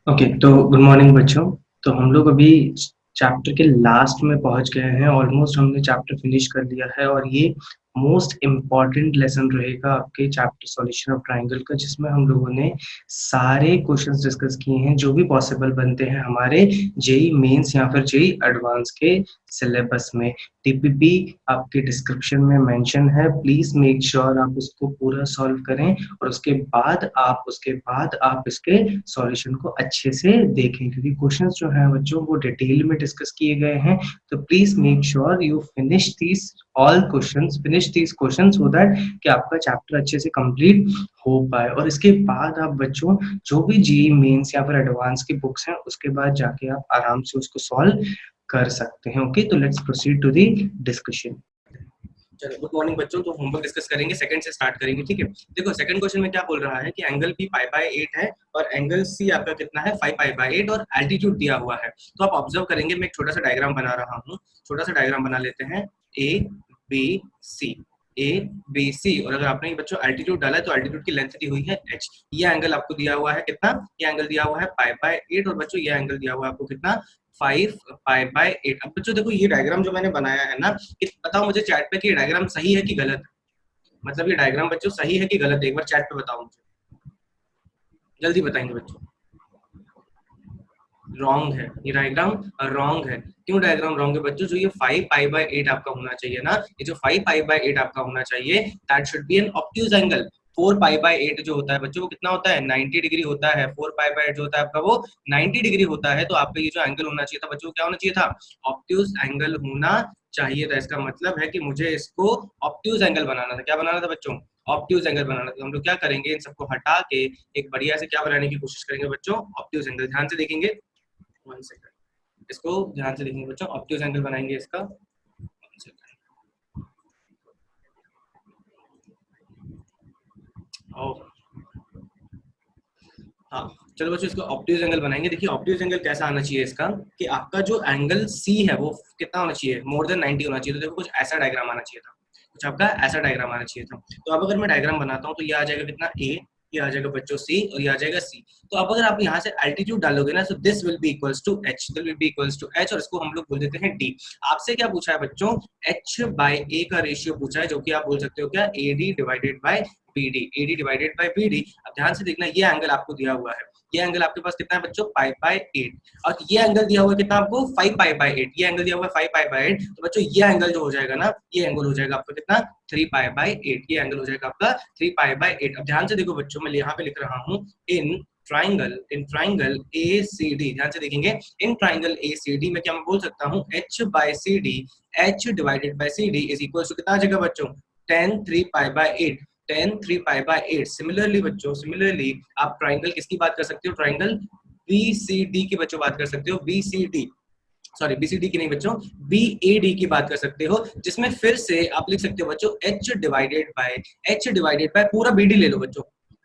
Okay, तो good morning बच्चों। तो हम लोग अभी चैप्टर के लास्ट में पहुंच गए हैं। ऑलमोस्ट हमने चैप्टर फिनिश कर लिया है और ये मोस्ट इम्पॉर्टेंट लेसन रहेगा आपके चैप्टर सॉल्यूशन ऑफ ट्रायंगल का, जिसमें हम लोगों ने सारे क्वेश्चंस डिस्कस किए हैं जो भी पॉसिबल बनते हैं हमारे जेई मेंस या फिर जेई एडवांस के सिलेबस में। टीपीपी आपके डिस्क्रिप्शन में मेंशन है, प्लीज मेक श्योर आप उसको पूरा सॉल्व करें और उसके बाद आप इसके सॉल्यूशन को अच्छे से देखें, क्योंकि क्वेश्चंस जो हैं बच्चों वो डिटेल में डिस्कस किए गए हैं। तो please make sure you finish these questions so that कि आपका चैप्टर अच्छे से कंप्लीट हो पाए। और इसके बाद आप बच्चों जो भी जेईई मेंस या फिर एडवांस की बुक्स हैं उसके बाद जाके आप आराम से उसको सॉल्व कर सकते हैं। ओके, तो let's proceed to the discussion. चलो गुड मॉर्निंग बच्चों। तो होमवर्क डिस्कस करेंगे, सेकंड से स्टार्ट करेंगे। ठीक है, देखो सेकंड क्वेश्चन में क्या बोल रहा है कि एंगल बी पाई बाय 8 है और एंगल सी आपका कितना है 5 पाई बाय 8 और एल्टीट्यूड दिया हुआ है। तो आप ऑब्जर्व करेंगे, मैं एक छोटा सा डायग्राम बना रहा हूँ। छोटा सा डायग्राम बना लेते हैं, ए बी सी, ए बी सी। और अगर आपने बच्चों एल्टीट्यूड डाला है तो एल्टीट्यूड की लेंथ दी हुई है h। ये एंगल आपको दिया हुआ है कितना, ये एंगल दिया हुआ है पाई बाय 8 और बच्चों ये एंगल दिया हुआ है आपको कितना 5 पाई बाय 8। अब बच्चों देखो ये डायग्राम जो मैंने बनाया है ना, कि बताओ मुझे चैट पे कि ये डायग्राम सही है कि गलत है। मतलब ये डायग्राम बच्चों सही है कि गलत है, एक बार चैट पे बताओ मुझे, जल्दी बताएंगे बच्चों। रॉन्ग है ये डायग्राम, रॉन्ग है। क्यों डायग्राम रॉन्ग है बच्चों? जो ये 5 पाई बाय 8 आपका होना चाहिए ना, ये जो 5 पाई बाय 8 आपका होना चाहिए, that should be an obtuse angle. 4 pi by 8 जो होता है बच्चों वो कितना होता है 90 डिग्री होता है। 4 पाई बाय 8 जो होता है आपका वो 90 डिग्री होता है। तो आपका ये जो एंगल होना चाहिए था बच्चों, क्या होना चाहिए था? ऑब्ट्यूज एंगल होना चाहिए था। इसका मतलब है कि मुझे इसको ऑब्ट्यूज एंगल बनाना था। क्या बनाना था बच्चों? ऑब्ट्यूज एंगल बनाना था। हम लोग क्या करेंगे, इन सबको हटा के एक बढ़िया से क्या बनाने की कोशिश करेंगे बच्चों, ऑब्ट्यूज एंगल। ध्यान से देखेंगे, 1 सेकंड, इसको ध्यान से देखेंगे बच्चों, ऑब्ट्यूज एंगल बनाएंगे इसका। 1 सेकंड, हाँ चलो बच्चों इसको ऑब्ट्यूज एंगल बनाएंगे। देखिए ऑब्ट्यूज एंगल कैसा आना चाहिए इसका, कि आपका जो एंगल सी है वो कितना होना चाहिए, मोर देन 90 होना चाहिए। तो देखो कुछ ऐसा डायग्राम आना चाहिए था, कुछ आपका ऐसा डायग्राम आना चाहिए था। तो अब अगर मैं डायग्राम बनाता हूँ तो ये आ जाएगा कितना ए, ये आ जाएगा बच्चों सी और ये आ जाएगा सी। तो अब अगर आप यहाँ से एल्टीट्यूड डालोगे ना, तो this will be equals to H, this will be equals to H, और इसको हम लोग बोल देते हैं डी। आपसे क्या पूछा है बच्चों? एच बाय ए का रेशियो पूछा है, जो कि आप बोल सकते हो क्या, A D divided by B D, A D divided by B D. अब ध्यान से देखना, ये एंगल आपको दिया हुआ है, ये एंगल आपके पास कितना है बच्चों 5 बाय 8, और ये एंगल दिया हुआ है कितना आपको 5 पाई बाय 8, ये एंगल दिया हुआ है 5 पाई बाय 8। तो बच्चों ये एंगल जो हो जाएगा ना, ये एंगल हो जाएगा आपका कितना 3 पाई बाय 8, ये एंगल हो जाएगा आपका 3 पाई बाय 8। अब ध्यान से देखो बच्चों, मैं यहाँ पे लिख रहा हूँ इन ट्राइंगल ACD। ध्यान से देखेंगे, इन ट्राइंगल ACD में क्या मैं बोल सकता हूँ, H by CD, H divided by CD is equal to कितना आ जाएगा बच्चों 10 3 pi by 8, 10 3 pi by 8। Similarly बच्चों, सिमिलरली आप ट्राइंगल किसकी बात कर सकते हो, ट्राइंगल BCD की बच्चों बात कर सकते हो, BCD, सॉरी BCD की नहीं बच्चों, BAD की बात कर सकते हो, जिसमें फिर से आप लिख सकते हो बच्चों H डिवाइडेड बाय पूरा BD ले लो बच्चों,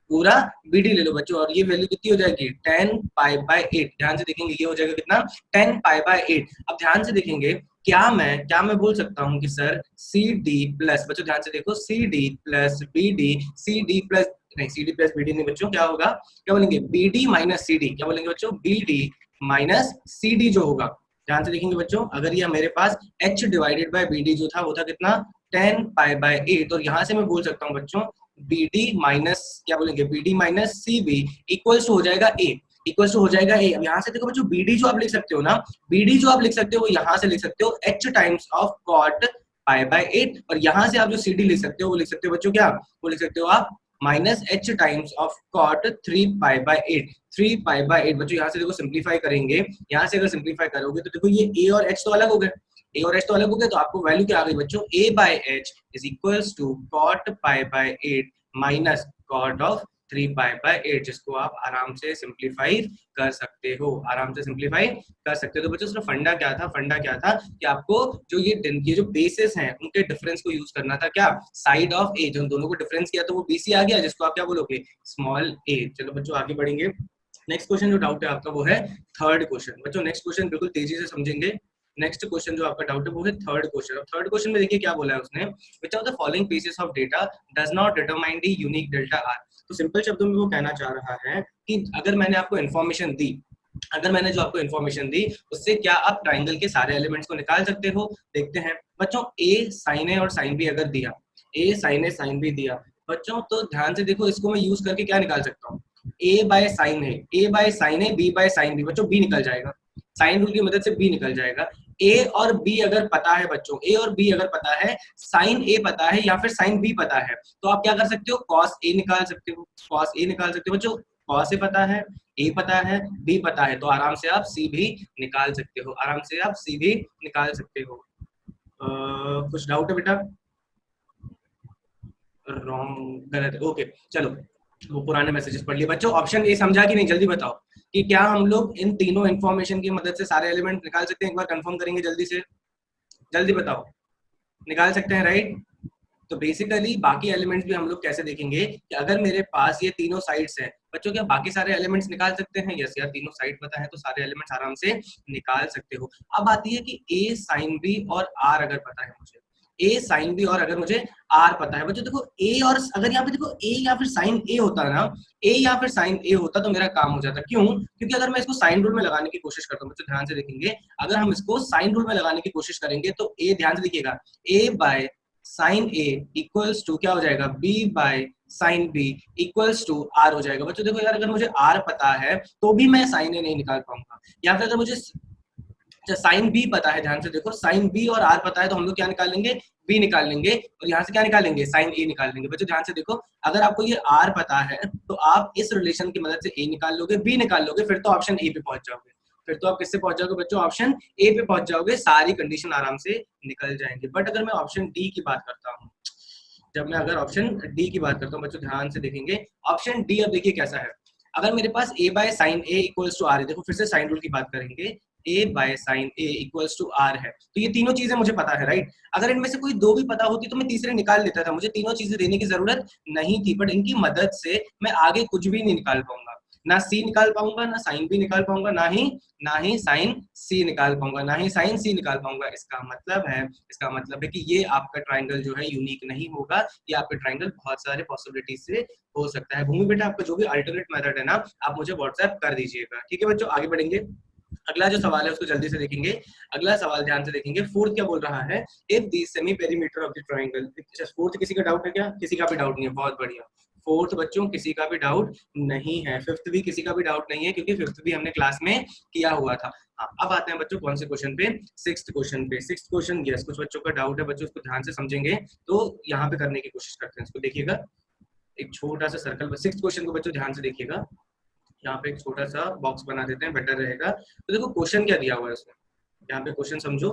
पूरा BD ले लो बच्चों, और ये वैल्यू कितनी हो जाएगी 10 पाई बाय 8। ध्यान से देखेंगे ये हो जाएगा कितना 10 पाई बाय 8। अब ध्यान से देखेंगे, क्या मैं बोल सकता हूँ कि सर CD प्लस, बच्चों ध्यान से देखो, CD plus BD, CD plus नहीं, CD प्लस BD नहीं बच्चों, क्या होगा, क्या बोलेंगे BD माइनस CD, क्या बोलेंगे बच्चों BD माइनस CD जो होगा। ध्यान से देखेंगे बच्चों, अगर ये मेरे पास H डिवाइडेड बाय BD जो था वो था कितना 10 पाई बाय 8, और यहाँ से मैं बोल सकता हूँ बच्चों BD माइनस क्या बोलेंगे BD minus CB equals to हो जाएगा A, इक्वल्स टू हो जाएगा A। अब यहाँ से देखो बच्चों BD जो आप लिख सकते हो ना, BD जो आप लिख सकते हो वो यहाँ से लिख सकते हो H times of cot pi by 8, और यहाँ से आप जो CD लिख सकते हो वो लिख सकते हो बच्चों, क्या वो लिख सकते हो आप minus H times of cot 3 pi by 8, 3 pi by 8। बच्चों यहाँ से देखो सिंप्लीफाई करेंगे, यहाँ से अगर सिंप्लीफाई करोगे तो देखो ये A और H तो अलग हो गए, A और H तो अलग हो गए, तो आपको वैल्यू क्या आ गई बच्चों, A by H is equals to cot pi by 8 minus cot of 3 pi by 8, जिसको आप आराम से सिंप्लीफाई कर सकते हो, आराम से सिंप्लीफाई कर सकते हो। तो बच्चों उसका फंडा क्या था, फंडा क्या था कि आपको जो ये जो बेसिस हैं उनके डिफरेंस को यूज करना था, क्या साइड ऑफ ए, जो दोनों को डिफरेंस किया तो वो BC आ गया, जिसको आप क्या बोलोगे स्मॉल a। चलो बच्चों आगे बढ़ेंगे, नेक्स्ट क्वेश्चन जो डाउट है आपका वो है थर्ड क्वेश्चन। बच्चों नेक्स्ट क्वेश्चन बिल्कुल तेजी से समझेंगे। नेक्स्ट क्वेश्चन जो आपका डाउट है वो है थर्ड क्वेश्चन। अब थर्ड क्वेश्चन में देखिए क्या बोला है उसने, which of the following pieces of data does not determine the unique delta R. तो सिंपल शब्दों में वो कहना चाह रहा है कि अगर मैंने आपको इन्फॉर्मेशन दी अगर मैंने जो आपको इन्फॉर्मेशन दी उससे क्या आप ट्राइंगल के सारे एलिमेंट्स को निकाल सकते हो? देखते हैं बच्चों। ए साइन ए और साइन बी अगर दिया, ए साइन ए साइन बी दिया बच्चों, तो ध्यान से देखो, इसको मैं यूज करके क्या निकाल सकता हूँ? A by sine a, a by sine a, b by sine B. बच्चों बी निकल जाएगा, साइन रूल की मदद से बी निकल जाएगा। ए और बी अगर पता है बच्चों, ए और बी अगर पता है, साइन ए पता है या फिर साइन बी पता है, तो आप क्या कर सकते हो? कॉस ए निकाल सकते हो, कॉस ए निकाल सकते हो बच्चों। कॉस ए पता है, ए पता है, बी पता है, तो आराम से आप सी भी निकाल सकते हो, आराम से आप सी भी निकाल सकते हो। कुछ डाउट है बेटा? रॉन्ग, गलत है, ओके चलो। वो पुराने मैसेजेस पढ़ लिए बच्चों। ऑप्शन ए समझा कि नहीं? जल्दी बताओ कि क्या हम लोग इन तीनों इंफॉर्मेशन की मदद से सारे एलिमेंट निकाल सकते हैं? एक बार कंफर्म करेंगे जल्दी से, जल्दी बताओ। निकाल सकते हैं, राइट? तो बेसिकली बाकी एलिमेंट्स भी हम लोग कैसे देखेंगे कि अगर मेरे पास ये तीनों साइड्स हैं बच्चों, क्या बाकी सारे एलिमेंट्स निकाल सकते हैं? यस यार, तीनों साइड पता है तो सारे एलिमेंट्स आराम से निकाल सकते हो। अब आती है कि ए साइन बी और आर अगर पता है मुझे, ए साइन बी और अगर मुझे आर पता है बच्चों, देखो ए और अगर यहाँ पे देखो ए या फिर साइन ए होता है ना, ए या फिर साइन ए होता तो मेरा काम हो जाता। क्यों? क्योंकि अगर मैं इसको साइन रूल में लगाने की कोशिश करता हूँ बच्चों, ध्यान से देखेंगे, अगर हम इसको साइन रूल में लगाने की कोशिश करेंगे तो ए, ध्यान से देखिएगा, a by sine A equals to क्या हो जाएगा? B by sine b equals to r हो जाएगा। बच्चों देखो यार, अगर मुझे आर पता है तो भी मैं साइन ए नहीं निकाल पाऊंगा, या फिर अगर मुझे साइन बी पता है, ध्यान से देखो, साइन बी और आर पता है तो हम लोग क्या निकाल लेंगे? बी निकाल लेंगे, और यहाँ से क्या निकालेंगे? साइन ए निकाल लेंगे। बच्चों ध्यान से देखो, अगर आपको ये आर पता है तो आप इस रिलेशन की मदद से ए निकाल लोगे, बी निकाल लोगे, फिर तो ऑप्शन ए पे पहुंच जाओगे। फिर तो आप किससे पहुंच जाओगे बच्चों? ऑप्शन ए पे पहुंच जाओगे, सारी कंडीशन आराम से निकल जाएंगे। बट अगर मैं ऑप्शन डी की बात करता हूँ, जब मैं अगर ऑप्शन डी की बात करता हूँ बच्चों, ध्यान से देखेंगे ऑप्शन डी। अब देखिए कैसा है, अगर मेरे पास a by sine A equals to R है, देखो फिर से साइन रूल की बात करेंगे, a by sine A equals to R है, तो ये तीनों चीजें मुझे पता है, राइट? अगर इनमें से कोई दो भी पता होती तो मैं तीसरे निकाल लेता था, मुझे तीनों चीजें देने की जरूरत नहीं थी। बट इनकी मदद से मैं आगे कुछ भी नहीं निकाल पाऊंगा, ना सी निकाल पाऊंगा, ना साइन बी निकाल पाऊंगा, ना ही साइन सी निकाल पाऊंगा, ना ही साइन सी निकाल पाऊंगा। इसका मतलब है कि ये आपका ट्राइंगल जो है यूनिक नहीं होगा, ये आपका ट्राइंगल बहुत सारे पॉसिबिलिटी से हो सकता है। भूमि बेटा, आपका जो भी अल्टरनेट मेथड है ना, आप मुझे व्हाट्सएप कर दीजिएगा, ठीक है बच्चों? आगे बढ़ेंगे, अगला जो सवाल है उसको जल्दी से देखेंगे। अगला सवाल ध्यान से देखेंगे, फोर्थ क्या बोल रहा है? If the semi perimeter of the triangle. Fourth किसी का डाउट है क्या? किसी का भी डाउट नहीं है, बहुत बढ़िया। फोर्थ बच्चों किसी का भी डाउट नहीं है, फिफ्थ भी किसी का भी डाउट नहीं है, क्योंकि फिफ्थ भी हमने क्लास में किया हुआ था। हाँ, अब आते हैं बच्चों कौन से क्वेश्चन पे? सिक्स्थ क्वेश्चन पे। सिक्स्थ क्वेश्चन, यस, कुछ बच्चों का डाउट है बच्चों, उसको ध्यान से समझेंगे तो यहाँ पे करने की कोशिश करते हैं। इसको देखिएगा, एक छोटा सा सर्कल, सिक्स्थ क्वेश्चन को बच्चों ध्यान से देखिएगा, यहाँ पे एक छोटा सा बॉक्स बना देते हैं, बेटर रहेगा। तो देखो क्वेश्चन क्या दिया हुआ है उसमें, यहाँ पे क्वेश्चन समझो।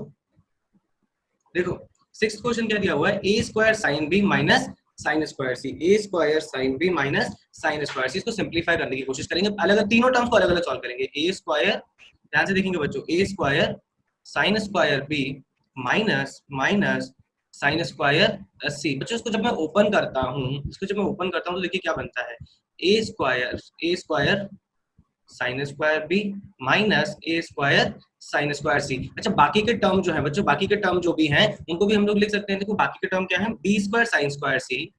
देखो सिक्स्थ क्वेश्चन क्या दिया हुआ है? A square sine b minus sine square c, a square sine b minus sine square c. इसको सिंप्लीफाई करने की कोशिश करेंगे, अलग तीनों टर्म्स को अलग अलग सॉल्व करेंगे। ए स्क्वायर, ध्यान से देखेंगे बच्चों, a square sine square b minus minus sine square c. बच्चों इसको जब मैं ओपन करता हूँ तो देखिए क्या बनता है? A square sine square b minus A square sine square c. अच्छा, बाकी के टर्म जो है बच्चों, बाकी के टर्म जो भी हैं उनको भी हम लोग लिख सकते हैं। देखो बाकी के टर्म क्या है? बी स्क्वायर साइन स्क्वायर सी,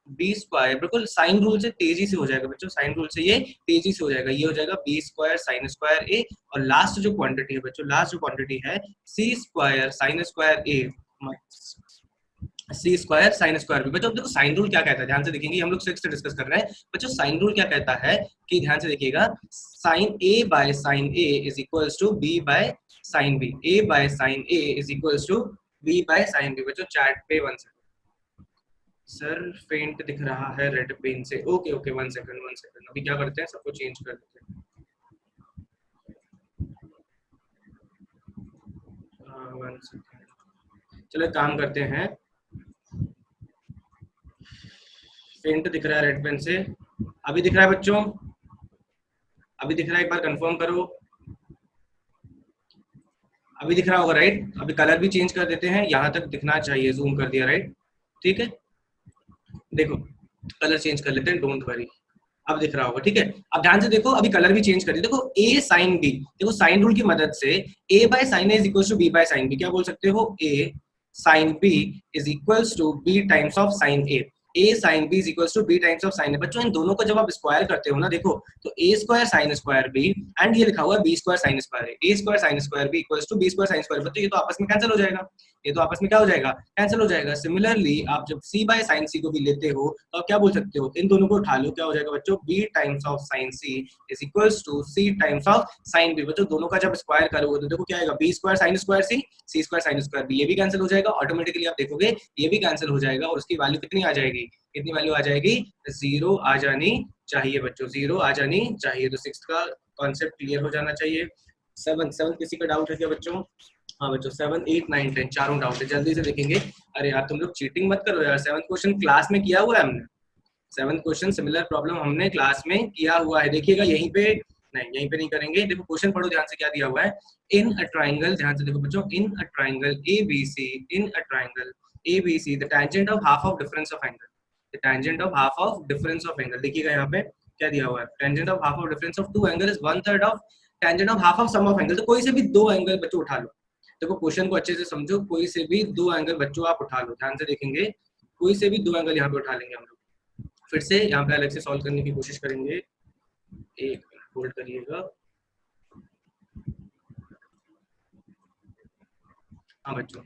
बी स्क्वायर, बिल्कुल साइन रूल से तेजी से हो जाएगा बच्चों, साइन रूल से ये तेजी से हो जाएगा, ये हो जाएगा बी स्क्वायर साइन स्क्वायर ए। और लास्ट जो क्वांटिटी है बच्चों, लास्ट जो क्वांटिटी है सी स्क्वायर साइन स्क्वायर ए, सी स्क्वायर साइन स्क्वायर बी। बच्चों देखो साइन रूल क्या कहता है, ध्यान से देखेंगे, हम लोग सिक्स से डिस्कस कर रहे हैं बच्चों। साइन रूल क्या कहता है कि ध्यान से देखिएगा, sine A by sine A is equals to B by sine B, A by sine A is equals to B by sine B. बच्चों चैट पे 1 सेकंड, सर फेंट दिख रहा है रेड पेन से, ओके ओके 1 सेकंड। अभी क्या करते हैं, सबको चेंज कर देते हैं। 1 सेकंड, चलो काम करते हैं। फेंट दिख रहा है रेड पेन से, अभी दिख रहा है बच्चों? अभी दिख रहा है? एक बार कंफर्म करो, अभी दिख रहा होगा, राइट? अभी कलर भी चेंज कर देते हैं, यहाँ तक दिखना चाहिए, जूम कर दिया, राइट? ठीक है, देखो कलर चेंज कर लेते हैं, डोंट वरी, अब दिख रहा होगा, ठीक है? अब ध्यान से देखो, अभी कलर भी चेंज कर दिया। देखो ए साइन बी, देखो साइन रूल की मदद से a by sine A is equals to B by sine b. क्या बोल सकते हो? A sine b is equals to b times of sine a. a sin b is equals to b times of sin a। बच्चों इन दोनों को जब आप square करते हो ना, देखो तो a square sin square b and ये लिखा हुआ है b square sin square a, a square sin square b equals to b square sin square. बच्चों ये तो आपस में कैंसिल हो जाएगा, ये तो आपस में क्या हो जाएगा, कैंसिल हो जाएगा। सिमिलरली आप जब c बाय sin c को भी लेते हो तो आप क्या बोल सकते हो, इन दोनों को उठा लो, क्या हो जाएगा बच्चों, b times of sin c is equals to c times of sin b। बच्चों दोनों का जब स्क्वायर करोगे तो देखो क्या आएगा, b square sin square c, c square sin square b, ये भी कैंसिल हो जाएगा ऑटोमेटिकली, आप देखोगे ये भी कैंसिल हो जाएगा और उसकी वैल्यू कितनी आ जाएगी, कितनी वैल्यू आ जाएगी, 0 आ जानी चाहिए बच्चों, 0 आ जानी चाहिए। तो 6 का कॉन्सेप्ट क्लियर हो जाना चाहिए। 7 किसी का डाउट है क्या बच्चों? हाँ बच्चों 7, 8, 9, 10 चारों डाउट है, जल्दी से देखेंगे। अरे यार तुम लोग चीटिंग मत करो यार, 7th क्वेश्चन क्लास में किया हुआ है हमने, 7th क्वेश्चन सिमिलर प्रॉब्लम हमने क्लास में किया हुआ है, देखिएगा यहीं पे नहीं, यहीं पे नहीं करेंगे। देखो क्वेश्चन पढ़ो ध्यान से, क्या दिया हुआ है, इन अ ट्राइंगल, ध्यान से देखो बच्चों, in a triangle ABC, in a triangle ABC the tangent of half of difference of angle, the tangent of half of difference of angle. देखिएगा यहाँ पे क्या दिया हुआ है, tangent of half of difference of two angle is 1/3 of tangent of half of sum of angle. तो कोई से भी दो एंगल बच्चों उठा लो, देखो क्वेश्चन को अच्छे से समझो, कोई से भी दो एंगल बच्चों आप उठा लो, ध्यान से देखेंगे, कोई से भी दो एंगल यहाँ पे उठा लेंगे हम लोग। फिर से यहाँ पे अलग से सॉल्व करने की कोशिश करेंगे, एक होल्ड करिएगा। हाँ बच्चों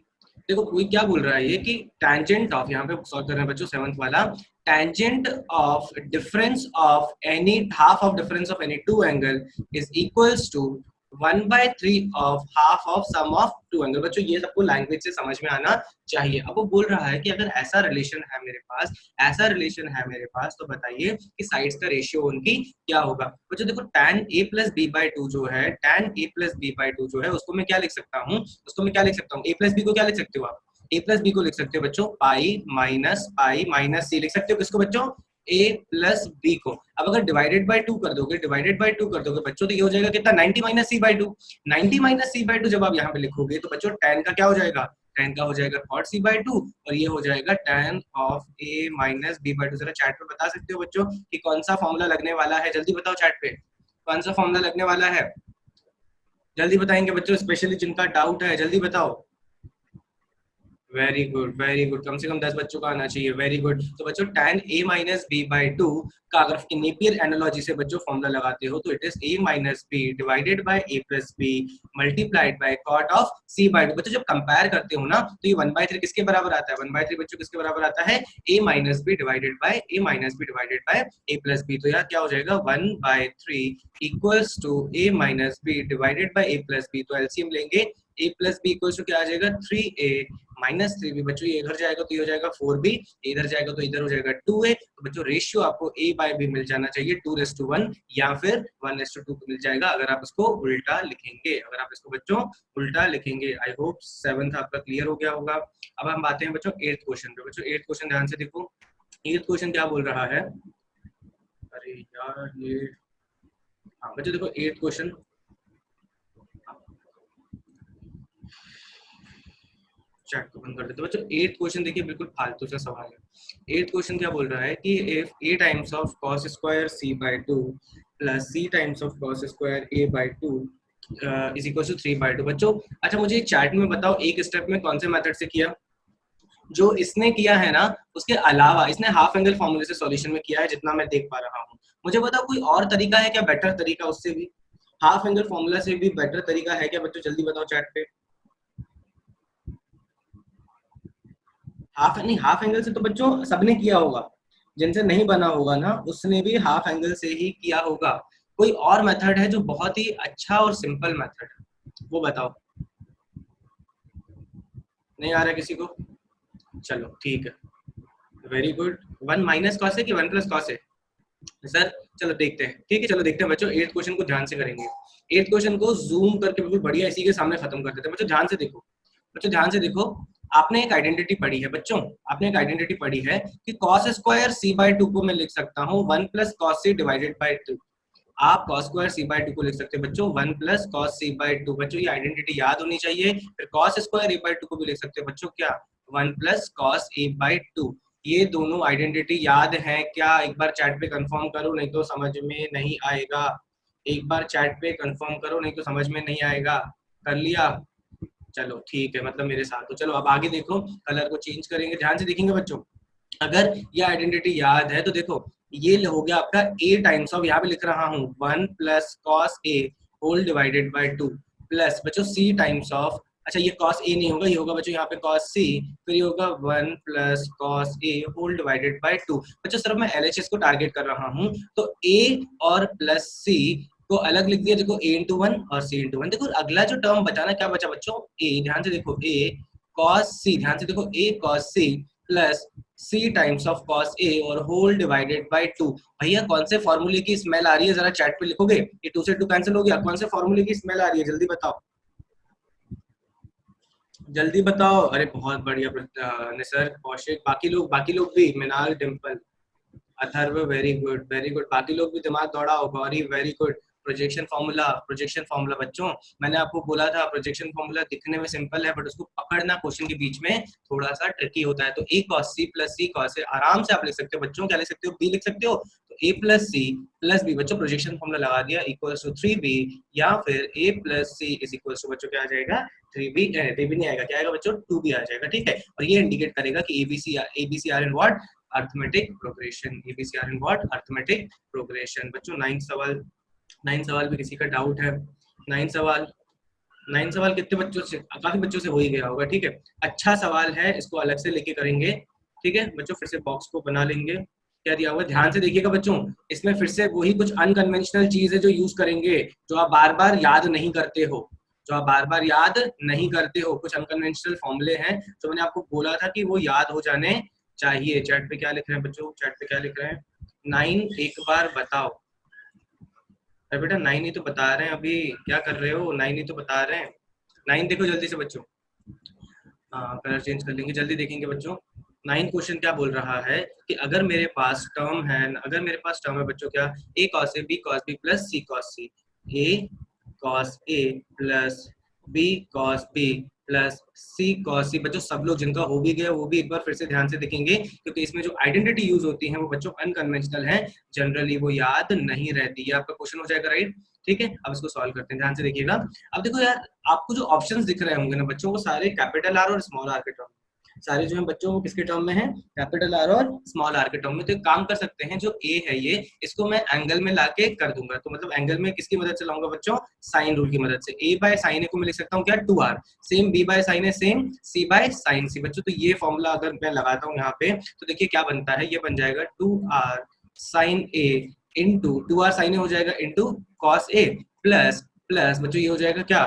देखो कोई क्या बोल रहा है ये कि टेंजेंट ऑफ, यहाँ पे सॉल्व कर रहे हैं बच्चों 7th वाला, tangent of difference of any half of difference of any two angle is equals to 1/3 of half of sum of two angle. बच्चों ये सबको लैंग्वेज से समझ में आना चाहिए। अब वो बोल रहा है कि अगर ऐसा रिलेशन है मेरे पास, ऐसा रिलेशन है मेरे पास, तो बताइए कि साइड्स का रेशियो उनकी क्या होगा। बच्चों देखो tan a plus B by two जो है, tan a plus B by two जो है, उसको मैं क्या लिख सकता हूँ, उसको मैं क्या लिख सकता हूँ, a प्लस बी को क्या लिख सकते हो आप, a प्लस बी को लिख सकते हो बच्चों पाई माइनस सी लिख सकते हो, किसको बच्चों, a प्लस बी को। अब अगर डिवाइडेड बाय 2 कर दोगे, डिवाइडेड बाय 2 कर दोगे बच्चों, तो ये हो जाएगा कितना, 90 minus C by two. 90 minus C by two जब आप यहाँ पे लिखोगे तो बच्चों tan का क्या हो जाएगा, tan का हो जाएगा cot c बाई टू, और ये हो जाएगा tan of a minus B by two. जरा चैट पे बता सकते हो बच्चों कि कौन सा फॉर्मूला लगने वाला है, जल्दी बताओ चैट पे, कौन सा फॉर्मूला लगने वाला है, जल्दी बताएंगे बच्चों, स्पेशली जिनका डाउट है जल्दी बताओ। वेरी गुड वेरी गुड, कम से कम 10 बच्चों का आना चाहिए, वेरी गुड। तो बच्चों tan a minus B by two का अगर नेपियर एनालॉजी से बच्चों फॉर्मूला लगाते हो तो it is a minus B divided by a plus B multiplied by cot of c by two. बच्चों जब कंपेयर करते हो ना तो ये 1/3 किसके बराबर आता है, 1/3 बच्चों किसके बराबर आता है, a minus B divided by a minus B divided by a plus B. तो यार क्या हो जाएगा 1/3 equals to a minus B divided by a plus B. तो एलसीएम लेंगे, a plus B equals to क्या आ जाएगा 3a माइनस 3b। बच्चों ये इधर जाएगा तो ये हो जाएगा 4b, इधर जाएगा तो इधर हो जाएगा 2a। तो बच्चों रेशियो आपको a बाय b मिल जाना चाहिए 2:1 या फिर 1:2 मिल जाएगा अगर आप इसको उल्टा लिखेंगे, अगर आप इसको बच्चों उल्टा लिखेंगे। आई होप 7th आपका क्लियर हो गया होगा। अब हम आते हैं बच्चों 8th क्वेश्चन पे। बच्चों 8th क्वेश्चन ध्यान से देखो, 8th क्वेश्चन क्या बोल रहा है, अरे यार ये, हाँ बच्चों देखो 8th क्वेश्चन, चैट को बंद कर देते बच्चों। 8th क्वेश्चन देखिए बिल्कुल फालतू सा सवाल है। 8th क्वेश्चन क्या बोल रहा है कि if a times of cos square c by 2 plus c times of cos square a by 2 is equal to 3/2। बच्चों अच्छा मुझे चैट में बताओ एक स्टेप में कौन से मेथड से किया, जो इसने किया है ना उसके अलावा इसने हाफ एंगल फॉर्मूले से सॉल्यूशन में किया है जितना मैं देख पा रहा हूँ। मुझे बताओ कोई और तरीका है क्या, बेटर तरीका, उससे भी हाफ एंगल फॉर्मूला से भी बेटर तरीका है क्या बच्चों, जल्दी बताओ चैट पे। हाफ एंगल से तो बच्चों सबने किया होगा, जिनसे नहीं बना होगा ना उसने भी हाफ एंगल से ही किया होगा। कोई और मेथड है जो बहुत ही अच्छा और सिंपल मेथड है, वो बताओ। नहीं आ रहा किसी को, चलो ठीक है, वेरी गुड। 1 माइनस कॉस है कि 1 प्लस कॉस है सर, चलो देखते हैं, ठीक है चलो देखते हैं बच्चों। 8th क्वेश्चन को ध्यान से करेंगे, 8th क्वेश्चन को जूम करके बिल्कुल बढ़िया इसी के सामने खत्म कर देते हैं। बच्चों ध्यान से देखो, बच्चों ध्यान से देखो, आपने एक आइडेंटिटी पढ़ी है बच्चों, आपने एक आइडेंटिटी पढ़ी है कि cos स्क्वायर c बाई 2 को मैं लिख सकता हूँ 1 plus cos c divided by 2। आप cos स्क्वायर c बाई 2 को लिख सकते हैं बच्चों 1 प्लस cos c बाई 2। बच्चों ये आइडेंटिटी याद होनी चाहिए। फिर cos स्क्वायर a बाई 2 को भी लिख सकते हैं बच्चों क्या, 1 प्लस cos a बाई 2। ये दोनों आइडेंटिटी याद है क्या, एक बार चैट पे कंफर्म करो नहीं तो समझ में नहीं आएगा, एक बार चैट पे कंफर्म करो नहीं तो समझ में नहीं आएगा। कर लिया, चलो ठीक है, मतलब मेरे साथ। तो चलो अब आगे देखो, कलर को चेंज करेंगे, ध्यान से देखेंगे बच्चों। अगर ये आइडेंटिटी याद है तो देखो ये हो गया आपका a टाइम्स ऑफ, यहाँ पे लिख रहा हूँ 1 plus cos a whole divided by 2 plus बच्चों c टाइम्स ऑफ, अच्छा ये cos a नहीं होगा, ये होगा बच्चों यहाँ पे cos c, फिर ये होगा 1 plus cos a whole divided by 2। बच्चों सिर्फ मैं LHS को टारगेट कर रहा हूँ, तो a और प्लस c को अलग लिख दिया, देखो a इंटू 1 और c इंटू 1। देखो अगला जो टर्म बचा ना, क्या बचा बच्चों, a, ध्यान से देखो a cos c, ध्यान से देखो a cos c plus c times of cos a और होल डिवाइडेड बाय 2। भैया कौन से फॉर्मूले की स्मेल आ रही है, जरा चैट पे लिखोगे, ये 2 से 2 कैंसिल हो गया, कौन से फॉर्मूले की स्मेल आ रही है, जल्दी बताओ, जल्दी बताओ। अरे बहुत बढ़िया निसर्ग, कौशिक, बाकी लोग भी, Minal, Dimple, Atharva, very good very good, बाकी लोग भी दिमाग दौड़ाओ, Gauri very good. Projection formula बच्चों, मैंने आपको बोला था प्रोजेक्शन फार्मूला दिखने में सिंपल है, बट उसको पकड़ना क्वेश्चन के बीच में थोड़ा सा ट्रिकी होता है। तो a cos c plus c cos a आराम से आप लिख सकते हो बच्चों, क्या लिख सकते हो, b लिख सकते हो, तो a plus c plus b, बच्चों प्रोजेक्शन फार्मूला लगा दिया, इक्वल्स टू 3b, या फिर a plus c is equals to बच्चों क्या आ जाएगा 3b, 3b नहीं आएगा, क्या आएगा बच्चों 2b आ जाएगा, ठीक है। और ये इंडिकेट करेगा कि abc are in what, arithmetic progression, abc are in what, arithmetic progression. बच्चों 9 सवाल भी किसी का डाउट है, 9 सवाल, 9 सवाल कितने बच्चों से, काफी बच्चों से हो ही गया होगा, ठीक है। अच्छा सवाल है, इसको अलग से लेके करेंगे, ठीक है बच्चों, फिर से बॉक्स को बना लेंगे, क्या दिया हुआ है ध्यान से देखिएगा बच्चों, इसमें फिर से वही कुछ अनकन्वेंशनल चीज है जो यूज करेंगे, जो आप बार बार याद नहीं करते हो, जो आप बार बार याद नहीं करते हो, कुछ अनकन्वेंशनल फॉर्मूले हैं जो मैंने आपको बोला था कि वो याद हो जाने चाहिए। चैट पे क्या लिख रहे हैं बच्चों, चैट पे क्या लिख रहे हैं, 9 एक बार बताओ, अरे बेटा 9 ही तो बता रहे हैं, अभी क्या कर रहे हो, 9 ही तो बता रहे हैं, 9 देखो जल्दी से बच्चों, कलर चेंज कर लेंगे, जल्दी देखेंगे बच्चों। 9 क्वेश्चन क्या बोल रहा है कि अगर मेरे पास टर्म है, अगर मेरे पास टर्म है बच्चों, क्या a cos a b cos b plus c cos c, a cos a plus b cos b plus c cos c, बच्चों सब लोग जिनका हो भी गया वो भी एक बार फिर से ध्यान से देखेंगे, क्योंकि इसमें जो आइडेंटिटी यूज होती है वो बच्चों अनकन्वेंशनल है, जनरली वो याद नहीं रहती है। आपका क्वेश्चन हो जाएगा राइट, ठीक है। अब इसको सॉल्व करते हैं, ध्यान से देखिएगा। अब देखो यार, आपको जो ऑप्शंस दिख रहे होंगे ना बच्चों, वो सारे कैपिटल आर और स्मॉल आर के टर्म, सारे जो है बच्चों वो किसके टर्म में है, कैपिटल आर और स्मॉल आर के टर्म में। तो एक काम कर सकते हैं, जो ए है ये, इसको मैं एंगल में लाके कर दूंगा, तो मतलब एंगल में किसकी मदद से लाऊंगा बच्चों, साइन रूल की मदद से। ए बाय साइन ए को मैं लिख सकता हूँ क्या 2r, same b by sine a same c by sine c. बच्चों तो ये फॉर्मूला अगर मैं लगाता हूँ यहाँ पे, तो देखिए क्या बनता है, ये बन जाएगा 2r sine a into 2r sine a हो जाएगा into cos a, plus plus बच्चों ये हो जाएगा क्या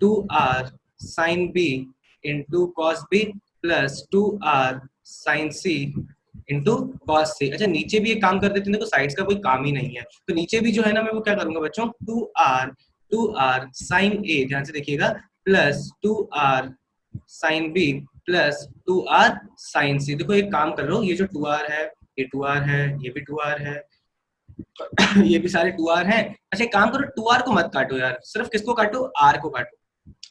2r sine b into cos b plus 2r sine c into cos c. अच्छा नीचे भी एक काम कर देते हैं, देखो साइड्स का कोई काम ही नहीं है, तो नीचे भी जो है ना मैं वो क्या करूंगा बच्चों 2r साइन ए, ध्यान से देखिएगा, plus 2r sine b plus 2r sine c. देखो एक काम कर लो, ये जो 2r है, ये 2r है, ये भी 2r है, ये भी सारे 2r हैं। अच्छा एक काम करो, 2r को मत काटो यार, सिर्फ किसको काटो, r को काटो,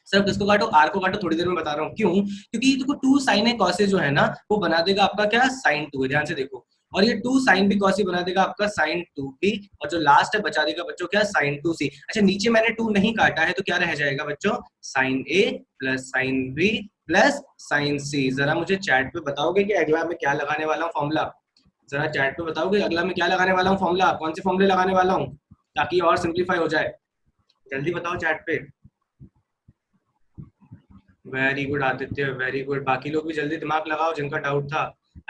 सिर्फ किसको काटो, r को काटो। थोड़ी देर में बता रहा हूँ क्यों, क्योंकि देखो 2 sin a cos a जो है ना वो बना देगा आपका क्या sin 2 है, ध्यान से देखो, और ये 2 sin b cos a बना देगा आपका sin 2b, और जो लास्ट है बचा देगा बच्चों क्या sin 2c। अच्छा नीचे मैंने 2 नहीं काटा है, तो क्या रह जाएगा बच्चों sin a plus sin b plus sin c। जरा मुझे चैट पे बताओगे कि अगला मैं क्या लगाने वाला हूँ फॉर्मूला, जरा चैट पे बताओगे अगला मैं क्या लगाने वाला हूँ फॉर्मूला, कौन से फॉर्मूले लगाने वाला हूँ, ताकि और सिंप्लीफाई हो जाए, जल्दी बताओ चैट पे। Very good Aditya, very good, बाकी लोग भी जल्दी दिमाग लगाओ जिनका डाउट था।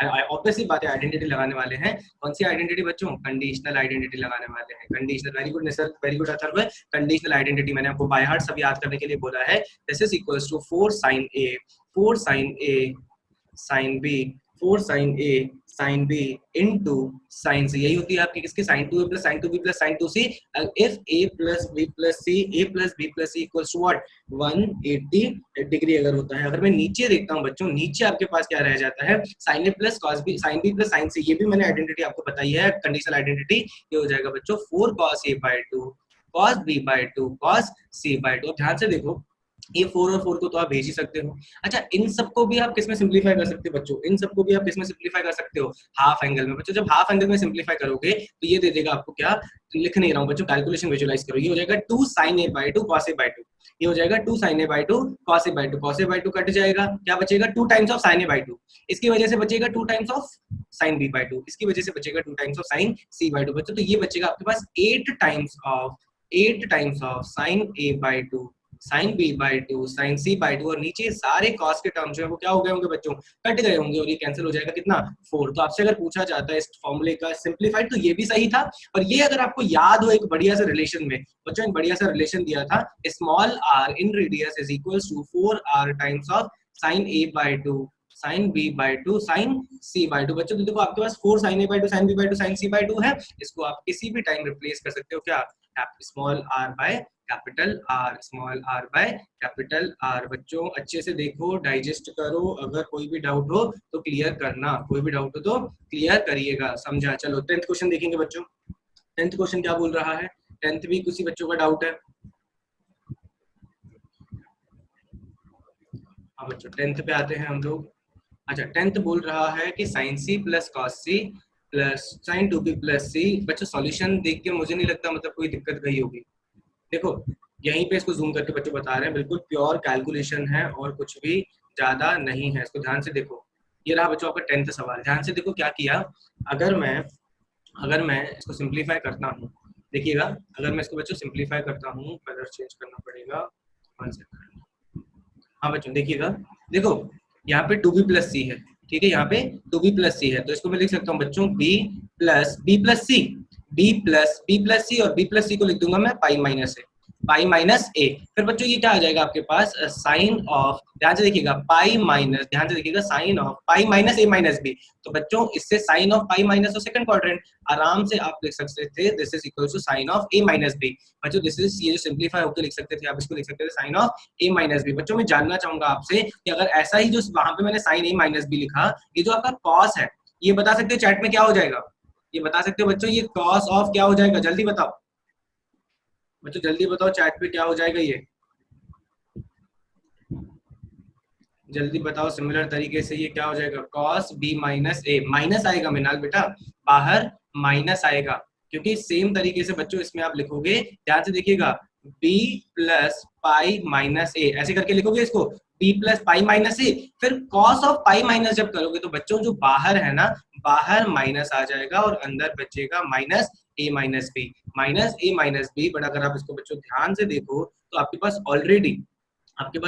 ऑब्वियसली बात है, आइडेंटिटी लगाने वाले हैं, कौन सी आइडेंटिटी बच्चों, कंडीशनल आइडेंटिटी लगाने वाले हैं, conditional. Very good Nisarga, very good Atharva, conditional identity मैंने आपको बाय हार्ट सब याद करने के लिए बोला है। This is equals to 4 sin a, 4 sin a sin b, 4 sin a sin b into sin c, यही होती है आपकी किसकी sin 2a plus sin 2b plus sin 2c। if a plus b plus c, a plus b plus c equals to what 180 degree अगर होता है। अगर मैं नीचे देखता हूँ बच्चों, नीचे आपके पास क्या रह जाता है, sin a plus cos b, sin b plus sin c, ये भी मैंने आइडेंटिटी आपको बताई है, कंडीशनल आइडेंटिटी। ये हो जाएगा बच्चों 4 cos a by 2 cos b by 2 cos c by 2। ध्यान से देखो, ये 4 और 4 को तो आप भेज ही सकते हो। अच्छा, इन सबको भी आप किसमें सिंप्लीफाई कर सकते हो बच्चों? इन सबको भी आप किसमें सिंप्लीफाई कर सकते हो? हाफ एंगल में। बच्चों जब हाफ एंगल में सिंप्लीफाई करोगे तो ये दे देगा आपको क्या, लिख नहीं रहा हूँ बच्चों, कैलकुलेशन विजुअलाइज करो। ये हो जाएगा 2 sin a by 2 cos a by 2। ये हो जाएगा 2 sin a by 2 cos a by 2। cos a by 2 cut जाएगा, क्या बचेगा? 2 times of sin a by 2। इसकी वजह से बचेगा 2 times of sin b by 2। इसकी वजह से बचेगा 2 times of sin c by 2। बच्चों तो ये बचेगा आपके पास 8 times of sin a by 2 sin b by 2 sin c by 2, और नीचे सारे cos के टर्म्स जो है वो क्या हो गए होंगे बच्चों? कट गए होंगे, और ये कैंसिल हो जाएगा कितना? 4। तो आपसे अगर पूछा जाता है इस फॉर्मूले का सिंप्लीफाइड, तो ये भी सही था। और ये अगर आपको याद हो एक बढ़िया सा रिलेशन में बच्चों, एक बढ़िया सा रिलेशन दिया था, small r in radius is equals to 4r times of sin a by 2 sin b by 2 sin c by 2। बच्चों तो देखो आपके पास 4 sin a by 2 sin b by 2 sin c by 2 है, इसको आप किसी भी टाइम रिप्लेस कर सकते हो क्या? Small r by capital R, small R by capital R. बच्चों अच्छे से देखो, डाइजेस्ट करो, अगर कोई भी डाउट हो तो क्लियर करना, कोई भी डाउट हो तो क्लियर करिएगा, समझा? चलो 10th क्वेश्चन देखेंगे बच्चों। 10th क्वेश्चन क्या बोल रहा है? 10th भी किसी बच्चों का डाउट है? हाँ बच्चों 10th पे आते हैं हम लोग। अच्छा 10th बोल रहा है कि sin c plus cos c plus sin 2b plus c। बच्चों सॉल्यूशन देख के मुझे नहीं लगता मतलब कोई दिक्कत गई होगी। देखो यहीं पे इसको जूम करके बच्चों बता रहे हैं, बिल्कुल प्योर कैलकुलेशन है और कुछ भी ज्यादा नहीं है। इसको ध्यान से देखो, ये रहा बच्चों आपका 10th सवाल। ध्यान से देखो क्या किया। अगर मैं इसको सिंप्लीफाई करता हूँ, देखिएगा, अगर मैं इसको बच्चों सिंप्लीफाई करता हूँ, कलर चेंज करना पड़ेगा। हाँ बच्चों देखिएगा, देखो यहाँ पे 2b प्लस सी है, ठीक है, यहाँ पे 2b प्लस सी है, तो इसको मैं लिख सकता हूँ बच्चों b प्लस सी, b प्लस सी, और b प्लस सी को लिख दूंगा मैं पाई माइनस ए। फिर बच्चों ये क्या आ जाएगा आपके पास? साइन ऑफ, ध्यान से देखिएगा, ध्यान से देखिएगा, sine of pi minus A minus B. तो बच्चों इससे sine of pi minus second quadrant, आराम से आप लिख सकते थे this is equal to sine of A minus B. बच्चों दिस इज, ये जो सिंप्लीफाई होकर लिख सकते थे आप, इसको लिख सकते थे sine of A minus B. बच्चों मैं जानना चाहूंगा आपसे कि अगर ऐसा ही जो वहां पे मैंने साइन ए माइनस बी लिखा, ये जो आपका कॉस है, ये बता सकते हो चैट में क्या हो जाएगा? ये बता सकते हो बच्चों, ये कॉस ऑफ क्या हो जाएगा? जल्दी बताओ बच्चों, जल्दी बताओ चैट पे क्या हो जाएगा? ये जल्दी बताओ, सिमिलर तरीके से ये क्या हो जाएगा? cos b minus A, minus आएगा मिनाल बेटा, बाहर माइनस आएगा, क्योंकि सेम तरीके से बच्चों इसमें आप लिखोगे, ध्यान से देखिएगा, b प्लस पाई माइनस ए, ऐसे करके लिखोगे इसको, b प्लस पाई माइनस ए। फिर cos ऑफ पाई माइनस जब करोगे तो बच्चों जो बाहर है ना, बाहर माइनस आ जाएगा और अंदर बचेगा minus A minus B, minus A minus B. But अगर आप इसको बच्चों ध्यान से देखो तो आपके पास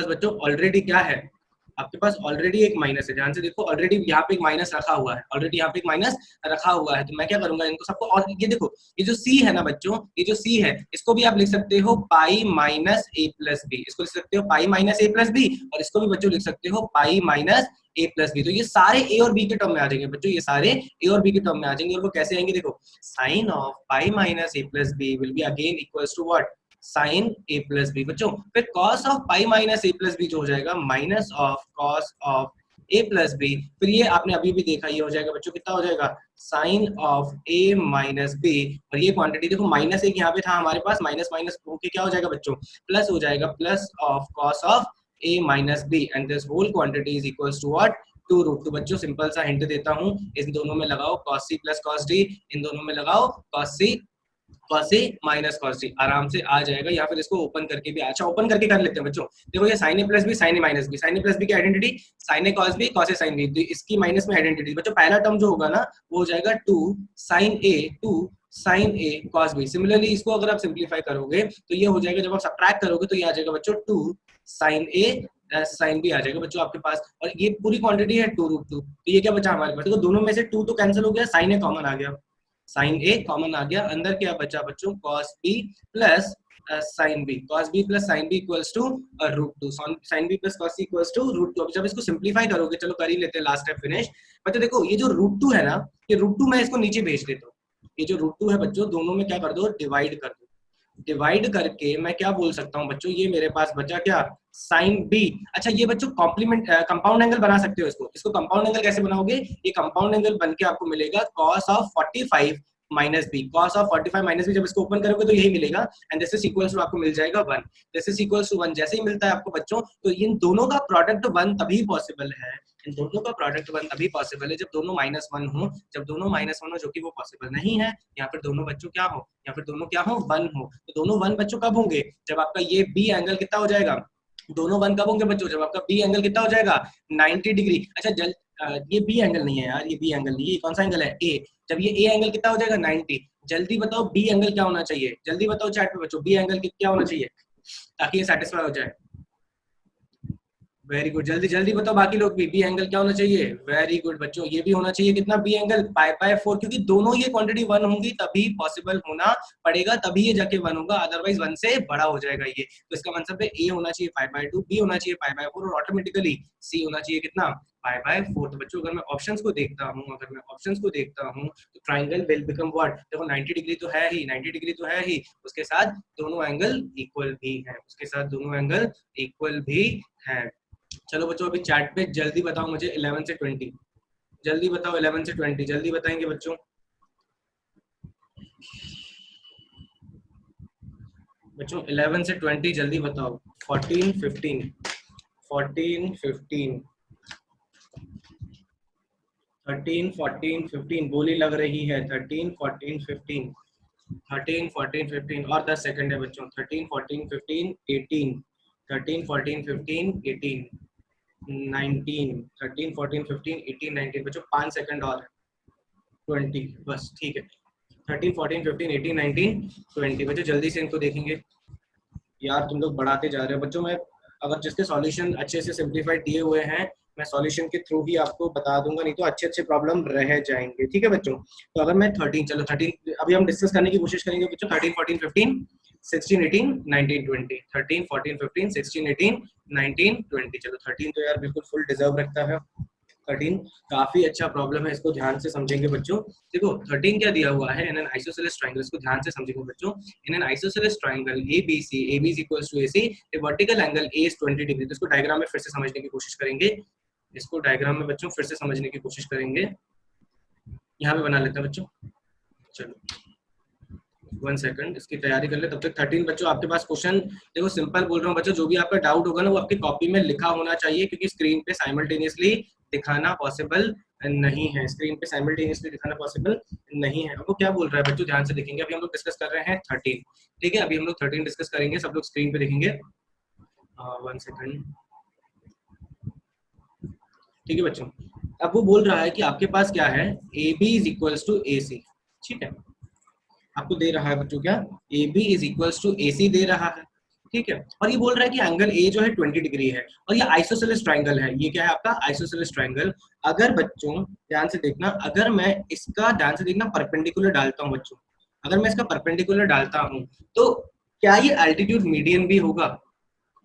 बच्चों ऑलरेडी क्या है? आपके पास ऑलरेडी एक माइनस है, ध्यान से देखो, ऑलरेडी यहाँ पे एक माइनस रखा हुआ है, ऑलरेडी यहाँ पे एक माइनस रखा हुआ है। तो मैं क्या करूंगा, इनको सबको, और ये देखो, ये जो सी है ना बच्चों, ये जो सी है, इसको भी आप लिख सकते हो पाई माइनस ए प्लस बी, इसको लिख सकते हो पाई माइनस ए प्लस बी, और इसको भी बच्चों लिख सकते हो पाई माइनस ए प्लस बी। तो ये सारे ए और बी के टर्म में आ जाएंगे बच्चों, ये सारे ए और बी के टर्म में आ जाएंगे। और वो कैसे आएंगे? देखो, sine of pi minus A plus B will be again equals to what? Sine A plus B. बच्चों फिर cos of pi minus A plus B जो हो जाएगा minus of cos of A plus B. फिर ये आपने अभी भी देखा, ये हो जाएगा बच्चों, कितना हो जाएगा? Sine of A minus B. और ये क्वांटिटी देखो, माइनस एक यहाँ पे था हमारे पास, माइनस माइनस होके क्या हो जाएगा बच्चों? प्लस हो जाएगा, plus of cos of A minus B, and this whole quantity is equals to what? 2√2। बच्चों सिंपल सा हिंट देता हूँ, इन दोनों में लगाओ cos c plus cos d, इन दोनों में लगाओ cos c minus cos d, आराम से आ जाएगा। या फिर इसको ओपन करके भी, अच्छा ओपन करके कर लेते हैं बच्चों। देखो ये sin a plus B, sin a minus B, sin a plus B की identity sin a cos b, cos a sin b, तो इसकी माइनस में आइडेंटिटी बच्चों, पहला टर्म जो होगा ना वो हो जाएगा 2 sin a cos b। Similarly इसको अगर आप सिंप्लीफाई करोगे तो ये हो जाएगा, जब आप सब्ट्रैक्ट करोगे तो ये आ जाएगा बच्चों 2 sin a साइन भी आ जाएगा बच्चों आपके पास, और ये पूरी क्वांटिटी है 2√2। तो ये क्या बचा हमारे पास? देखो दोनों में से 2 तो कैंसिल हो गया, sin a कॉमन आ गया, sin a कॉमन आ गया, अंदर क्या बचा बच्चों? cos b plus sin b, cos b plus sin b equals to √2, sin b plus cos c equals to √2। अब जब इसको सिंप्लीफाई करोगे, चलो कर ही लेते हैं, लास्ट स्टेप फिनिश। बच्चों देखो ये जो √2 है ना, ये √2 मैं इसको नीचे भेज देता हूँ, ये जो √2 है बच्चों, दोनों में क्या कर दो? डिवाइड कर दो। डिवाइड करके मैं क्या बोल सकता हूँ बच्चों? ये मेरे पास बचा क्या? Sine B. अच्छा ये बच्चों कॉम्प्लीमेंट कंपाउंड एंगल बना सकते हो इसको कंपाउंड एंगल कैसे बनाओगे? ये कंपाउंड एंगल बन के आपको मिलेगा cos of 45 minus B, cos of 45 minus B, जब इसको ओपन करोगे तो यही मिलेगा and this is equals to आपको मिल जाएगा 1, दिस इज इक्वल्स टू 1। जैसे ही मिलता है आपको बच्चों तो इन दोनों का प्रोडक्ट 1 तभी पॉसिबल है, इन दोनों का प्रोडक्ट 1 तभी पॉसिबल है जब दोनों -1 हो, जब दोनों -1 हो जो कि वो पॉसिबल नहीं है, यहाँ पर दोनों बच्चों क्या हो, यहाँ पर दोनों क्या हो 1 हो, तो दोनों 1 बच्चों कब होंगे, जब आपका ये बी एंगल कितना हो जाएगा, दोनों 1 कब होंगे बच्चों, जब आपका बी एंगल कितना हो जाएगा 90 डिग्री। अच्छा ये बी एंगल नहीं है यार, ये बी एंगल नहीं है, ये कौन सा एंगल है ए, जब ये ए एंगल कितना हो जाएगा 90, जल्दी बताओ बी एंगल क्या होना चाहिए, जल्दी बताओ चैट पे बच्चों, बी एंगल क्या होना चाहिए ताकि ये सेटिस्फाई हो जाए। वेरी गुड, जल्दी जल्दी बताओ बाकी लोग भी, बी एंगल क्या होना चाहिए, वेरी गुड बच्चों, ये भी होना चाहिए कितना बी एंगल π/4, क्योंकि दोनों ये क्वांटिटी 1 होंगी तभी पॉसिबल होना पड़ेगा, तभी ये जाके 1 होगा, अदरवाइज 1 से बड़ा हो जाएगा ये, तो इसका मतलब है ए होना चाहिए π/2, बी होना चाहिए π/4 और ऑटोमेटिकली सी होना चाहिए कितना π/4। तो बच्चों अगर मैं ऑप्शंस को देखता हूँ तो ट्राइंगल विल बिकम व्हाट, देखो 90 डिग्री तो है ही, 90 डिग्री तो है ही, उसके साथ दोनों एंगल इक्वल भी है, उसके साथ दोनों एंगल इक्वल भी है। चलो बच्चों अभी चैट पे जल्दी बताओ मुझे 11 से 20, जल्दी बताओ 11 से 20, जल्दी बताएंगे बच्चों, बच्चों 11 से 20 जल्दी बताओ, 14 15 14 15 13 14 15 बोली लग रही है, 13 14 15 13 14 15 और 10 सेकंड है बच्चों, 13 14 15 18 13 14 15 18 19 13 14 15 18 19 बच्चों 5 सेकंड और 20 बस ठीक है, 13 14 15 18 19 20 बच्चों जल्दी से इनको देखेंगे यार, तुम लोग बढ़ाते जा रहे हो बच्चों। मैं अगर जिसके सॉल्यूशन अच्छे से सिंप्लीफाइड दिए हुए हैं मैं सॉल्यूशन के थ्रू ही आपको बता दूंगा, नहीं तो अच्छे अच्छे प्रॉब्लम रह जाएंगे, ठीक है बच्चों। तो अगर मैं 13 चलो 13 अभी हम डिस्कस करने की कोशिश करेंगे बच्चों, 13 14 15 16 18 19 20 13 14 15 16 18 19 20 चलो 13 तो यार बिल्कुल फुल डिजर्व रखता है, 13 काफी अच्छा प्रॉब्लम है, इसको ध्यान से समझेंगे बच्चों। देखो 13 क्या दिया हुआ है, इन एन आइसोसेलेस ट्रायंगल, इसको ध्यान से समझेंगे बच्चों। इन an isosceles triangle ABC, AB is equals to AC, the vertical angle A is 20 degree. तो इसको डायग्राम में फिर से समझने की कोशिश करेंगे, इसको डायग्राम में बच्चों फिर से समझने की कोशिश करेंगे, यहाँ पे बना लेते हैं बच्चों। चलो 1 सेकंड इसकी तैयारी कर ले, तब तक 13 बच्चों आपके पास क्वेश्चन, देखो सिंपल बोल रहा हूँ बच्चों, जो भी आपका डाउट होगा ना वो आपकी कॉपी में लिखा होना चाहिए, क्योंकि स्क्रीन पे साइमल्टेनियसली दिखाना पॉसिबल नहीं है, स्क्रीन पे साइमल्टेनियसली दिखाना पॉसिबल नहीं है। आपको क्या बोल रहा है बच्चों, ध्यान से देखेंगे, अभी हम लोग डिस्कस कर रहे हैं 13, ठीक है, अभी हम लोग 13 डिस्कस करेंगे, सब लोग स्क्रीन पे देखेंगे। 1 सेकंड, ठीक है बच्चों। अब वो बोल रहा है कि आपके पास क्या है, AB is equals to AC, ठीक है, आपको दे रहा है बच्चों क्या, AB is equals to AC दे रहा है, ठीक है, और ये बोल रहा है कि एंगल A जो है 20 डिग्री है और ये आइसोसेलेस ट्रायंगल है, ये क्या है आपका आइसोसेलेस ट्रायंगल। अगर बच्चों ध्यान से देखना, अगर मैं इसका ध्यान से देखना परपेंडिकुलर डालता हूँ बच्चों, अगर मैं इसका परपेंडिकुलर डालता हूँ तो क्या ये एल्टीट्यूड मीडियन भी होगा,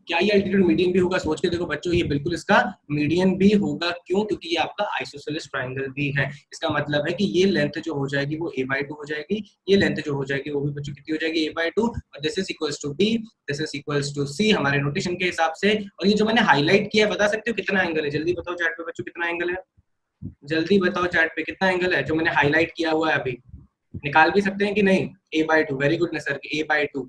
क्या ये एल्टीट्यूड मीडियन भी होगा, सोच के देखो बच्चों, ये बिल्कुल इसका मीडियन भी होगा, क्यों, क्योंकि ये आपका आइसोसेलेस ट्रायंगल भी है। इसका मतलब है कि ये लेंथ जो हो जाएगी वो a/2 हो जाएगी, ये लेंथ जो हो जाएगी वो भी बच्चों कितनी हो जाएगी a/2, और this is equals to b, this is equals to c हमारे नोटेशन के हिसाब से। और ये जो मैंने हाईलाइट किया है बता सकते हो कितना एंगल है, जल्दी बताओ चैट पे बच्चों कितना एंगल है, जल्दी बताओ चैट पे कितना एंगल है जो मैंने हाईलाइट किया हुआ है, अभी निकाल भी सकते हैं कि नहीं, a/2, very good sir, a/2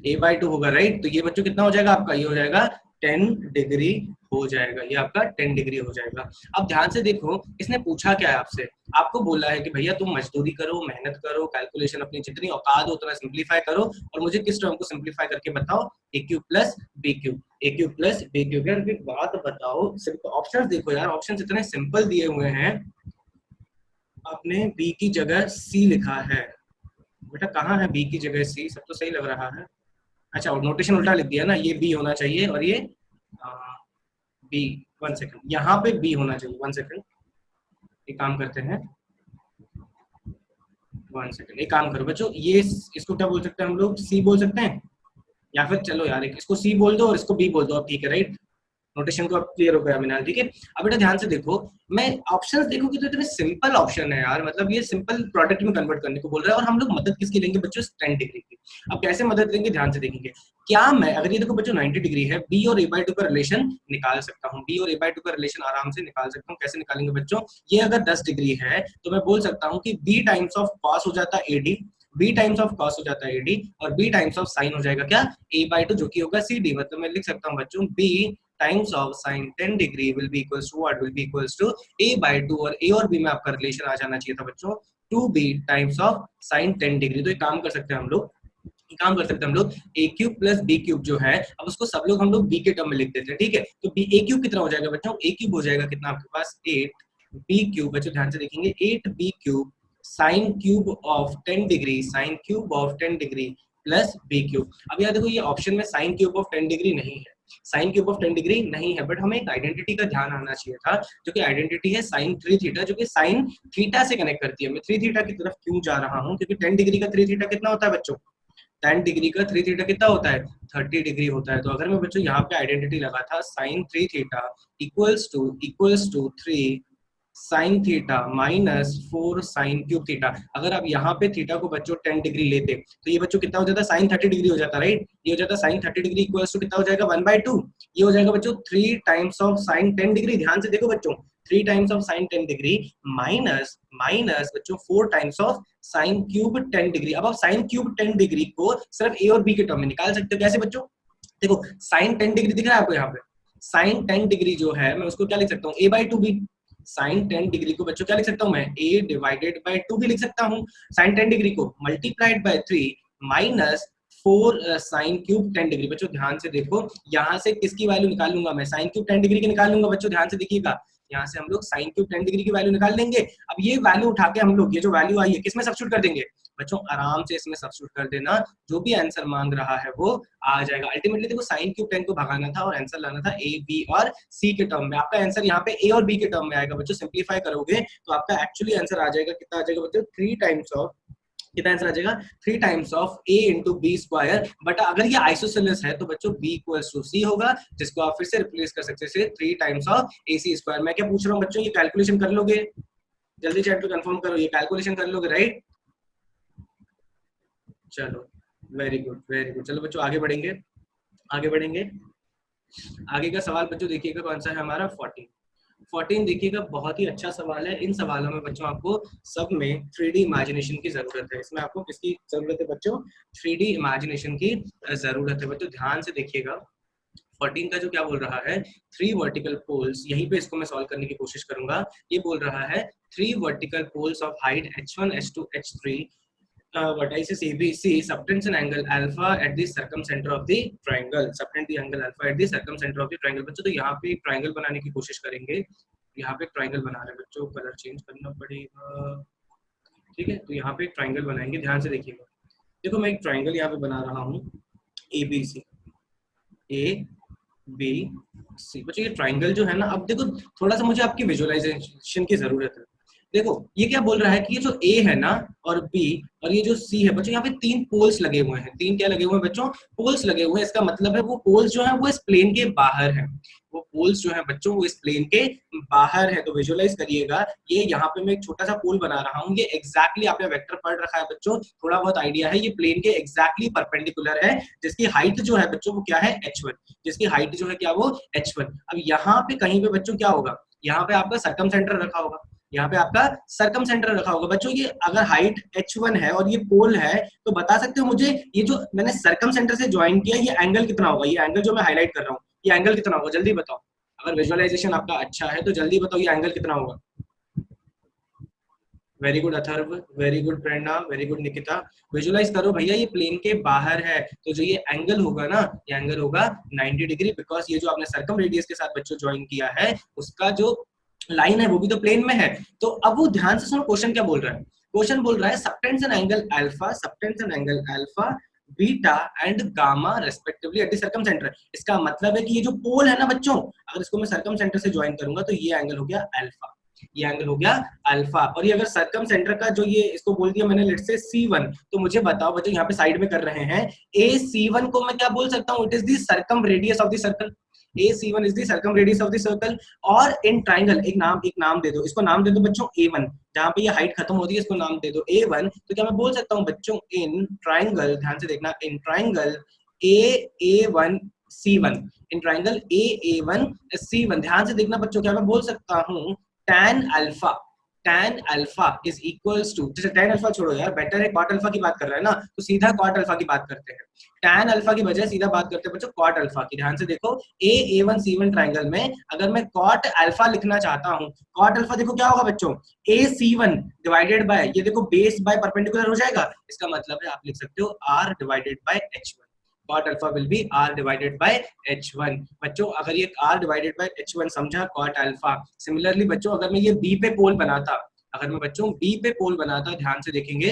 a/2 होगा, राइट। तो ये बच्चों कितना हो जाएगा आपका, ये हो जाएगा 10 डिग्री हो जाएगा, ये आपका 10 डिग्री हो जाएगा। अब ध्यान से देखो, इसने पूछा क्या है आपसे, आपको बोला है कि भैया तुम मजदूरी करो, मेहनत करो, कैलकुलेशन अपनी जितनी औकात हो उतना सिंप्लीफाई करो और मुझे किस टर्म को सिंप्लीफाई करके बताओ, a³ plus b³ a³ plus b³। यार एक बात बताओ, ऑप्शंस देखो यार, ऑप्शंस इतने सिंपल दिए हुए हैं, आपने b की जगह c लिखा है, बेटा कहाँ है b की जगह c, सब तो सही लग रहा है, अच्छा नोटेशन उल्टा लिख दिया ना, ये बी होना चाहिए और ये बी, 1 सेकंड, यहाँ पे बी होना चाहिए, 1 सेकंड, एक काम करते हैं, 1 सेकंड, एक काम करो बच्चों, ये इसको क्या बोल सकते हैं हम लोग, सी बोल सकते हैं, या फिर चलो यार इसको सी बोल दो और इसको बी बोल दो, अब ठीक है, राइट, नोटेशन को अब क्लियर हो गया मिनाल, ठीक है। अब बेटा ध्यान से देखो, मैं ऑप्शंस देखोगे तो इतने सिंपल ऑप्शन है यार, मतलब ये सिंपल प्रोडक्ट में कन्वर्ट करने को बोल रहा है, और हम लोग मदद किसकी लेंगे बच्चों, tan डिग्री की। अब कैसे मदद लेंगे ध्यान से देखेंगे। क्या मैं, अगर ये देखो बच्चों 90 डिग्री है, बी और a by 2 का रिलेशन निकाल सकता हूँ, बी और a by 2 का रिलेशन आराम से निकाल सकता हूँ। कैसे निकालेंगे बच्चों, ये अगर 10 डिग्री है तो मैं बोल सकता हूँ कि b टाइम्स ऑफ cos हो जाता है AD, b times of cos हो जाता है AD, और b टाइम्स ऑफ sin हो जाएगा क्या, a by 2, जो कि होगा CD। मतलब मैं लिख सकता हूँ बच्चों b times of sin 10 degree will be equals to what, will be equals to a by 2, और a और b में आपका रिलेशन आ जाना चाहिए था बच्चों 2b times of sin 10 degree. तो एक काम कर सकते हैं हम लोग, a cube plus b cube जो है, अब उसको सब लोग हम लोग b के टर्म में लिख देते हैं, ठीक है। तो b a क्यूब कितना हो जाएगा बच्चों, a क्यूब हो जाएगा कितना आपके पास 8b क्यूब, बच्चों ध्यान से देखेंगे 8b cube sine cube of 10 degree, sine cube of 10 degree plus b cube. अब यार देखो ये ऑप्शन में साइन क्यूब ऑफ 10 डिग्री नहीं है, साइन क्यूब ऑफ 10 डिग्री नहीं है, बट हमें एक आइडेंटिटी का ध्यान आना चाहिए था, जो कि आइडेंटिटी है साइन 3 थीटा, जो कि साइन थीटा से कनेक्ट करती है। मैं 3 थीटा की तरफ क्यों जा रहा हूँ, क्योंकि 10 डिग्री का 3 थीटा कितना होता है बच्चों, 10 डिग्री का 3 थीटा कितना होता है, 30 डिग्री होता है। तो अगर मैं बच्चों यहाँ पे आइडेंटिटी लगा था sine 3 theta equals to 3 sine theta minus 4 sine cube theta, अगर आप यहाँ पे थीटा को बच्चों 10 डिग्री लेते तो ये बच्चों कितना हो जाता, साइन 30 डिग्री हो जाता, राइट। ये हो जाता साइन 30 डिग्री इक्वल्स टू कितना हो जाएगा 1/2, ये हो जाएगा बच्चों 3 टाइम्स ऑफ साइन 10 डिग्री। ध्यान से देखो बच्चों, 3 times of sign 10 degree minus बच्चों 4 times of sine cube 10 degree. अब आप साइन क्यूब 10 डिग्री को सिर्फ ए और बी के टर्म में निकाल सकते हो। कैसे बच्चों, देखो साइन 10 डिग्री दिख रहा है आपको यहाँ पे, साइन 10 डिग्री जो है मैं उसको क्या लिख सकता हूँ a/2b, साइन 10 डिग्री को बच्चों क्या लिख सकता हूँ मैं, a डिवाइडेड बाय 2 भी लिख सकता हूँ। साइन 10 डिग्री को multiplied by 3 minus 4 sine cube 10 degree. बच्चों ध्यान से देखो, यहाँ से किसकी वैल्यू निकाल लूंगा मैं, साइन क्यूब 10 डिग्री की निकाल लूंगा। बच्चों ध्यान से देखिएगा, यहाँ से हम लोग साइन क्यूब 10 डिग्री की वैल्यू निकाल लेंगे। अब ये वैल्यू उठा के हम लोग, ये जो वैल्यू आई है किसमें सब्स्टिट्यूट कर देंगे बच्चों, आराम से इसमें सब्स्टिट्यूट कर देना, जो भी आंसर मांग रहा है वो आ जाएगा। अल्टीमेटली देखो साइन क्यूब 10 को भगाना था और आंसर लाना था ए बी और सी के टर्म में। आपका आंसर यहाँ पे ए और बी के टर्म में आएगा बच्चों। सिंप्लीफाई करोगे तो आपका एक्चुअली आंसर आ जाएगा, कितना आ जाएगा बच्चों, 3 टाइम्स ऑफ, कितना आंसर आ जाएगा 3 times of a into B square. But अगर ये आइसोसेलेस है तो बच्चों b इक्वल्स टू c होगा, जिसको आप फिर से रिप्लेस कर सकते हैं 3 टाइम्स ऑफ ac स्क्वायर। मैं क्या पूछ रहा हूँ बच्चों, ये कैलकुलेशन कर लोगे, जल्दी चैट पे कंफर्म करो, ये कैलकुलेशन कर लोगे राइट। चलो वेरी गुड वेरी गुड। चलो बच्चों आगे बढ़ेंगे, आगे बढ़ेंगे। आगे का सवाल बच्चों देखिएगा कौन सा है हमारा 14 देखिएगा, बहुत ही अच्छा सवाल है। इन सवालों में बच्चों आपको सब में 3D इमेजिनेशन की जरूरत है। इसमें आपको किसकी जरूरत है बच्चों, 3D इमेजिनेशन की जरूरत है। बच्चों ध्यान से देखिएगा, 14 का जो क्या बोल रहा है, 3 वर्टिकल पोल्स, यहीं पे इसको मैं सॉल्व करने की कोशिश करूंगा। ये बोल रहा है 3 vertical poles of height h1 h2 h3 vertices ABC subtends an angle alpha at the circumcenter of the triangle, subtend the angle alpha at the circumcenter of the triangle। बच्चों तो यहाँ पे एक ट्रायंगल बनाने की कोशिश करेंगे, यहाँ पे एक ट्रायंगल बना रहे हैं बच्चों, कलर चेंज करना पड़ेगा, ठीक है। तो यहाँ पे एक ट्रायंगल बनाएंगे, ध्यान से देखिएगा। देखो मैं एक ट्रायंगल यहाँ पे बना रहा हूँ ABC, ABC बच्चों ये ट्रायंगल जो है ना, अब देखो थोड़ा सा मुझे आपकी विजुअलाइजेशन की जरूरत है। देखो ये क्या बोल रहा है कि ये जो A है ना और B और ये जो C है बच्चों, यहाँ पे 3 पोल्स लगे हुए हैं। 3 क्या लगे हुए हैं बच्चों, पोल्स लगे हुए हैं। इसका मतलब है वो पोल्स जो है वो इस प्लेन के बाहर है, वो पोल्स जो है बच्चों वो इस प्लेन के बाहर है। तो विजुअलाइज करिएगा, ये यहाँ पे मैं एक छोटा सा पोल बना रहा हूँ, ये एग्जैक्टली आपने वेक्टर पढ़ रखा है बच्चों, थोड़ा बहुत आइडिया है। ये प्लेन के एग्जैक्टली परपेंडिकुलर है, जिसकी हाइट जो है बच्चों वो क्या है h1, जिसकी हाइट जो है क्या वो h1। अब यहाँ पे कहीं पे बच्चों क्या होगा, यहाँ पे आपका सर्कम सेंटर रखा होगा, यहाँ पे आपका सर्कम सेंटर रखा होगा। बच्चों ये अगर हाइट h1 है और ये पोल है, तो बता सकते हो मुझे ये जो मैंने सर्कम सेंटर से ज्वाइन किया ये एंगल कितना होगा, ये एंगल जो मैं हाईलाइट कर रहा हूँ ये एंगल कितना होगा, जल्दी बताओ। अगर विजुअलाइजेशन आपका अच्छा है तो जल्दी बताओ ये एंगल कितना होगा। Very good Atharva, very good Prerna, very good Nikita. Visualise करो भैया, ये प्लेन के बाहर है, तो जो ये एंगल होगा ना, ये एंगल होगा 90 डिग्री, बिकॉज ये जो आपने सर्कम रेडियस के साथ बच्चों ज्वाइन किया है उसका जो लाइन है वो भी तो प्लेन में है। तो अब वो ध्यान से सुनो, क्वेश्चन क्या बोल रहा है, क्वेश्चन बोल रहा है subtends an angle alpha beta and gamma respectively at the circum centre. इसका मतलब है कि ये जो पोल है ना बच्चों, अगर इसको मैं सर्कम सेंटर से ज्वाइन करूंगा तो ये एंगल हो गया अल्फा, ये एंगल हो गया अल्फा। और ये अगर सर्कम सेंटर का जो ये इसको बोल दिया मैंने लेट्स से C1, तो मुझे बताओ बच्चों यहाँ पे साइड में कर रहे हैं AC1 को मैं क्या बोल सकता हूँ, it is the circum radius of the circle. AC1 is the circum radius of the circle. और इन ट्राइंगल एक नाम दे दो, इसको नाम दे दो बच्चों A1, जहां पे ये हाइट खत्म होती है इसको नाम दे दो A1। तो क्या मैं बोल सकता हूँ बच्चों इन ट्राइंगल, ध्यान से देखना, in triangle A1 C1, in triangle A1 C1, ध्यान से देखना बच्चों, क्या मैं बोल सकता हूँ tan alpha is equals to, जैसे tan अल्फा छोड़ो यार, बेटर है cot अल्फा की बात कर रहा है ना, तो सीधा cot अल्फा की बात करते हैं। tan अल्फा की बजाय सीधा बात करते हैं बच्चों cot अल्फा की। ध्यान से देखो A1 C1 ट्राइंगल में अगर मैं cot अल्फा लिखना चाहता हूँ, cot अल्फा देखो क्या होगा बच्चों, AC1 डिवाइडेड बाय, ये देखो बेस बाय परपेंडिकुलर हो जाएगा, इसका मतलब है आप लिख सकते हो R divided bye H1। cot alpha will be R divided by H1। बच्चों अगर ये R divided by H1 समझा cot alpha। सिमिलरली बच्चों अगर मैं ये B पे पोल बनाता, अगर मैं बच्चों B पे पोल बनाता, ध्यान से देखेंगे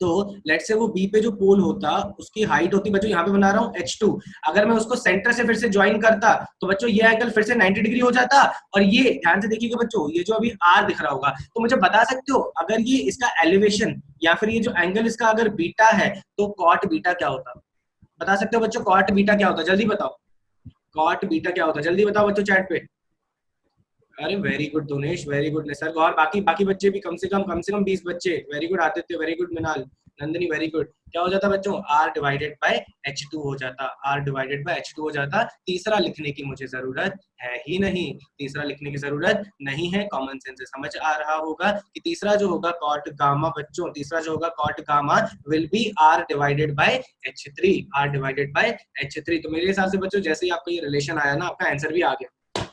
तो लेट्स से वो B पे जो पोल होता उसकी हाइट होती बच्चों, यहाँ पे बना रहा हूँ H2, अगर मैं उसको सेंटर से फिर से ज्वाइन करता तो बच्चों ये एंगल फिर से 90 डिग्री हो जाता। और ये ध्यान से देखिएगा बच्चों, ये जो अभी R दिख रहा होगा, तो मुझे बता सकते हो अगर ये इसका एलिवेशन या फिर ये जो एंगल इसका अगर बीटा है तो कॉट बीटा क्या होता, बता सकते हो बच्चों कॉट बीटा क्या होता है, जल्दी बताओ, कॉट बीटा क्या होता है, जल्दी बताओ बच्चों चैट पे। अरे very good Donesh, very good sir, और बाकी बाकी बच्चे भी कम से कम 20 बच्चे, very good Aditya, very good Minal, Nandini very good. क्या हो जाता बच्चों, R डिवाइडेड बाय H2 हो जाता, R डिवाइडेड बाय H2 हो जाता। तीसरा लिखने की मुझे जरूरत है ही नहीं, तीसरा लिखने की जरूरत नहीं है, कॉमन सेंस से समझ आ रहा होगा कि तीसरा जो होगा कॉट गामा बच्चों, तीसरा जो होगा cot gamma will be R divided by H3, R divided by H3। तो मेरे हिसाब से बच्चों जैसे ही आपका ये रिलेशन आया ना, आपका आंसर भी आ गया,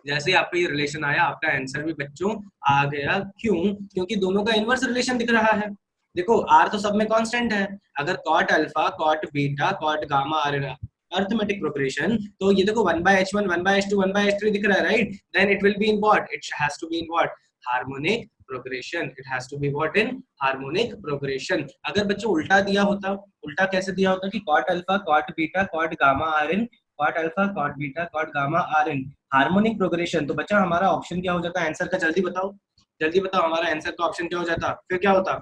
जैसे आपका ये रिलेशन आया आपका आंसर भी बच्चों आ गया। क्यों, क्योंकि दोनों का इनवर्स रिलेशन दिख रहा है। देखो R तो सब में कांस्टेंट है, अगर cot alpha cot beta cot gamma आ रहा अर्थमेटिक प्रोग्रेशन, तो ये देखो 1/h1 1/h2 1/h3 दिख रहा है, right, then it will be in what, it has to be in what, harmonic progression, it has to be what, in harmonic progression. अगर बच्चों उल्टा दिया होता, उल्टा कैसे दिया होता कि cot alpha cot beta cot gamma are in, cot alpha cot beta cot gamma are in harmonic progression, तो बच्चा हमारा ऑप्शन क्या हो जाता है आंसर का, जल्दी बताओ, जल्दी बताओ हमारा आंसर का ऑप्शन क्या हो जाता, फिर क्या होता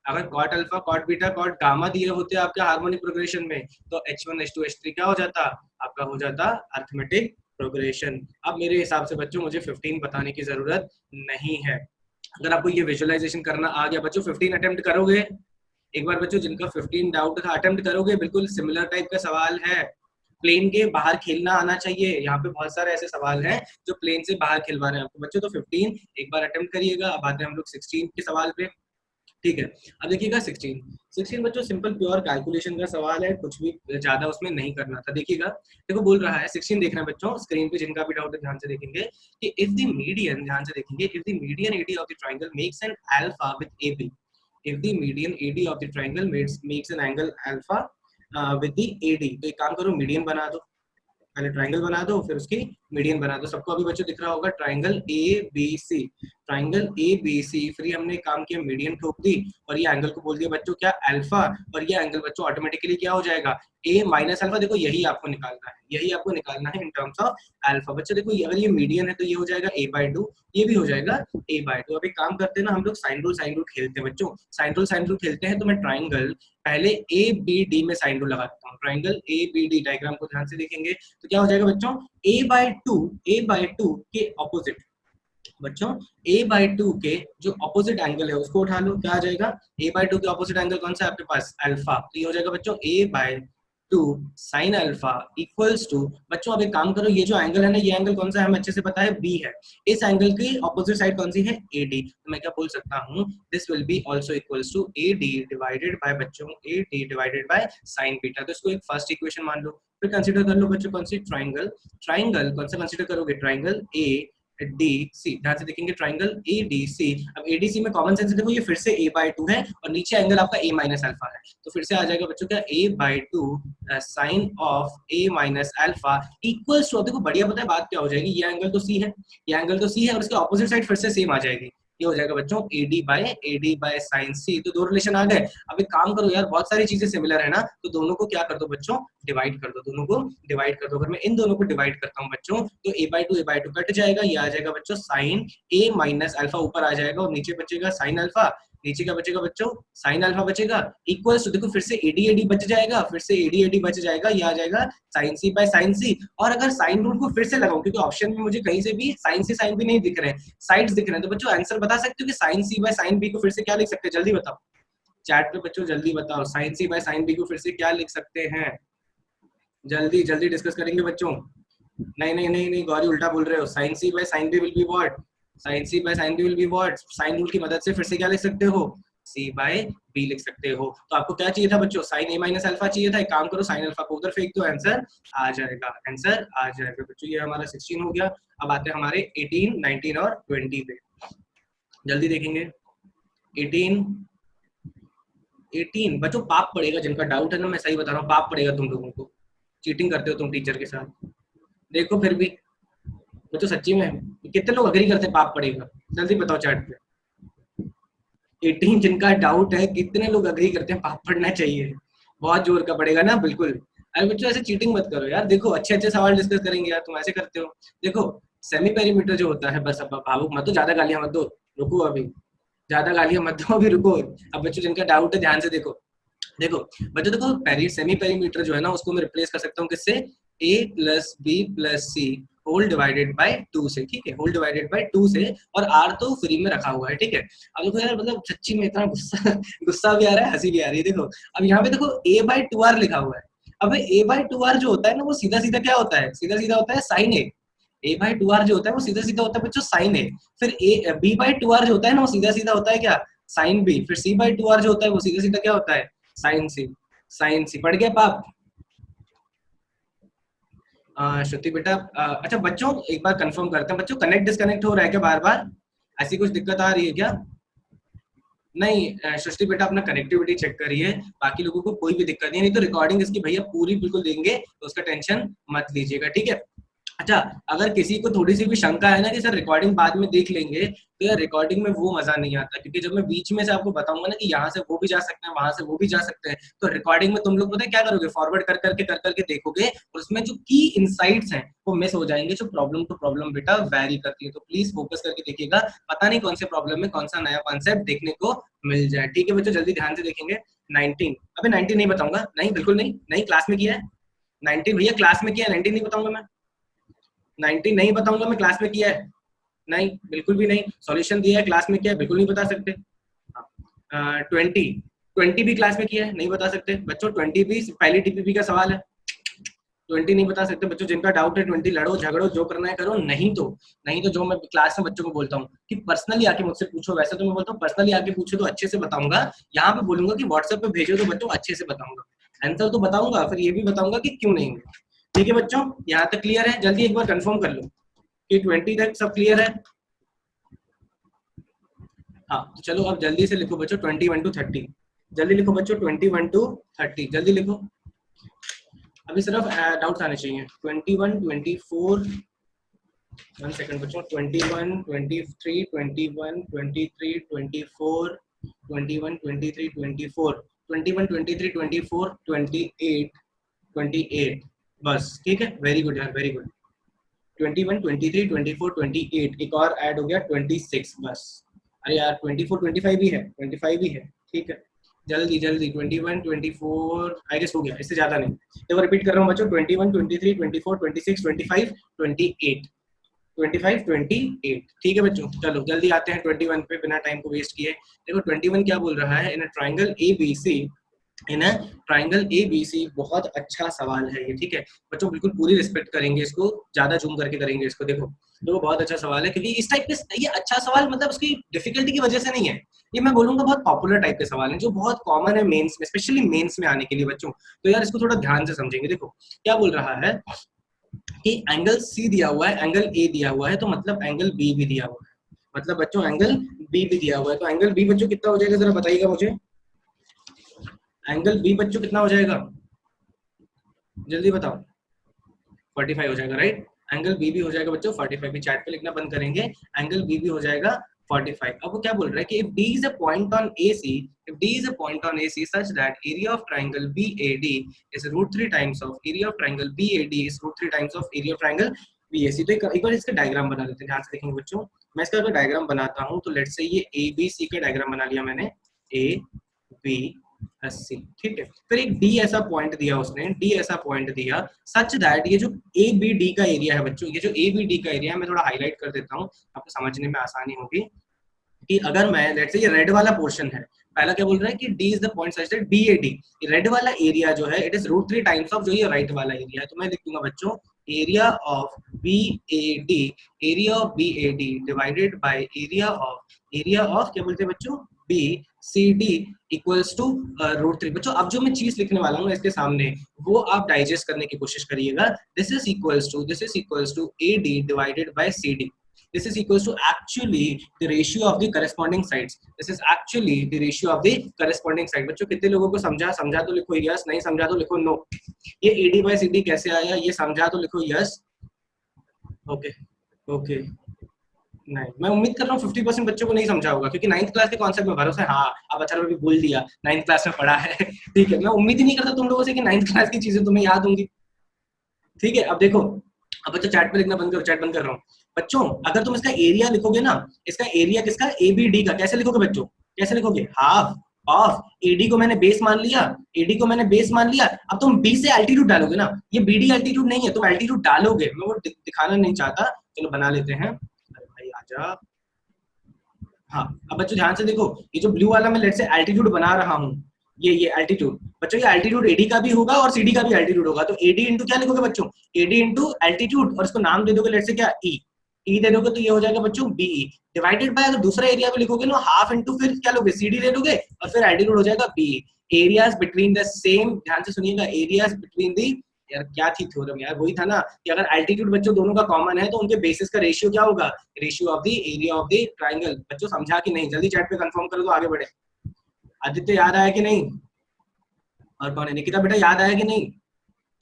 अगर cot alpha cot beta cot gamma दिए होते आपके हार्मोनिक प्रोग्रेशन में, तो H1 H2 H3 क्या हो जाता, आपका हो जाता अर्थमेटिक प्रोग्रेशन। अब मेरे हिसाब से बच्चों मुझे 15 बताने की जरूरत नहीं है, अगर आपको ये विजुअलाइजेशन करना आ गया बच्चों 15 अटेम्प्ट करोगे एक बार बच्चों, जिनका 15 डाउट था अटेम्प्ट करोगे, बिल्कुल सिमिलर टाइप का सवाल है, प्लेन के बाहर खेलना आना चाहिए, यहाँ पे बहुत सारे ऐसे सवाल हैं जो प्लेन से बाहर खिलवा रहे हैं आपको बच्चों, तो 15 एक बार अटेम्प्ट करिएगा। अब आते हैं हम लोग 16 के सवाल पे, ठीक है। अब देखिएगा 16 बच्चों सिंपल प्योर कैलकुलेशन का सवाल है, कुछ भी ज्यादा उसमें नहीं करना था। देखिएगा, देखो बोल रहा है 16 देख रहे हैं बच्चों स्क्रीन पे, जिनका भी डाउट है ध्यान से देखेंगे कि इफ द मीडियन, ध्यान से देखेंगे, if the median AD of the triangle makes an alpha with AB, if the median AD of the triangle makes an angle alpha with the AD, तो एक काम करो मीडियन बना दो, पहले ट्राइंगल बना दो फिर उसकी मीडियन बना दो। सबको अभी बच्चों दिख रहा होगा ट्राइंगल ABC, ट्राइंगल ABC, फिर हमने काम किया मीडियन ठोक दी और ये एंगल को बोल दिया बच्चों क्या अल्फा, और ये एंगल बच्चों ऑटोमेटिकली क्या हो जाएगा A माइनस अल्फा। देखो यही आपको निकालना है, यही आपको निकालना है इन टर्म्स ऑफ अल्फा। बच्चों देखो अगर ये मीडियन है तो ये हो जाएगा A/2, ये भी हो जाएगा A/2। अब एक काम करते हैं ना हम लोग, साइन रूल खेलते हैं बच्चों, साइन रूल खेलते हैं। तो मैं ट्राइंगल पहले ABD में साइन रूल लगाता हूँ, ट्राइंगल ABD डायग्राम को ध्यान से देखेंगे तो क्या हो जाएगा बच्चों A/2 के ऑपोजिट, बच्चों A/2 के जो ऑपोजिट एंगल है उसको उठा लो, क्या आ जाएगा A/2 के ऑपोजिट एंगल कौन सा है आपके पास, अल्फा, तो ये हो जाएगा बच्चों A/2 sin alpha equals to, बच्चों अब एक काम करो, ये जो एंगल है ना, ये एंगल कौन सा है हमें अच्छे से पता है B है, इस एंगल की ऑपोजिट साइड कौन सी है AD, तो मैं क्या बोल सकता हूँ this will be also equals to AD divided by बच्चों AD divided by sin beta. तो इसको एक फर्स्ट इक्वेशन मान लो, फिर कंसीडर कर लो बच्चों कौन सी, ट्राइंगल, ट्राइंगल कौन सा कंसीडर करोगे, ट्राइंगल ADC, ध्यान से देखेंगे ट्राइंगल ADC। अब ADC में कॉमन सेंस देखो ये फिर से A/2 है और नीचे एंगल आपका A माइनस अल्फा है, तो फिर से आ जाएगा बच्चों क्या A/2 sine of A minus alpha equals to, देखो बढ़िया पता है बात क्या हो जाएगी, ये एंगल तो C है, ये एंगल तो C है और इसके ऑपोजिट साइड फिर से सेम आ जाएगी, ये हो जाएगा बच्चों AD बाय साइन C। तो दो रिलेशन आ गए। अब एक काम करो यार, बहुत सारी चीजें सिमिलर है ना, तो दोनों को क्या कर दो बच्चों, डिवाइड कर दो, दोनों को डिवाइड कर दो। अगर मैं इन दोनों को डिवाइड करता हूँ बच्चों तो A/2 कट जाएगा, ये आ जाएगा बच्चों साइन A माइनस अल्फा ऊपर आ जाएगा और नीचे बचेगा साइन अल्फा, नीचे क्या बचेगा बच्चों, साइन अल्फा बचेगा, इक्वल्स टू, देखो फिर से एडी एडी बच जाएगा, फिर से एडी एडी बच जाएगा, ये आ जाएगा साइन सी बाय साइन सी। और अगर साइन रूट को फिर से लगाऊं, क्योंकि ऑप्शन में मुझे कहीं से भी साइन सी साइन बी नहीं दिख रहे हैं, साइड्स दिख रहे हैं, तो बच्चों आंसर बता सकते हो कि sine C by sine B को फिर से क्या लिख सकते हैं, जल्दी बताओ चैट पे बच्चों, जल्दी बताओ sine C by sine B को फिर से क्या लिख सकते हैं, जल्दी जल्दी डिस्कस करेंगे बच्चों। नहीं नहीं नहीं नहीं गौरी उल्टा बोल रहे हो, sine C by sine B will be what, sine C by sine B will be what, sine rule की मदद से फिर से क्या लिख सकते हो, सी बाय बी लिख सकते हो। तो आपको क्या चाहिए था बच्चों, साइन ए माइनस अल्फा चाहिए था, एक काम करो साइन अल्फा को उधर फेंक दो, आंसर आ जाएगा, आंसर आ जाएगा बच्चों। ये हमारा 16 हो गया। अब आते हैं हमारे 18, 19 और 20 पे, जल्दी देखेंगे। 18 18 बच्चों पाप पड़ेगा, जिनका डाउट है ना मैं सही बता रहा हूँ, पाप पड़ेगा तुम लोगों को, चीटिंग करते हो तुम टीचर के साथ। देखो फिर भी बच्चों सच्ची में कितने लोग अग्री करते हैं पाप पड़ेगा, जल्दी बताओ चैट पे। 18 जिनका डाउट है, कितने लोग अग्री करते हैं पाप पढ़ना चाहिए, बहुत जोर का पड़ेगा ना, बिल्कुल। अरे बच्चों ऐसे चीटिंग मत करो यार, देखो अच्छे अच्छे सवाल डिस्कस करेंगे यार, तुम ऐसे करते हो। देखो सेमी पेरीमीटर जो होता है, बस अब भावुक मत दो, ज्यादा गालियां मत दो, रुको अभी, ज्यादा गालियां मत दो अभी, रुको। अब बच्चों जिनका डाउट है ध्यान से देखो, देखो बच्चों देखो सेमी पेरीमीटर जो है ना, उसको मैं रिप्लेस कर सकता हूँ किससे, a plus B plus C whole divided by 2 से, ठीक है, होल डिवाइडेड बाय 2 से, और r तो फ्री में रखा हुआ है, ठीक है। अब देखो यार मतलब सच्ची में इतना गुस्सा गुस्सा भी आ रहा है, हंसी भी आ रही है। देखो अब यहाँ पे देखो a बाय 2r लिखा हुआ है, अब a बाय 2r जो होता है ना, वो सीधा सीधा क्या होता है, सीधा सीधा होता है साइन a बाय 2r जो होता है वो सीधा सीधा होता है बच्चों साइन a, फिर b बाय 2r जो होता है ना, वो सीधा सीधा होता है क्या, साइन b, फिर c बाय 2r जो होता है वो सीधा सीधा क्या होता है, साइन सी, साइन सी। पढ़ गया पाप। श्रुति बेटा अच्छा बच्चों एक बार कंफर्म करते हैं, बच्चों कनेक्ट डिस्कनेक्ट हो रहा है क्या बार बार, ऐसी कुछ दिक्कत आ रही है क्या? नहीं सृष्टि बेटा अपना कनेक्टिविटी चेक करिए, बाकी लोगों को कोई भी दिक्कत नहीं, नहीं तो रिकॉर्डिंग इसकी भैया पूरी बिल्कुल देंगे, तो उसका टेंशन मत लीजिएगा, ठीक है। अच्छा अगर किसी को थोड़ी सी भी शंका है ना कि सर रिकॉर्डिंग बाद में देख लेंगे, तो यार रिकॉर्डिंग में वो मजा नहीं आता, क्योंकि जब मैं बीच में से आपको बताऊंगा ना कि यहाँ से वो भी जा सकते हैं, वहां से वो भी जा सकते हैं, तो रिकॉर्डिंग में तुम लोग पता है क्या करोगे, फॉरवर्ड कर करके देखोगे, और उसमें जो की इनसाइट्स हैं वो मिस हो जाएंगे, जो प्रॉब्लम टू प्रॉब्लम बेटा वैरी करती है, तो प्लीज फोकस करके देखिएगा, पता नहीं कौन से प्रॉब्लम में कौन सा नया कॉन्सेप्ट देखने को मिल जाए, ठीक है बच्चों, जल्दी ध्यान से देखेंगे। 19 अबे 19 नहीं बताऊंगा, नहीं बिल्कुल नहीं, नहीं क्लास में किया है 19 भैया, क्लास में किया है 19 नहीं बताऊंगा मैं, 19 नहीं बताऊंगा मैं, क्लास में किया है नहीं, बिल्कुल भी नहीं, सॉल्यूशन दिया है क्लास में किया है, बिल्कुल नहीं बता सकते। 20 भी क्लास में किया है, नहीं बता सकते बच्चों, 20 भी पहली टीपीपी का सवाल है, 20 नहीं बता सकते बच्चों, जिनका डाउट है 20 लड़ो झगड़ो जो करना है करो, नहीं तो जो मैं क्लास में बच्चों को बोलता हूँ कि पर्सनली आके मुझसे पूछो, वैसे तो मैं बोलता हूँ पर्सनली आके पूछो तो अच्छे से बताऊंगा, यहाँ पे बोलूंगा कि व्हाट्सएप पे भेजो तो बच्चों अच्छे से बताऊंगा, आंसर तो बताऊंगा, फिर ये भी बताऊंगा कि क्यों नहीं, ठीक है बच्चों, यहाँ तक क्लियर है, जल्दी एक बार कंफर्म कर लो कि 20 तक सब क्लियर है। हाँ तो चलो अब जल्दी से लिखो बच्चों 21 to 30, जल्दी लिखो बच्चों 21 to 30, जल्दी लिखो, अभी सिर्फ डाउट्स आने चाहिए। 21 24 वन सेकंड बच्चों, 21 23 21 23 24 21 23 24 21 23 24 28 28 बस, ठीक है, वेरी गुड यार, वेरी गुड। 21 23 24 28 एक और ऐड हो गया 26 बस, अरे यार 24 25 भी है, 25 भी है, ठीक है, जल्दी जल्दी 21 24 आई गेस हो गया, इससे ज्यादा नहीं, तो रिपीट कर रहा हूँ बच्चों 21 23 24 26 25 28 25 28, ठीक है बच्चों, चलो जल्दी आते हैं 21 पे बिना टाइम को वेस्ट किए। देखो 21 क्या बोल रहा है, in triangle ABC, in triangle ABC, बहुत अच्छा सवाल है ये, ठीक है बच्चों, बिल्कुल पूरी रिस्पेक्ट करेंगे इसको, ज्यादा जूम करके करेंगे इसको, देखो तो बहुत अच्छा सवाल है, क्योंकि इस टाइप के ये अच्छा सवाल मतलब उसकी डिफिकल्टी की वजह से नहीं है, ये मैं बोलूंगा बहुत पॉपुलर टाइप के सवाल है, जो बहुत कॉमन है मेंस में, स्पेशली मेंस में आने के लिए बच्चों, तो यार इसको थोड़ा ध्यान से समझेंगे। देखो क्या बोल रहा है कि एंगल C दिया हुआ है, एंगल A दिया हुआ है, तो मतलब एंगल B भी दिया हुआ है, मतलब बच्चों एंगल B भी दिया हुआ है, तो एंगल B बच्चों कितना हो जाएगा जरा बताइएगा मुझे, एंगल B बच्चों कितना हो जाएगा, जल्दी बताओ, 45 हो जाएगा, राइट, एंगल B भी हो जाएगा बच्चों 45, भी चैट पे लिखना बंद करेंगे, एंगल B भी हो जाएगा 45। अब वो क्या बोल रहा है कि if D is a point on AC, if D is a point on AC such that area of triangle BAD is √3 times of area of triangle BAD is √3 times of area of triangle BAC, तो एक बार इसका diagram बना लेते हैं, ध्यान से देखेंगे बच्चों, मैं इसका अगर डायग्राम बनाता हूँ तो लेट्स से ये ए बी सी का डायग्राम बना लिया मैंने, ए बी सी, ठीक है। फिर एक डी ऐसा पॉइंट दिया उसने, डी ऐसा पॉइंट दिया सच दैट ये जो ए बी डी का एरिया है बच्चों, ये जो ए बी डी का एरिया है, मैं थोड़ा हाईलाइट कर देता हूँ आपको समझने में आसानी होगी कि अगर मैं लेट्स से ये रेड वाला पोर्शन है, पहला क्या बोल रहा है कि D is the point such that B A D, red वाला एरिया जो है इट इज √3 टाइम्स ऑफ जो ये राइट वाला एरिया है। तो मैं लिख दूंगा बच्चों area of B A D, area of B A D divided by area of क्या बोलते हैं बच्चों, B C D equals to √3। बच्चों अब जो मैं चीज लिखने वाला हूँ इसके सामने वो आप डाइजेस्ट करने की कोशिश करिएगा। This is equals to A D divided by C D. This is equals to actually the ratio of the corresponding sides. This is actually the ratio of the corresponding side. बच्चों कितने लोगों को समझा तो लिखो यस, नहीं समझा तो लिखो नो। ये AD by CD कैसे आया, ये समझा तो लिखो यस, ओके। नहीं, मैं उम्मीद कर रहा हूँ 50% बच्चों को नहीं समझा होगा क्योंकि 9th क्लास के कॉन्सेप्ट में भरोसा है। हाँ, अब अच्छा भी बोल दिया 9th क्लास में पढ़ा है, ठीक है। मैं उम्मीद ही नहीं करता तुम लोगों से कि 9th क्लास की चीजें तुम्हें याद होंगी, ठीक है। अब देखो, अब बच्चों चैट पे लिखना बंद करो, चैट बंद कर रहा हूँ। बच्चों अगर तुम इसका एरिया लिखोगे ना, इसका एरिया किसका, ए बी डी का, कैसे लिखोगे बच्चों, कैसे लिखोगे, हाफ ऑफ एडी को मैंने बेस मान लिया, एडी को मैंने बेस मान लिया। अब तुम बी से एल्टीट्यूड डालोगे ना, ये बीडी एल्टीट्यूड नहीं है, तुम एल्टीट्यूड डालोगे, मैं वो दिखाना नहीं चाहता, चलो बना लेते हैं। अरे भाई आजा। हाँ, अब बच्चों ध्यान से देखो, ये जो ब्लू वाला मैं लेट से एल्टीट्यूड बना रहा हूँ, ये एल्टीट्यूड, बच्चों ये एल्टीट्यूड एडी का भी होगा और सीडी का भी एल्टीट्यूड होगा। तो एडी इंटू क्या लिखोगे बच्चों, एडी इंटू एल्टीट्यूड, और इसको नाम दे दोगे लेट से क्या, ई दे दोगे, तो ये हो जाएगा बच्चों बीई डिवाइडेड बाय, अगर दूसरा एरिया भी लिखोगे ना हाफ इंटू, फिर क्या लोगे, सीडी ले लोगे और फिर एल्टीट्यूड हो जाएगा B. Areas between the same, ध्यान से सुनिएगा, एरियाज बिटवीन दी, यार क्या थी थ्योरम यार, वही था ना कि अगर एल्टीट्यूड बच्चों दोनों का कॉमन है तो उनके बेसिस का रेशियो क्या होगा, ratio of the area of the triangle. बच्चों समझा कि नहीं, जल्दी चैट पे कंफर्म करो तो आगे बढ़े। आदित्य याद आया कि नहीं, और कौन है, निकिता बेटा याद आया कि नहीं,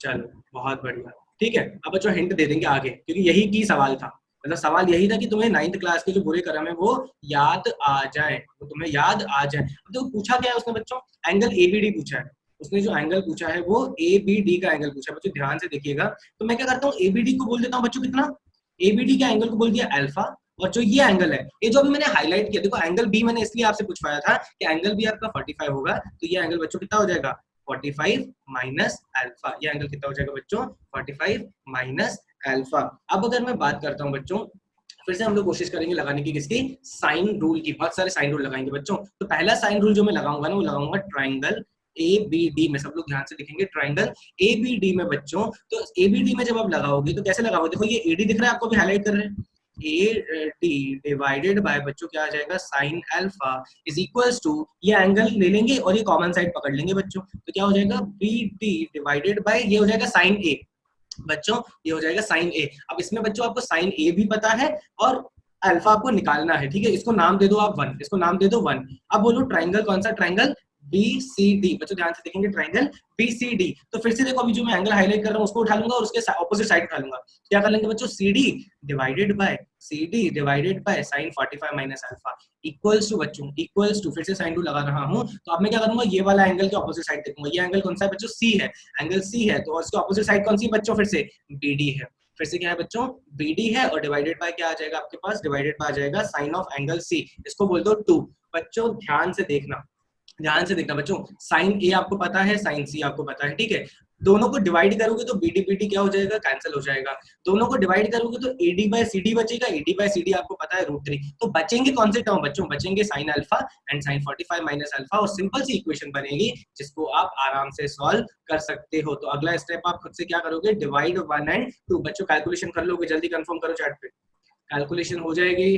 चलो बहुत बढ़िया, ठीक है। अब बच्चों हिंट दे देंगे आगे क्योंकि यही की सवाल था, मतलब सवाल यही था कि तुम्हें 9th क्लास के जो बुरे कर्म है वो याद आ जाए, वो तुम्हें याद आ जाए। अब तो पूछा क्या है उसने बच्चों, एंगल एबीडी पूछा है, उसने जो एंगल पूछा है वो एबीडी का एंगल पूछा है। बच्चों ध्यान से देखिएगा, तो मैं क्या करता हूँ, एबीडी को बोल देता हूँ बच्चों कितना, एबीडी के एंगल को बोल दिया अल्फा, और जो ये एंगल है, ये जो अभी मैंने हाईलाइट किया, देखो एंगल बी मैंने इसलिए आपसे पूछवाया था कि एंगल बी आपका 45 होगा, तो ये एंगल बच्चों कितना हो जाएगा, 45 माइनस अल्फा। ये एंगल कितना हो जाएगा बच्चों, 45 माइनस अल्फा। अब अगर मैं बात करता हूँ बच्चों, फिर से हम लोग कोशिश करेंगे लगाने की किसकी, साइन रूल की, बहुत सारे साइन रूल लगाएंगे बच्चों। तो पहला साइन रूल जो मैं लगाऊंगा ना, वो लगाऊंगा ट्राइंगल ए बी डी में, सब लोग ध्यान से लिखेंगे, ट्राइंगल ए बी डी में बच्चों। तो ए बी डी में जब आप लगाओगे तो कैसे लगाओगे, देखो ये एडी दिख रहा है आपको, भी हाईलाइट कर रहे हैं, ए डी डिवाइडेड बाय बच्चों क्या आ जाएगा, sine alpha is equals to, ये एंगल ले लेंगे और ये कॉमन साइड पकड़ लेंगे बच्चों, तो क्या हो जाएगा, बी डी डिवाइडेड बाय, ये हो जाएगा साइन ए बच्चों, ये हो जाएगा साइन ए। अब इसमें बच्चों आपको साइन ए भी पता है और अल्फा आपको निकालना है, ठीक है। इसको नाम दे दो आप 1, इसको नाम दे दो 1। अब बोलो ट्राइंगल कौन सा, ट्राइंगल बी सी डी। बच्चों ध्यान से देखेंगे, ट्राइंगल बी सी डी। तो फिर से देखो, अभी जो मैं एंगल हाईलाइट कर रहा हूँ उसको उठा लूंगा और उसके ऑपोजिट साइड उठा लूंगा, क्या कर लेंगे बच्चों, C D divided by sine 45 minus alpha equals to बच्चों, इक्वल्स टू, फिर से साइन टू लगा रहा हूँ। तो अब मैं क्या करूंगा, ये वाला एंगल के ऑपोजिट साइड देखूंगा, ये एंगल कौन सा है बच्चों, सी है, एंगल सी है, तो उसके ऑपोजिट साइड कौन सी बच्चों, फिर से बी डी है, फिर से क्या है बच्चों, BD है, और डिवाइडेड बाय क्या आ जाएगा आपके पास, डिवाइडेड बाय आ जाएगा साइन ऑफ एंगल C, इसको बोल दो 2। बच्चों ध्यान से देखना, ध्यान से देखना बच्चों, साइन A आपको पता है, साइन C आपको पता है, ठीक है। दोनों को डिवाइड करोगे तो BD BD क्या हो जाएगा, कैंसिल हो जाएगा। दोनों को डिवाइड करोगे तो AD बाय CD बचेगा, AD बाय CD आपको पता है √3। तो बचेंगे कौन से टर्म बच्चों, बचेंगे sine alpha and sine 45 minus alpha, और सिंपल सी इक्वेशन बनेगी जिसको आप आराम से सॉल्व कर सकते हो। तो अगला स्टेप आप खुद से क्या करोगे, डिवाइड 1 एंड 2। बच्चों कैलकुलेशन कर लोगे, जल्दी कंफर्म करो चैट पे, कैलकुलेशन हो जाएगी,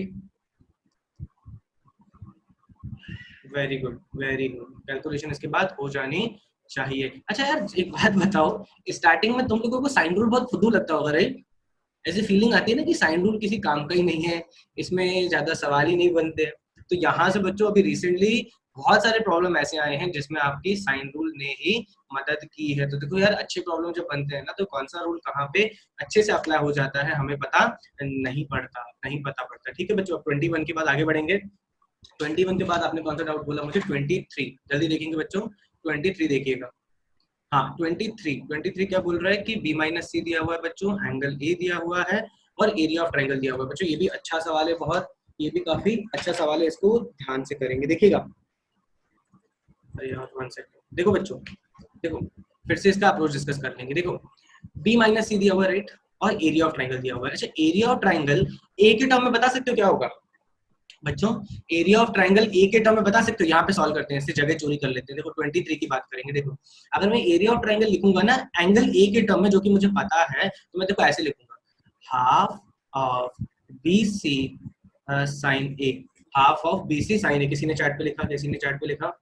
very good very good, calculation इसके बाद हो जानी चाहिए। अच्छा यार एक बात बताओ, स्टार्टिंग में तुम लोगों को साइन रूल बहुत फुद्दू लगता होगा, राइट? ऐसी फीलिंग आती है ना कि साइन रूल किसी काम का ही नहीं है, इसमें ज्यादा सवाल ही नहीं बनते। तो यहाँ से बच्चों अभी रिसेंटली बहुत सारे प्रॉब्लम ऐसे आए हैं जिसमें आपकी साइन रूल ने ही मदद की है। तो देखो यार, अच्छे प्रॉब्लम जब बनते हैं ना, तो कौन सा रूल कहाँ पे अच्छे से अप्लाई हो जाता है हमें पता नहीं पड़ता। ठीक है बच्चों, 21 के बाद आगे बढ़ेंगे। 21 के बाद आपने कौन सा डाउट बोला मुझे, 23, जल्दी देखेंगे बच्चों, 23 देखिएगा। हाँ 23 क्या बोल रहा है कि B माइनस सी दिया हुआ है बच्चों, एंगल ए दिया हुआ है और एरिया ऑफ ट्रायंगल दिया हुआ है। बच्चों ये भी अच्छा सवाल है बहुत, ये भी काफी अच्छा सवाल है, इसको ध्यान से करेंगे, देखिएगा। अरे यार, 1 सेकंड, देखो बच्चों, देखो फिर से इसका अप्रोच डिस्कस कर लेंगे। देखो बी माइनस सी दिया हुआ, राइट, और एरिया ऑफ ट्राइंगल दिया हुआ है। अच्छा, एरिया ऑफ ट्राइंगल एक ही टर्म में बता सकते हो क्या होगा बच्चों? एरिया ऑफ ट्राइंगल एक के टर्म में बता सकते हो? यहाँ पे सॉल्व करते हैं, इससे जगह चोरी कर लेते हैं। देखो 23 की बात करेंगे। देखो अगर मैं एरिया ऑफ ट्राइंगल लिखूंगा ना एंगल ए के टर्म में, जो कि मुझे पता है, तो मैं देखो ऐसे लिखूंगा, half of b c sine a, half of b c sine a. किसी ने चैट पे लिखा? किसी ने चैट पे लिखा?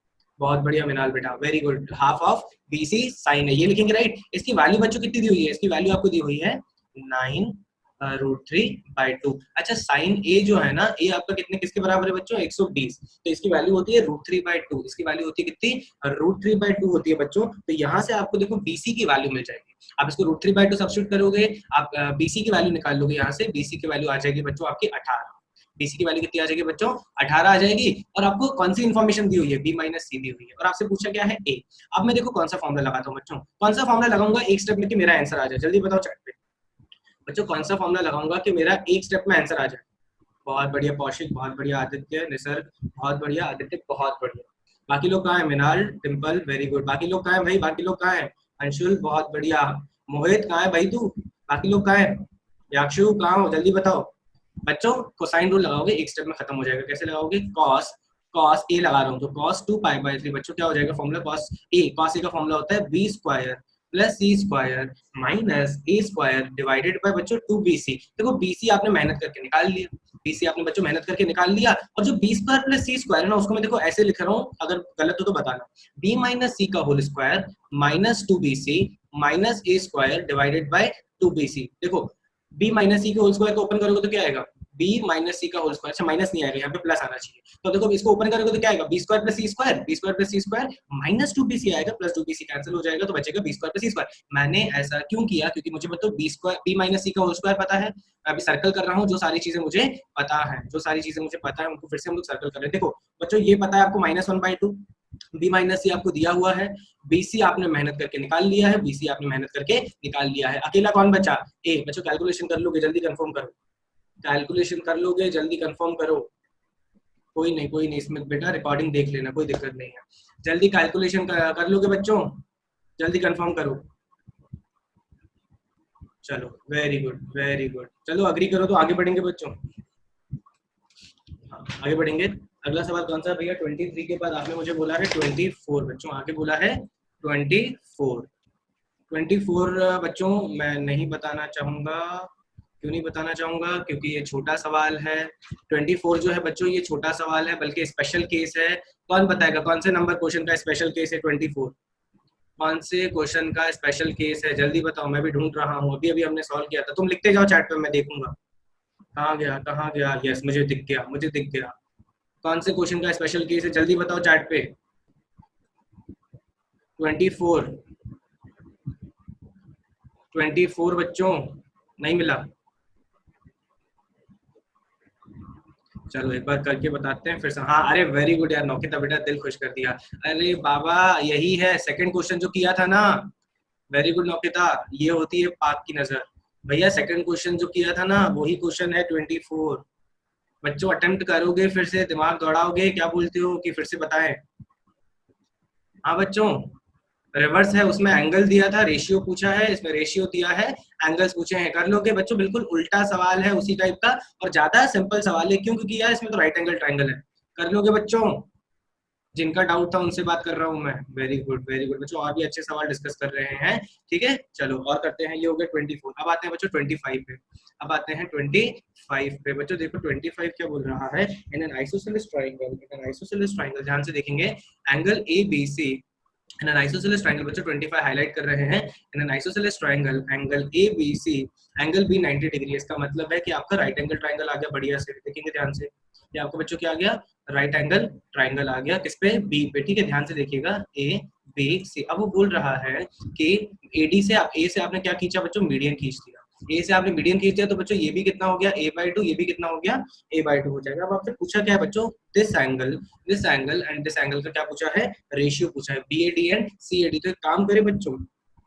बहुत बढ़िया मिनाल बेटा, very good. Half of b c sine a, ये लिखेंगे, राइट। इसकी वैल्यू बच्चों कितनी दी हुई है? इसकी वैल्यू आपको दी हुई है 9√3/2। अच्छा, साइन ए जो है ना, ए आपका कितने किसके बराबर है बच्चों? 120। तो इसकी वैल्यू होती है √3/2। इसकी वैल्यू होती है कितनी? √3/2 होती है बच्चों। तो यहाँ से आपको देखो बीसी की वैल्यू मिल जाएगी। आप इसको √3/2 सब्स्टिट्यूट करोगे, आप बीसी की वैल्यू निकाल लोगे। यहाँ से बीसी की वैल्यू आ जाएगी बच्चों आपकी 18। बीसी की वैल्यू कितनी आ जाएगी बच्चों? 18 आ जाएगी। और आपको कौन सी इन्फॉर्मेशन दी हुई है? बी माइनस सी दी हुई है, और आपसे पूछा क्या है? ए। अब मैं देखो कौन सा फॉर्मुला लगाता हूँ बच्चों, कौन सा फॉर्मुला लगाऊंगा एक स्टेप में कि मेरा आंसर आ जाए? जल्दी बताओ चैट पे बच्चों, कौन सा फॉर्मुला लगाऊंगा कि मेरा एक स्टेप में आंसर आ जाए? बहुत बढ़िया कौशिक, बहुत बढ़िया आदित्य, निसर्ग बहुत बढ़िया, आदित्य बहुत बढ़िया। बाकी लोग कहाँ है? मिनाल, डिम्पल, वेरी गुड। बाकी लोग कहाँ है भाई? बाकी लोग कहाँ है? अंशुल बहुत बढ़िया। मोहित कहाँ है भाई तू? बाकी लोग कहाँ है? याक्षु कहाँ हो? जल्दी बताओ बच्चों। कोसाइन रूल लगाओगे, एक स्टेप में खत्म हो जाएगा। कैसे लगाओगे? कॉस, कॉस ए लगा रहा हूँ तो कॉस 2π/3 बच्चों क्या हो जाएगा formula? Cos A, cos A का फॉर्मूला होता है B square plus C square minus A square divided by बच्चों 2bc। देखो बीसी आपने मेहनत करके निकाल लिया, बीसी आपने बच्चों मेहनत करके निकाल लिया। और जो बी स्क्वायर प्लस सी स्क्वायर है ना, उसको मैं देखो ऐसे लिख रहा हूँ, अगर गलत हो तो बताना। बी माइनस सी का whole square minus 2bc minus A square divided by 2bc। देखो बी माइनस सी के होल स्क्वायर को ओपन करोगे तो क्या आएगा? बी माइनस सी का होल स्क्वायर। अच्छा, माइनस नहीं आएगा, यहाँ पे प्लस आना चाहिए। तो देखो इसको ओपन करोगे तो क्या आएगा? बी स्क्वायर प्लस सी स्क्वायर, बी स्क्वायर प्लस सी स्क्वायर माइनस 2bc आएगा, प्लस 2bc कैंसिल हो जाएगा, तो बचेगा बी स्क्वायर प्लस सी स्क्वायर। मैंने ऐसा क्यों किया? क्योंकि मुझे बताओ बी स्क्वायर, बी माइनस सी का होल स्क्वायर पता है। मैं अभी सर्कल कर रहा हूँ जो सारी चीजें मुझे पता है, जो सारी चीजें मुझे पता है उनको फिर से हम लोग सर्कल कर रहे हैं। देखो बच्चों, ये पता है आपको -1/2, बी माइनस सी आपको दिया हुआ है, बीसी आपने मेहनत करके निकाल लिया है, बीसी आपने मेहनत करके निकाल लिया है। अकेला कौन बचा? ए। बच्चों कैलकुलेशन कर लोगे? जल्दी कंफर्म करो, कैलकुलेशन कर लोगे? जल्दी कंफर्म करो। कोई नहीं, कोई नहीं, इसमें बेटा रिकॉर्डिंग देख लेना, कोई दिक्कत नहीं है। जल्दी कैलकुलेशन कर लोगे बच्चों? जल्दी कंफर्म करो। चलो वेरी गुड, वेरी गुड। चलो अग्री करो तो आगे बढ़ेंगे बच्चों। हाँ, आगे बढ़ेंगे। अगला सवाल कौन सा है भैया? 23 के बाद आपने मुझे बोला है 24 बच्चों, आगे बोला है 24। 24 बच्चों मैं नहीं बताना चाहूंगा। क्यों नहीं बताना चाहूंगा? क्योंकि ये छोटा सवाल है। 24 जो है बच्चों, ये छोटा सवाल है, बल्कि स्पेशल केस है। कौन बताएगा कौन से नंबर क्वेश्चन का स्पेशल केस है 24? कौन से क्वेश्चन का स्पेशल केस है? जल्दी बताओ, मैं भी ढूंढ रहा हूँ, अभी अभी हमने सॉल्व किया था। तुम लिखते जाओ चैट पे, मैं देखूंगा। कहाँ गया, कहाँ गया? यस, मुझे दिख गया, मुझे दिख गया। कौन से क्वेश्चन का स्पेशल केस है? जल्दी बताओ चैट पे। 24 24 बच्चों, नहीं मिला? चलो एक बार करके बताते हैं फिर से। हाँ, अरे वेरी गुड यार नौकिता बेटा, दिल खुश कर दिया। अरे बाबा, यही है सेकंड क्वेश्चन जो किया था ना। वेरी गुड नौकिता, ये होती है पाक की नजर। भैया सेकंड क्वेश्चन जो किया था ना, वही क्वेश्चन है 24। बच्चों अटेम्प्ट करोगे फिर से? दिमाग दौड़ाओगे? क्या बोलते हो कि फिर से बताएं? हाँ बच्चों, रिवर्स है, उसमें एंगल दिया था, रेशियो पूछा है, इसमें रेशियो दिया है, एंगल्स पूछे हैं। कर लोगे बच्चों? बिल्कुल उल्टा सवाल है उसी टाइप का, और ज्यादा सिंपल सवाल है। क्यों? क्योंकि यार इसमें तो राइट एंगल ट्रायंगल है। कर लोगे बच्चों? जिनका डाउट था उनसे बात कर रहा हूँ मैं। वेरी गुड, वेरी गुड बच्चों, और भी अच्छे सवाल डिस्कस कर रहे हैं। ठीक है, चलो और करते हैं। ये हो गया 24। अब आते हैं बच्चों 25 पे। अब आते हैं 25 पे बच्चों। देखो 25 क्या बोल रहा है? In an isosceles triangle, in an isosceles triangle, ध्यान से देखेंगे, angle A B C in an isosceles triangle. बच्चों 25 हाईलाइट कर रहे हैं। In an isosceles triangle, angle A B C, angle B 90 degree. इसका मतलब है कि आपका राइट एंगल ट्रायंगल आ गया। बढ़िया से देखेंगे ध्यान से, ये आपका बच्चों क्या आ गया? राइट एंगल ट्रायंगल आ गया। किस पे? बी पे। ठीक है, ध्यान से देखिएगा, ए बी सी। अब वो बोल रहा है कि एडी से, आप ए से आपने क्या खींचा बच्चों? मीडियन खींच दिया। ए से आपने मीडियन खींच दिया, तो बच्चों ये भी कितना हो गया? a/2। ये भी कितना हो गया? a/2 हो जाएगा। अब आपसे पूछा क्या है बच्चों? This angle and this angle का क्या पूछा है? रेशियो पूछा है, BAD एंड CAD। तो एक काम करें बच्चों,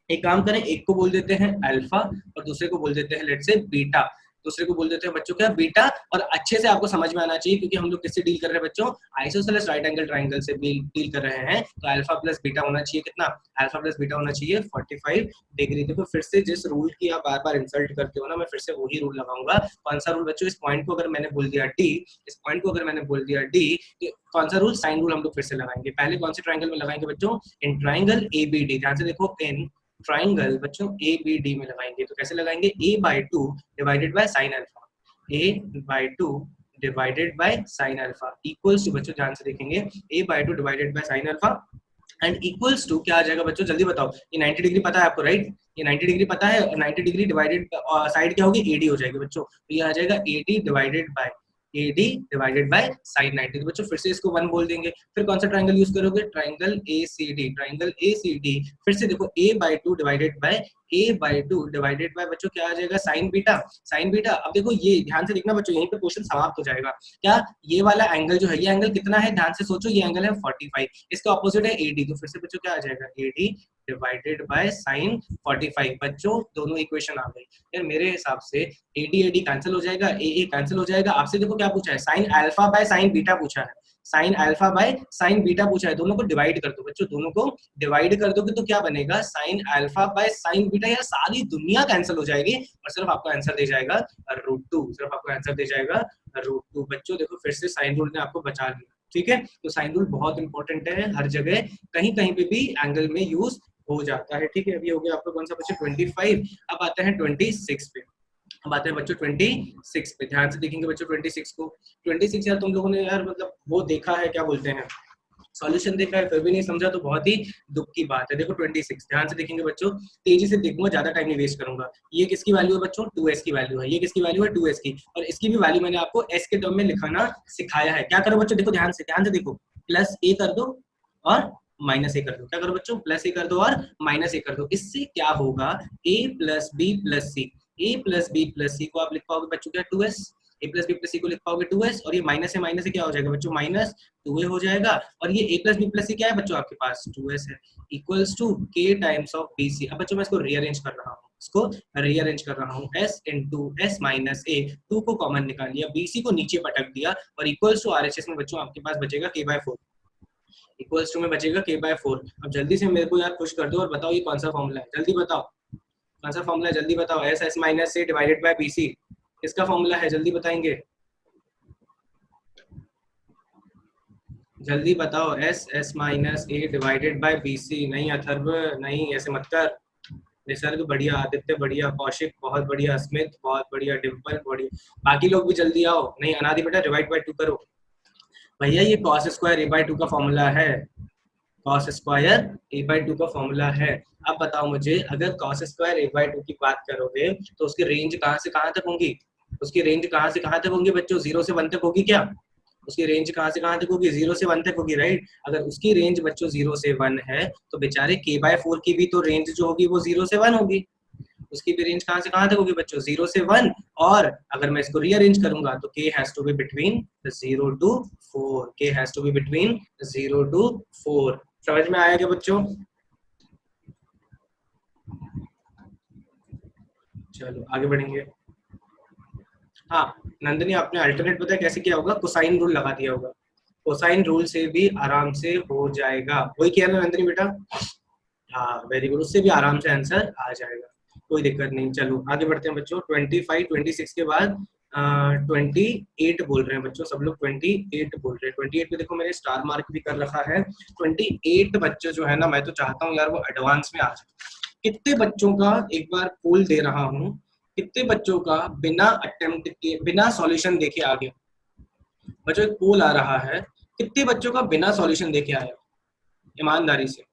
एक काम करें, एक को बोल देते हैं अल्फा और दूसरे को बोल देते हैं लेट्स से बीटा। दूसरे को बोल देते हैं बच्चों क्या बीटा, और अच्छे से आपको समझ में आना चाहिए क्योंकि हम लोग किससे डील कर रहे हैं बच्चों, आइसोसेलेस राइट एंगल ट्राइंगल से डील कर रहे हैं। तो अल्फा प्लस बीटा होना चाहिए कितना, अल्फा प्लस बीटा होना चाहिए 45 डिग्री। देखो फिर से जिस रूल की आप बार बार इंसल्ट करते हो ना, मैं फिर से वही रूल लगाऊंगा। कौन सा रूल बच्चों, इस पॉइंट को अगर मैंने बोल दिया डी, इस पॉइंट को अगर मैंने बोल दिया डी, कौन सा रूल, साइन रूल हम लोग फिर से लगाएंगे। पहले कौन से ट्राइंगल में लगाएंगे बच्चों, इन ट्राइंगल एबीडी, ध्यान से देखो, इन ट्राइंगल बच्चों एबीडी में लगाएंगे। तो कैसे लगाएंगे, a/2 divided by sine alpha, a/2 divided by sine alpha equals to, बच्चों ध्यान से देखेंगे, a/2 divided by sine alpha and equals to क्या आ जाएगा बच्चों, जल्दी बताओ, ये 90 डिग्री पता है आपको, राइट, ये 90 डिग्री पता है, 90 डिग्री डिवाइडेड साइड क्या होगी, एडी हो जाएगी बच्चों। तो ये आ जाएगा एडी डिवाइडेड बाय साइन 90। तो बच्चों फिर से इसको 1 बोल देंगे। फिर कौन सा ट्राइंगल यूज करोगे, ट्राइंगल एसीडी, ट्राइंगल एसीडी, फिर से देखो a/2 डिवाइडेड बाय बच्चों क्या आ जाएगा, साइन बीटा, साइन बीटा। अब देखो ये ध्यान से देखना बच्चों, यहीं पे क्वेश्चन समाप्त हो जाएगा। क्या ये वाला एंगल जो है, ये एंगल कितना है, ध्यान से सोचो, ये एंगल है 45, इसका ऑपोजिट है एडी। तो फिर से बच्चों क्या आ जाएगा, एडी डिवाइडेड बाय साइन 45। बच्चों दोनों इक्वेशन आ गई। यार मेरे हिसाब से एडी एडी कैंसिल हो जाएगा, ए कैंसिल हो जाएगा। आपसे देखो क्या पूछा है, sine alpha by sine beta पूछा है, sine alpha by sine beta पूछा है। दोनों को डिवाइड कर दो बच्चों, दोनों को डिवाइड कर दोगे तो क्या बनेगा, sine alpha by sine beta. यार सारी दुनिया कैंसिल हो जाएगी और सिर्फ आपको आंसर दे जाएगा √2, सिर्फ आपको आंसर दे जाएगा √2। बच्चों देखो फिर से साइन रूल ने आपको बचा लिया, ठीक है। तो साइन रूल बहुत इंपॉर्टेंट है, हर जगह कहीं कहीं पे भी एंगल में यूज हो जाता है, ठीक है। अभी हो गया आपका कौन सा बच्चों 25। अब आते हैं 26 पे, अब आते हैं बच्चों 26 पे। ध्यान से देखेंगे बच्चों 26 को, 26 यार तुम लोगों ने यार मतलब वो देखा है, क्या बोलते हैं, सॉल्यूशन देखा है, फिर भी नहीं समझा तो बहुत ही दुख की बात है। देखो 26 ध्यान से देखेंगे बच्चों, तेजी से देखूंगा, ज्यादा टाइम नहीं वेस्ट करूंगा। ये किसकी वैल्यू है बच्चों, 2s की वैल्यू है। ये किसकी वैल्यू है, 2s की, और इसकी भी वैल्यू मैंने आपको s के टर्म में लिखाना सिखाया है। क्या करो बच्चों, देखो ध्यान से देखो, प्लस a कर दो और माइनस ए कर दो। क्या करो बच्चों, प्लस ए कर दो और माइनस ए कर दो। इससे क्या होगा, a plus B plus c, a plus B plus c को आप लिख पाओगे बच्चों क्या, 2s, a plus B plus c को लिख पाओगे 2s, और ये माइनस से क्या हो जाएगा बच्चों, माइनस 2a हो जाएगा। और ये a plus B plus C क्या है बच्चों आपके पास, 2s है, equals to k times of bc। अब बच्चों मैं इसको रीअरेंज कर रहा हूँ, s into s minus a, 2 को कॉमन निकाल लिया, bc को नीचे पटक दिया, और इक्वल्स टू RHS में बच्चों आपके पास बचेगा k/4, इक्वल्स टू में बचेगा k/4। अब जल्दी से मेरे को यार खुश कर दो और बताओ ये कौन सा फॉर्मूला है, जल्दी बताओ कौन सा फॉर्मूला है, जल्दी बताओ। s minus a divided by bc किसका फॉर्मूला है, जल्दी बताएंगे, जल्दी बताओ। s minus a divided by bc। नहीं अथर्व, नहीं ऐसे मत कर। निसर्ग बढ़िया, आदित्य बढ़िया, कौशिक बहुत बढ़िया, स्मिथ बहुत बढ़िया, डिम्पल बढ़िया, बाकी लोग भी जल्दी आओ। नहीं अनादि बेटा डिवाइड बाय 2 करो भैया, ये cos स्क्वायर a/2 का फॉर्मूला है, cos स्क्वायर a/2 का फॉर्मूला है। अब बताओ मुझे, अगर cos स्क्वायर a/2 की बात करोगे तो उसकी रेंज कहाँ से कहाँ तक होंगी, उसकी रेंज कहाँ से कहाँ तक होंगी बच्चों, 0 से 1 तक होगी क्या, उसकी रेंज कहाँ से कहाँ तक होगी, 0 से 1 तक होगी, राइट। अगर उसकी रेंज बच्चों 0 से 1 है तो बेचारे k/4 की भी तो रेंज जो होगी वो 0 से 1 होगी, उसकी भी रेंज कहाँ से कहाँ तक होगी बच्चों, 0 से 1। और अगर मैं इसको रीअरेंज करूंगा तो k has to be between 0 to 4, k has to be between 0 to 4। समझ में आया क्या बच्चों, चलो आगे बढ़ेंगे। हाँ नंदनी, आपने अल्टरनेट पता है कैसे किया होगा, कोसाइन रूल लगा दिया होगा, कोसाइन रूल से भी आराम से हो जाएगा, वही किया ना नंदनी बेटा, हाँ वेरी गुड, उससे भी आराम से आंसर आ जाएगा, कोई दिक्कत नहीं। चलो आगे बढ़ते हैं बच्चों, 25 26 के बाद 28 बोल रहे हैं बच्चों, सब लोग 28 बोल रहे हैं। 28 पे देखो मैंने स्टार मार्क भी कर रखा है। 28 बच्चे जो है ना, मैं तो चाहता हूँ यार वो एडवांस में आ जाए। कितने बच्चों का, एक बार पोल दे रहा हूँ, कितने बच्चों का बिना अटेम्प्ट के, बिना सॉल्यूशन देखे आ गया बच्चों, एक पोल आ रहा है, कितने बच्चों का बिना सॉल्यूशन देखे आया, ईमानदारी से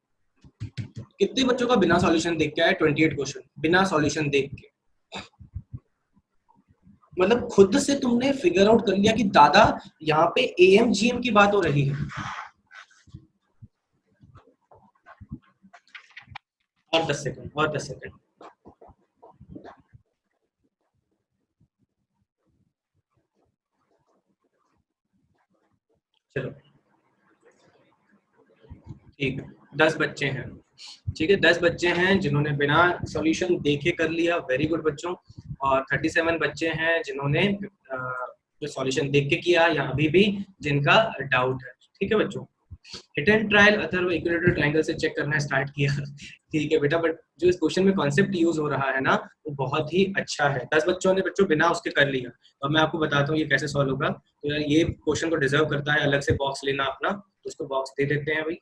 कितने बच्चों का बिना सॉल्यूशन देख के आया 28 क्वेश्चन बिना सॉल्यूशन देख के, मतलब खुद से तुमने फिगर आउट कर लिया कि दादा यहाँ पे AMGM की बात हो रही है। और 10 सेकंड, और 10 सेकंड, चलो ठीक है, 10 बच्चे हैं, ठीक है 10 बच्चे हैं जिन्होंने बिना सॉल्यूशन देखे कर लिया, वेरी गुड बच्चों। और 37 बच्चे हैं जिन्होंने जो सॉल्यूशन देख के किया या अभी भी जिनका डाउट है। ठीक है बच्चों, हिट एंड ट्रायल अथवा इक्विलेटरल ट्रायंगल से चेक करना स्टार्ट किया। ठीक है बेटा, बट जो इस क्वेश्चन में कॉन्सेप्ट यूज हो रहा है ना वो बहुत ही अच्छा है। 10 बच्चों ने बच्चों बिना उसके कर लिया, और मैं आपको बताता हूँ ये कैसे सॉल्व होगा। तो यार ये क्वेश्चन तो डिजर्व करता है अलग से बॉक्स लेना अपना, तो उसको बॉक्स दे देते हैं भाई,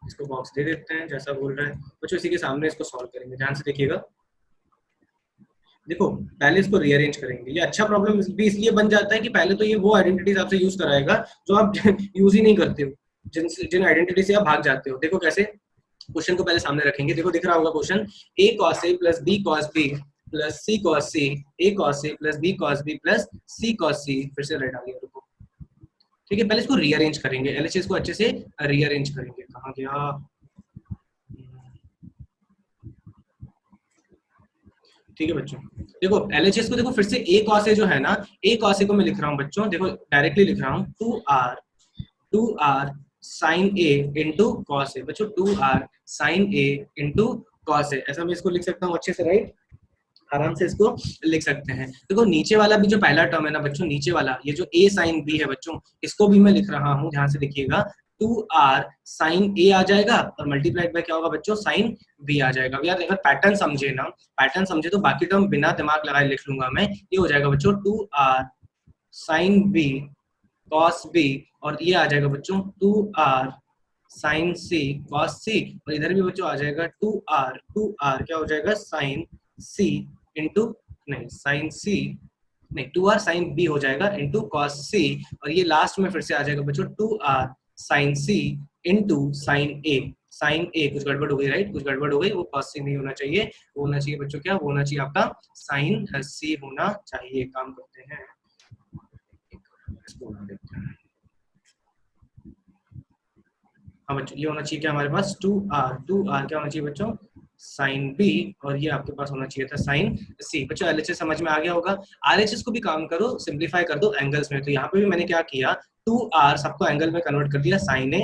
इसको बॉक्स दे देते हैं जैसा बोल रहा है बच्चों। इसी के सामने इसको सॉल्व करेंगे, ध्यान से देखिएगा। देखो पहले इसको रीअरेंज करेंगे। ये अच्छा प्रॉब्लम भी इसलिए बन जाता है कि पहले तो ये वो आइडेंटिटीज आपसे यूज कराएगा जो आप यूज ही नहीं करते हो, जिन आइडेंटिटी से आप भाग जाते हो। देखो कैसे, क्वेश्चन को पहले सामने रखेंगे। देखो दिख रहा होगा question, a cos a plus b cos b plus c cos c, a cos a plus b cos b plus c cos c। फिर से राइट आ गया, रुको। ठीक है, पहले इसको रीअरेंज करेंगे, एलएचएस को अच्छे से रीअरेंज करेंगे। कहाँ गया? ठीक है बच्चों, देखो एलएचएस को देखो फिर से a cos a जो है ना, a cos a को मैं लिख रहा हूँ बच्चों, देखो डायरेक्टली लिख रहा हूँ 2r sin a into cos a। बच्चों 2r sin a into cos a, ऐसा मैं इसको लिख सकता हूँ अच्छे से, राइट? आराम से इसको लिख सकते हैं। देखो नीचे वाला भी जो पहला टर्म है ना बच्चों, नीचे वाला ये जो a sin b है बच्चों, इसको भी मैं लिख रहा हूँ, ध्यान से देखिएगा। 2r sin a आ जाएगा और मल्टीप्लाइड बाय क्या होगा बच्चों, sin b आ जाएगा। यार अगर पैटर्न समझे ना, पैटर्न समझे तो बाकी टर्म बिना दिमाग लगाए लिख लूंगा मैं। ये हो जाएगा बच्चों 2r sin b cos b, और ये आ जाएगा बच्चों 2r sin c cos c, और इधर भी बच्चों आ जाएगा 2r क्या हो जाएगा sin c इंटू, नहीं sin c नहीं 2r sin b हो जाएगा इंटू cos c, और ये लास्ट में फिर से आ जाएगा बच्चों 2r sin c into sin a कुछ गड़बड़ हो गई, राइट? कुछ गड़बड़ हो गई, वो cos c नहीं होना चाहिए, वो होना चाहिए बच्चों क्या, वो होना चाहिए आपका sin c होना चाहिए। काम करते हैं, हाँ बच्चों ये होना चाहिए क्या हमारे पास 2r क्या होना चाहिए बच्चों, sin b, और ये आपके पास होना चाहिए था sin c। बच्चों एलएचएस समझ में आ गया होगा। आरएचएस को भी काम करो, सिंप्लीफाई कर दो एंगल्स में। तो यहाँ पे भी मैंने क्या किया, 2r सबको एंगल में कन्वर्ट कर दिया, sin a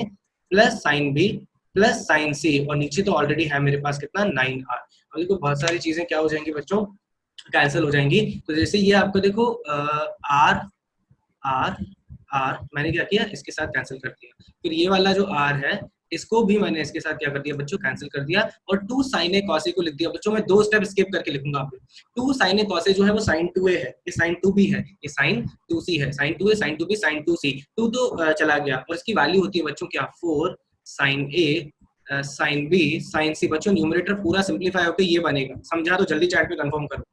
plus sin b plus sin c, और नीचे तो ऑलरेडी है मेरे पास कितना 9r। और देखो बहुत सारी चीजें क्या हो जाएंगी बच्चों, कैंसिल हो जाएंगी। तो जैसे ये आपको देखो r मैंने क्या किया, इसके साथ कैंसिल कर दिया। फिर ये वाला जो r है इसको भी मैंने इसके साथ क्या कर दिया बच्चों, कैंसिल कर दिया, और 2 sin a cos a को लिख दिया। बच्चों मैं 2 स्टेप स्किप करके लिखूंगा आपको। 2 sin a cos a जो है वो sin 2a है, ये sin 2b है, ये sin 2c है, sin 2a sin 2b sin 2c। 2 तो चला गया, और इसकी वैल्यू होती है बच्चों क्या, 4 sin a sin b sin c। बच्चों न्यूमरेटर पूरा सिंप्लीफाई होकर ये बनेगा। समझा तो जल्दी चैट पे कंफर्म करो,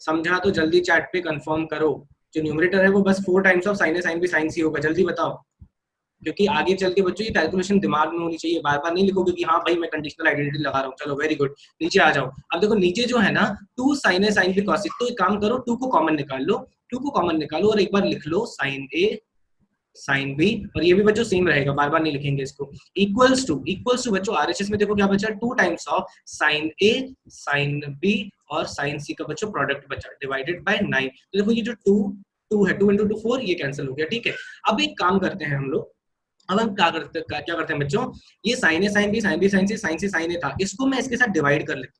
समझा तो जल्दी चैट पे कंफर्म करो। जो न्यूमरेटर है वो बस 4 times of sin a sin b sin c होगा, जल्दी बताओ, क्योंकि आगे चल के बच्चों ये कैलकुलेशन दिमाग में होनी चाहिए। बार बार नहीं लिखोगे कि हाँ भाई मैं कंडीशनल आइडेंटिटी लगा रहा हूँ। चलो वेरी गुड, नीचे आ जाओ। अब देखो नीचे जो है ना 2 sin a sin b cos c, तो एक काम करो 2 को कॉमन निकाल लो, 2 को कॉमन निकालो और एक बार लिख लो sin a sin b, और ये भी बच्चों सेम रहेगा, बार बार नहीं लिखेंगे इसको। इक्वल्स टू बच्चों आरएचएस में देखो क्या बचा, 2 times of sin a sin b और sin c का बच्चों प्रोडक्ट बचा, डिवाइडेड बाय 9। तो देखो ये जो 2 है, 2 into 2 4, ये कैंसिल हो गया। ठीक है, अब एक काम करते हैं हम लोग, अब हम क्या करते हैं बच्चों, ये sin a sin b sin b sin c sin c sin a था, इसको मैं इसके साथ डिवाइड कर लेता हूँ।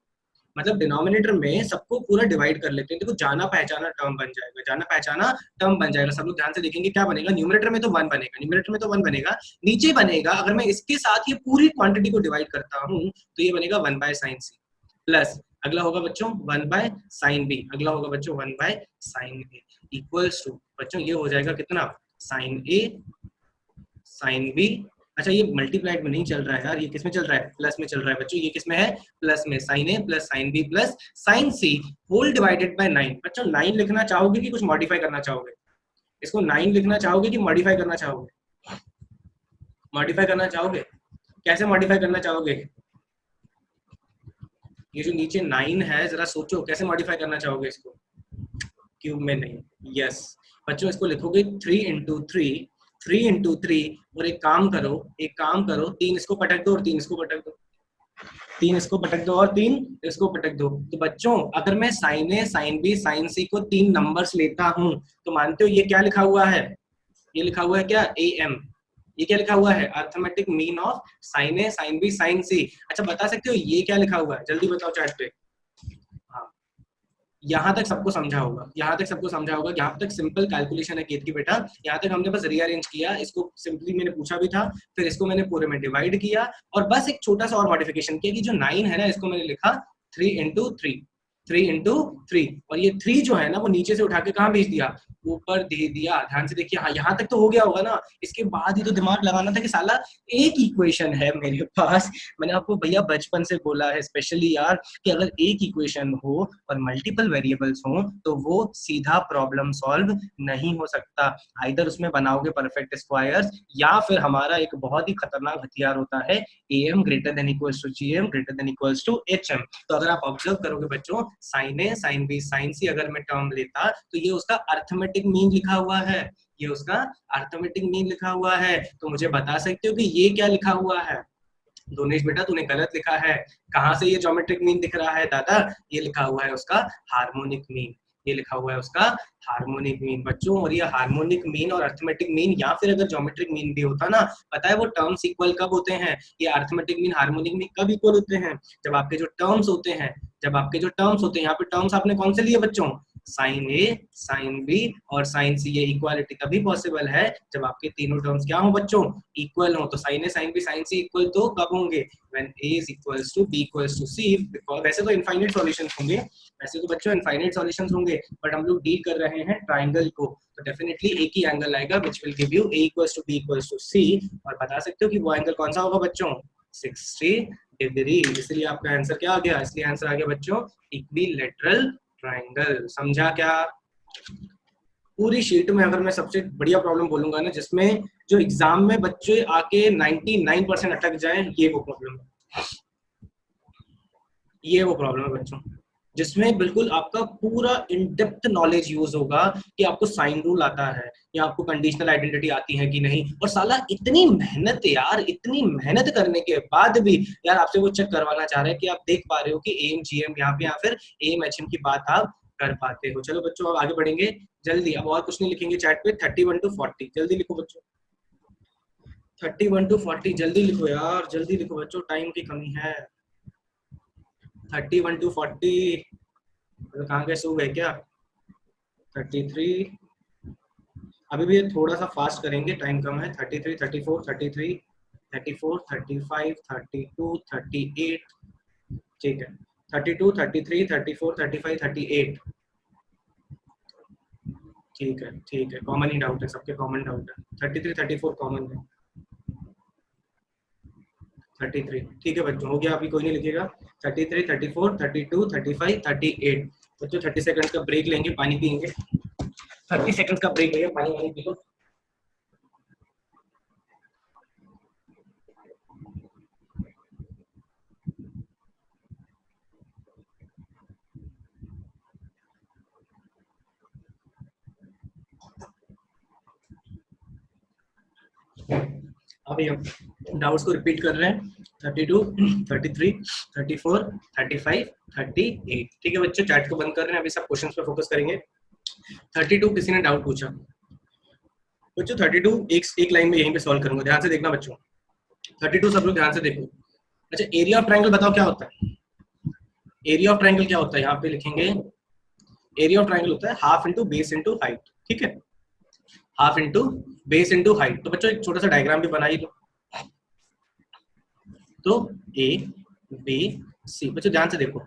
मतलब डिनोमिनेटर में सबको पूरा डिवाइड कर लेते हैं। देखो जाना पहचाना टर्म बन जाएगा, जाना पहचाना टर्म बन जाएगा। सब लोग ध्यान से देखेंगे क्या बनेगा, न्यूमरेटर में तो 1 बनेगा, न्यूमरेटर में तो 1 बनेगा, नीचे बनेगा अगर मैं इसके साथ ये पूरी क्वांटिटी को डिवाइड करता हूँ तो ये बनेगा 1 by sin c, प्लस अगला होगा बच्चों 1 by sin b, अगला होगा बच्चों 1 by sin a, equals to बच्चों ये हो जाएगा कितना, sin a sin b। अच्छा ये मल्टीप्लाइड में नहीं चल रहा है यार, ये किस में चल रहा है, प्लस में चल रहा है बच्चों। ये किस में है, प्लस में, sin a plus sin b plus sin c whole divided by 9। बच्चों 9 लिखना चाहोगे कि कुछ मॉडिफाई करना चाहोगे, इसको 9 लिखना चाहोगे कि मॉडिफाई करना चाहोगे, मॉडिफाई करना चाहोगे, कैसे मॉडिफाई करना चाहोगे, ये जो नीचे 9 है जरा सोचो कैसे मॉडिफाई करना चाहोगे इसको, क्यूब में नहीं, यस बच्चों इसको लिखोगे 3 into 3 और एक काम करो 3 इसको पटक दो और 3 इसको पटक दो, 3 इसको पटक दो और 3 इसको पटक दो। तो बच्चों अगर मैं sin a sin b sin c को 3 नंबर्स लेता हूं तो मानते हो ये क्या लिखा हुआ है, ये लिखा हुआ है क्या am, ये क्या लिखा हुआ है, arithmetic mean of sin a sin b sin c। अच्छा बता सकते हो ये क्या लिखा हुआ है, जल्दी बताओ चैट पे। हाँ यहाँ तक सबको समझा होगा, यहाँ तक सबको समझा होगा, यहाँ तक सिंपल कैलकुलेशन है गेट की बेटा। यहाँ तक हमने बस रीअरेंज किया, इसको सिंपली मैंने पूछा भी था, फिर इसको मैंने पूरे में डिवाइड किया, और बस एक छोटा सा और मॉडिफिकेशन किया कि जो 9 है ना, इसको मैंने लिखा 3 into 3, और ये 3 जो है ना वो नीचे से उठा के कहाँ भेज दिया, ऊपर दे दिया। ध्यान से देखिए, हाँ यहाँ तक तो हो गया होगा ना। इसके बाद ही तो दिमाग लगाना था कि साला एक इक्वेशन है मेरे पास। मैंने आपको भैया बचपन से बोला है स्पेशली यार, कि अगर एक इक्वेशन हो और मल्टीपल वेरिएबल्स हो तो वो सीधा प्रॉब्लम सॉल्व नहीं हो सकता। आइदर उसमें बनाओगे परफेक्ट स्क्वायर्स, या फिर हमारा एक बहुत ही खतरनाक हथियार होता है am greater than equals to gm greater than equals to hm। तो अगर आप ऑब्जर्व करोगे बच्चों, साइन ए साइन बी साइन सी अगर मैं टर्म लेता तो ये उसका अर्थमेटिक मीन लिखा हुआ है, ये उसका अर्थमेटिक मीन लिखा हुआ है। तो मुझे बता सकते हो कि ये क्या लिखा हुआ है? दोनेश बेटा तूने गलत लिखा है। कहाँ से ये ज्योमेट्रिक मीन दिख रहा है दादा? ये लिखा हुआ है उसका हार्मोनिक मीन, ये लिखा हुआ है उसका हार्मोनिक मीन बच्चों। और ये हार्मोनिक मीन और अर्थमेटिक मीन, या फिर अगर ज्योमेट्रिक मीन भी होता ना, पता है वो टर्म्स इक्वल कब होते हैं? ये अर्थमेटिक मीन हार्मोनिक मीन कब इक्वल होते हैं? जब आपके जो टर्म्स होते हैं, जब आपके जो टर्म्स होते हैं, यहाँ पे टर्म्स आपने कौन से लिए बच्चों? साइन ए साइन बी और साइन सी। ये इक्वालिटी तभी पॉसिबल है जब आपके तीनों टर्म्स क्या हो बच्चों? इक्वल हो। तो साइन ए साइन बी साइन सी इक्वल तो कब होंगे? when a is equals to b equals to c। वैसे तो इनफाइनाइट सॉल्यूशंस होंगे, वैसे तो बच्चों इनफाइनाइट सॉल्यूशंस होंगे, बट हम लोग डील कर रहे हैं ट्राइंगल को, तो डेफिनेटली एक ही एंगल आएगा which will give you a equals to b equals to c। और बता सकते हो कि वो एंगल कौन सा होगा बच्चों? 60 डिग्री। इसलिए आपका आंसर क्या आ गया? इसलिए आंसर आ गया बच्चों इक्विलैटरल ट्राइंगल। समझा क्या? पूरी शीट में अगर मैं सबसे बढ़िया प्रॉब्लम बोलूंगा ना, जिसमें जो एग्जाम में बच्चे आके 99% अटक जाएं, ये वो प्रॉब्लम है, ये वो प्रॉब्लम है बच्चों, जिसमें बिल्कुल आपका पूरा इन डेप्थ नॉलेज यूज होगा कि आपको साइन रूल आता है या आपको कंडीशनल आइडेंटिटी आती है कि नहीं। और साला इतनी मेहनत यार, इतनी मेहनत करने के बाद भी यार आपसे वो चेक करवाना चाह रहे हैं कि आप देख पा रहे हो कि एम जीएम यहाँ पे या फिर एम एचएम की बात आप कर पाते हो। चलो बच्चों अब आगे बढ़ेंगे जल्दी। अब और कुछ नहीं लिखेंगे चैट पे। 31 to 40 जल्दी लिखो बच्चों, 31 to 40 जल्दी लिखो यार, जल्दी लिखो बच्चों, टाइम की कमी है। 31 to 40 कहाँ गए, सो गए क्या? 33 अभी भी थोड़ा सा फास्ट करेंगे, टाइम कम है। 33 34 33 34 35 32 38 ठीक है। 32 33 34 35 38 ठीक है, ठीक है, कॉमन ही डाउट है, सबके कॉमन डाउट है। 33 34 कॉमन है, 33 ठीक है बच्चों, हो गया, अभी कोई नहीं लिखेगा। 33 34 32 35 38 बच्चों 30 सेकंड का ब्रेक लेंगे, पानी पियेंगे। 30 सेकंड का ब्रेक लेंगे, पानी वानी पी लो। अभी हम डाउट्स को रिपीट कर रहे हैं। 32 33 34 35 38 ठीक है बच्चों, चैट को बंद कर रहे हैं, अभी सब क्वेश्चंस पे फोकस करेंगे। 32 किसी ने डाउट पूछा बच्चों, 32 एक लाइन में यहीं पे सॉल्व करूंगा, ध्यान से देखना बच्चों। 32 सब लोग ध्यान से देखो। अच्छा एरिया ऑफ ट्रायंगल बताओ क्या होता है? एरिया ऑफ ट्रायंगल क्या होता है? यहाँ पे लिखेंगे एरिया ऑफ ट्रायंगल होता है half into base into height. ठीक है, half into base into height. तो बच्चों एक छोटा सा डायग्राम भी बनाई लो। तो ए बी सी, बच्चों ध्यान से देखो,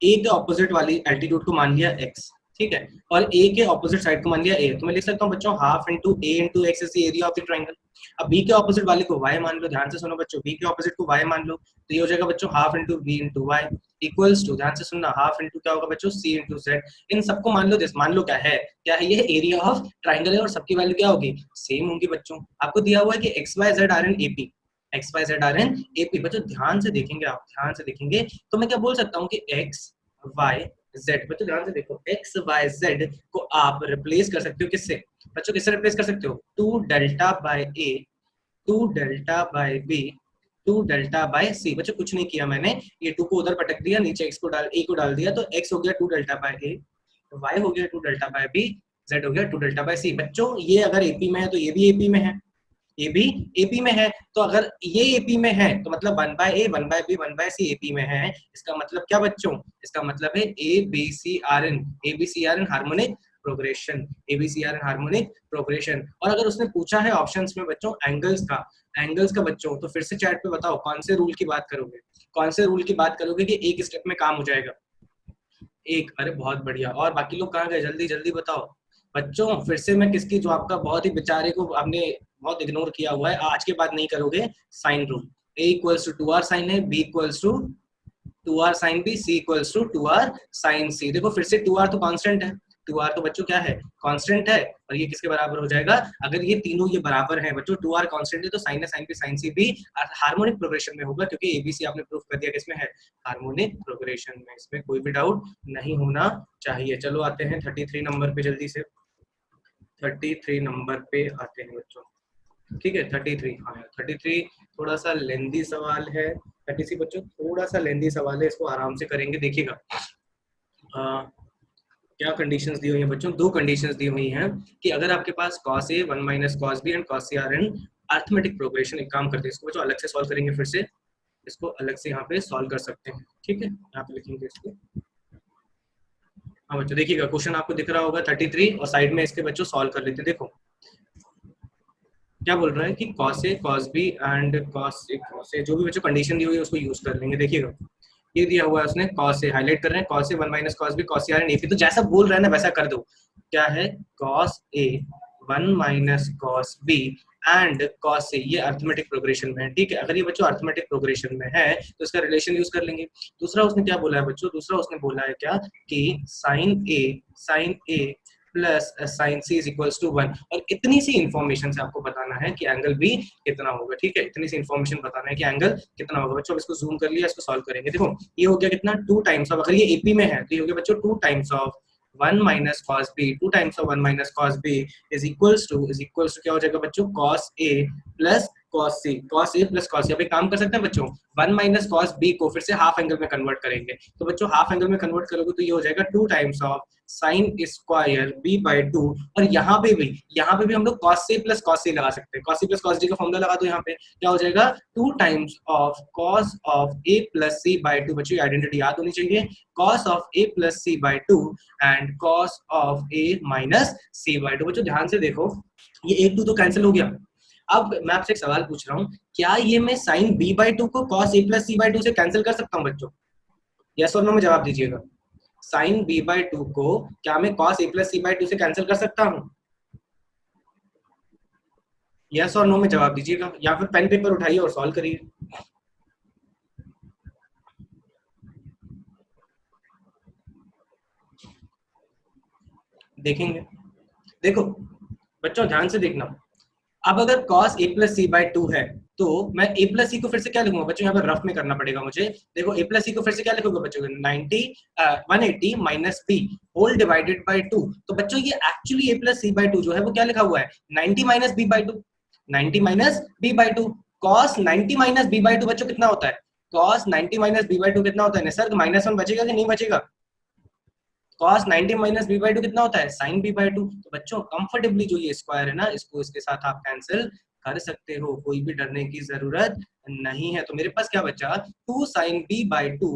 ए के ऑपोजिट वाली एल्टीट्यूड को मान लिया x, ठीक है, और ए के ऑपोजिट साइड को मान लिया a। तो मैं लिख सकता हूँ बच्चों half into a into x is the area of the triangle. अब b के ऑपोजिट वाले को y मान लो, ध्यान से सुनो बच्चों, b के ऑपोजिट को y मान लो, तो ये हो जाएगा बच्चों half into b into y equals to, ध्यान से सुनना, हाफ इंटू क्या होगा बच्चों, c इंटू z। इन सबको मान लो दिस, मान लो क्या है, क्या है ये एरिया ऑफ ट्रायंगल है, और सबकी वैल्यू क्या होगी, सेम होगी बच्चों। आपको दिया हुआ है कि X Y Z are in AP, X Y Z are in AP. बच्चों ध्यान से देखेंगे, आप ध्यान से देखेंगे तो मैं क्या बोल सकता हूँ कि एक्स वाई जेड, बच्चों ध्यान से देखो, एक्स वाई जेड को आप रिप्लेस कर सकते हो किससे बच्चों, किससे रिप्लेस कर सकते हो, 2 delta by a, 2 delta by b, 2 delta by c. बच्चों कुछ नहीं किया मैंने, ये 2 को उधर पटक दिया, नीचे एक्स को डाल, ए को डाल दिया, तो एक्स हो गया 2 डेल्टा बाय ए, वाई हो गया 2 डेल्टा बाय बी, जेड हो गया 2 डेल्टा बाय सी। बच्चों ये अगर एपी में है तो ये भी एपी में है, ये भी एपी में है। तो अगर ये एपी में है तो मतलब 1/a 1/b 1/c एपी में है। इसका मतलब क्या बच्चों, इसका मतलब है ABCRN harmonic progression, ABCRN harmonic progression. और अगर उसने पूछा है ऑप्शंस में बच्चों एंगल्स का बच्चों, तो फिर से चैट पे बताओ कौन से रूल की बात करोगे, कौन से रूल की बात करोगे कि एक स्टेप में काम हो जाएगा। एक, अरे बहुत बढ़िया। और बाकी लोग कहाँ गए, जल्दी जल्दी बताओ बच्चों। फिर से मैं किसकी, जो आपका बहुत ही बेचारे को आपने बहुत इग्नोर किया हुआ है, आज के बाद नहीं करोगे, sine rule. A equals to 2R sine है, B equals to 2R sine B, C equals to 2R sine C। देखो फिर से 2R तो कांस्टेंट है, 2R तो बच्चों क्या है, कांस्टेंट है। और ये किसके बराबर हो जाएगा, अगर ये तीनों ये बराबर हैं बच्चों, 2R कांस्टेंट है तो साइन है साइन B साइन C भी हार्मोनिक प्रोग्रेशन में होगा, क्योंकि ABC आपने प्रूफ कर दिया किसमें है, हार्मोनिक प्रोग्रेशन में। इसमें कोई भी डाउट नहीं होना चाहिए। चलो आते हैं 33 नंबर पे जल्दी से, 33 नंबर पे आते हैं बच्चों। ठीक है 33, हाँ 33 थोड़ा सा लेंदी सवाल है। 33 बच्चों थोड़ा सा लेंदी सवाल है, इसको आराम से करेंगे। देखिएगा क्या कंडीशंस दी हुई हैं बच्चों, दो कंडीशंस दी हुई हैं कि अगर आपके पास cos A 1 minus cos B and cos C are in arithmetic progression. एक काम करते हैं, इसको बच्चों अलग से सॉल्व करेंगे, फिर से इसको अलग से यहाँ पे सॉल्व कर सकते हैं। ठीक है यहाँ पे लिखेंगे इसको। हाँ बच्चों देखिएगा क्वेश्चन आपको दिख रहा होगा 33, और साइड में इसके बच्चों सॉल्व कर लेते हैं। देखो क्या बोल रहा है कि cos A cos B and cos A जो भी बच्चों कंडीशन दी हुई है उसको यूज कर लेंगे। देखिएगा ये दिया हुआ है उसने, cos A हाईलाइट कर रहे हैं, cos A 1 minus cos B cos C R and AP, तो जैसा बोल रहा है ना वैसा कर दो। क्या है, cos A 1 minus cos B and cos A, ये अर्थमेटिक प्रोग्रेशन में है। ठीक है, अगर ये बच्चों अर्थमेटिक प्रोग्रेशन में है तो इसका रिलेशन यूज कर लेंगे। दूसरा उसने क्या बोला है बच्चों, दूसरा उसने बोला है क्या कि sin A plus sine C is equals to 1। और इतनी सी इंफॉर्मेशन से आपको बताना है कि एंगल बी कितना होगा। ठीक है, इतनी सी इंफॉर्मेशन बताना है कि एंगल कितना होगा। बच्चों इसको जूम कर लिया, इसको सॉल्व करेंगे। देखो ये हो गया कितना, 2 टाइम्स ऑफ, अगर ये एपी में है तो ये हो गया बच्चों 2 times of 1 minus cos b, 2 times of 1 minus cos b is equals to क्या हो जाएगा बच्चों, cos a plus cos c, cos a plus cos c। अब एक काम कर सकते हैं बच्चों, 1 माइनस cos b को फिर से हाफ एंगल में कन्वर्ट करेंगे। तो बच्चों हाफ एंगल में कन्वर्ट करोगे तो ये हो जाएगा 2 times of sine square b by 2। और यहाँ पे भी हम लोग cos a plus cos c लगा सकते हैं। cos c plus cos d का फॉर्मूला लगा दो, यहाँ पे क्या हो जाएगा 2 times of cos of a plus c by 2। बच्चों आइडेंटिटी याद होनी चाहिए, cos of a plus c by 2 and cos of a minus c by 2। बच्चों ध्यान से देखो, ये 1 2 तो कैंसिल हो गया। अब मैं आपसे एक सवाल पूछ रहा हूँ, क्या ये मैं साइन b बाई 2 को cos a plus c by 2 से कैंसिल कर सकता हूँ बच्चों? यस और नो में जवाब दीजिएगा। साइन b बाई 2 को क्या मैं cos a plus c by 2 से कैंसिल कर सकता हूँ? यस और नो में जवाब दीजिएगा, या फिर पेन पेपर उठाइए और सॉल्व करिए। देखेंगे, देखो बच्चों ध्यान से देखना। अब अगर cos a plus C by 2 है तो मैं a प्लस सी को फिर से क्या लिखूंगा बच्चों, यहाँ पर रफ में करना पड़ेगा मुझे। देखो a प्लस सी को फिर से क्या लिखोगे बच्चों, 180 minus b whole divided by 2। तो बच्चों ये actually a plus C by 2 जो है वो क्या लिखा हुआ है, 90 minus b by 2, 90 minus b by 2। cos 90 minus b by 2 बच्चों कितना होता है, cos 90 माइनस b बाई 2 कितना होता है, निसर्ग -1 बचेगा कि नहीं बचेगा? cos 90 माइनस b बाई 2 कितना होता है, sin b बाई 2। तो बच्चों कंफर्टेबली जो ये स्क्वायर है ना, इसको इसके साथ आप कैंसिल कर सकते हो, कोई भी डरने की जरूरत नहीं है। तो मेरे पास क्या बचा, 2 sin b by 2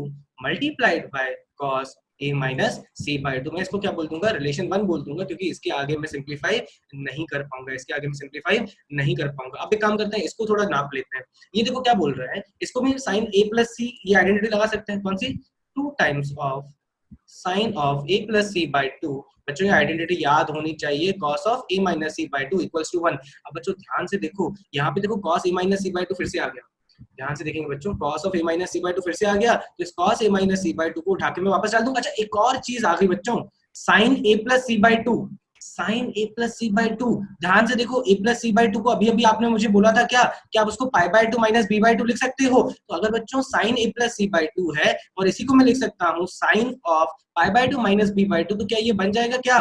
multiplied by cos a minus c by 2। मैं इसको क्या बोल दूंगा, रिलेशन 1 बोल दूंगा, क्योंकि इसके आगे मैं सिंप्लीफाई नहीं कर पाऊंगा, इसके आगे मैं सिंप्लीफाई नहीं कर पाऊंगा। अब एक काम करते हैं, इसको थोड़ा नाप लेते हैं। ये देखो क्या बोल रहा है, इसको भी sin a प्लस c ये आइडेंटिटी लगा सकते हैं, कौन सी, 2 times of sine of a plus C by 2। बच्चों ये आइडेंटिटी याद होनी चाहिए, cos of a minus C by 2 equals to 1। अब बच्चों ध्यान से देखो, यहाँ पे देखो cos a minus C by 2 फिर से आ गया। ध्यान से देखेंगे बच्चों, cos of a minus C by 2 फिर से आ गया, तो इस cos a minus C by 2 को उठा के मैं वापस डाल दूंगा। अच्छा एक और चीज आ गई बच्चों, sin a plus C by 2, sin a plus C by 2। ध्यान से देखो, a प्लस सी बाई 2 को अभी अभी आपने मुझे बोला था क्या कि आप उसको pi by 2 minus b by 2 लिख सकते हो। तो अगर बच्चों sin a plus C by 2 है और इसी को मैं लिख सकता हूँ sin of pi by 2 minus b by 2, तो क्या ये बन जाएगा क्या,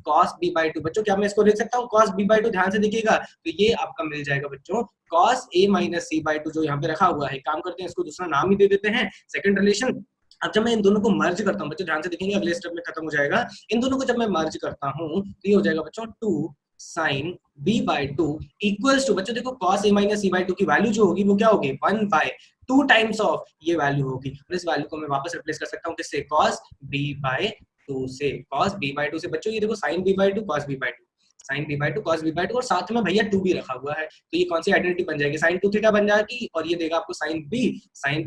cos b बाई 2। बच्चों क्या मैं इसको लिख सकता हूँ cos b बाई 2? ध्यान से देखिएगा, तो ये आपका मिल जाएगा बच्चों cos a minus C by 2 जो यहाँ पे रखा हुआ है। काम करते हैं, इसको दूसरा नाम ही दे देते हैं, सेकंड रिलेशन। अब जब मैं इन दोनों को मर्ज करता हूँ, बच्चों ध्यान से देखेंगे, अगले स्टेप में खत्म हो जाएगा। इन दोनों को जब मैं मर्ज करता हूँ तो ये हो जाएगा बच्चों 2 साइन b/2 इक्वल्स टू, बच्चों देखो cos a माइनस c/2 की वैल्यू जो होगी वो क्या होगी 1/2 टाइम्स ऑफ ये वैल्यू होगी, और इस वैल्यू को मैं वापस रिप्लेस कर सकता हूँ किससे, cos b/2 से, cos b/2 से। बच्चों ये देखो sin b/2 cos b/2, sin b/2 cos b/2, और साथ में भैया 2 भी रखा हुआ है, तो ये कौन सी आइडेंटिटी बन जाएगी, sin 2 थीटा बन जाएगी, और ये देगा आपको sin b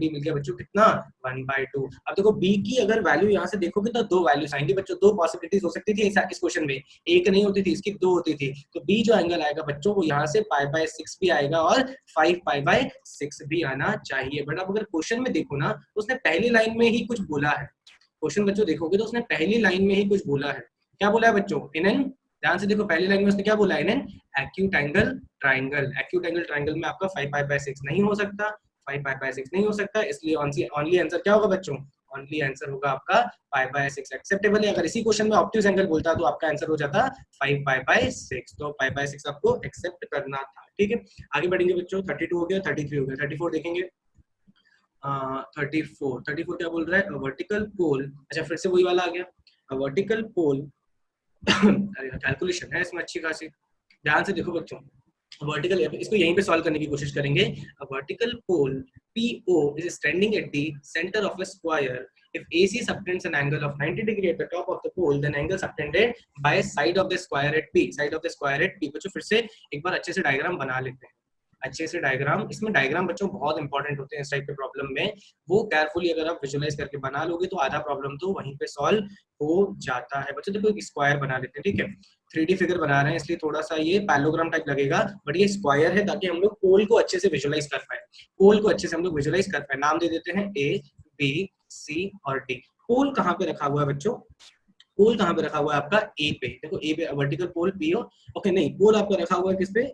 मिल गया बच्चों कितना 1/2। अब देखो b की अगर वैल्यू यहाँ से देखोगे तो दो वैल्यू आएंगी बच्चों, दो पॉसिबिलिटीज हो सकती थी इस क्वेश्चन में, एक नहीं होती थी इसकी, दो होती थी। तो b जो एंगल आएगा बच्चों वो यहाँ से π/6 भी आएगा और 5π/6 भी आना चाहिए। बट अब अगर क्वेश्चन में देखो ना तो उसने पहली लाइन में ही कुछ बोला है, क्वेश्चन बच्चों देखोगे तो उसने पहली लाइन में ही कुछ बोला है। क्या बोला है बच्चों, इन एन, ध्यान से देखो पहली लाइन में उसने क्या बोला, in an acute angle triangle. Acute angle triangle में आपका 5π/6 नहीं हो सकता, 5π/6 नहीं हो सकता, इसलिए ओनली आंसर क्या होगा बच्चों, ओनली आंसर होगा आपका π/6 एक्सेप्टेबल है। अगर इसी क्वेश्चन में ऑब्ट्यूज एंगल बोलता तो आपका आंसर हो जाता 5π/6, तो π/6 आपको एक्सेप्ट करना था। ठीक है, आगे बढ़ेंगे बच्चों, 32 हो गया, 33 हो गया, 34 देखेंगे। 34 क्या बोल रहा है, वर्टिकल पोल, अच्छा फिर से वही वाला आ गया, वर्टिकल पोल अरे कैलकुलेशन है इसमें अच्छी खासी, ध्यान से देखो बच्चों, वर्टिकल, इसको यहीं पे सॉल्व करने की कोशिश करेंगे। Vertical pole PO is standing at the center of a square. If AC subtends an angle of 90 degree at the top of the pole, then angle subtended by side of the square at P. Side of the square at P. बच्चों फिर से एक बार अच्छे से diagram बना लेते हैं, अच्छे से डायग्राम, इसमें डायग्राम बच्चों बहुत इंपॉर्टेंट होते हैं इस टाइप के प्रॉब्लम में, वो केयरफुली अगर आप विजुअलाइज करके बना लोगे तो आधा प्रॉब्लम तो वहीं पे सॉल्व हो जाता है। बच्चों देखो एक स्क्वायर बना लेते हैं, ठीक है, 3D फिगर बना रहे हैं इसलिए थोड़ा सा ये पैलोग्राम टाइप लगेगा, बट ये स्क्वायर है ताकि हम लोग पोल को अच्छे से विजुअलाइज कर पाए, पोल को अच्छे से हम लोग विजुअलाइज कर पाए। नाम दे देते हैं A B C और D। पोल कहाँ पे रखा हुआ है बच्चों, पोल कहाँ पे रखा हुआ है आपका A पे, देखो A पे वर्टिकल पोल PO, ओके नहीं, पोल आपका रखा हुआ है किस पे,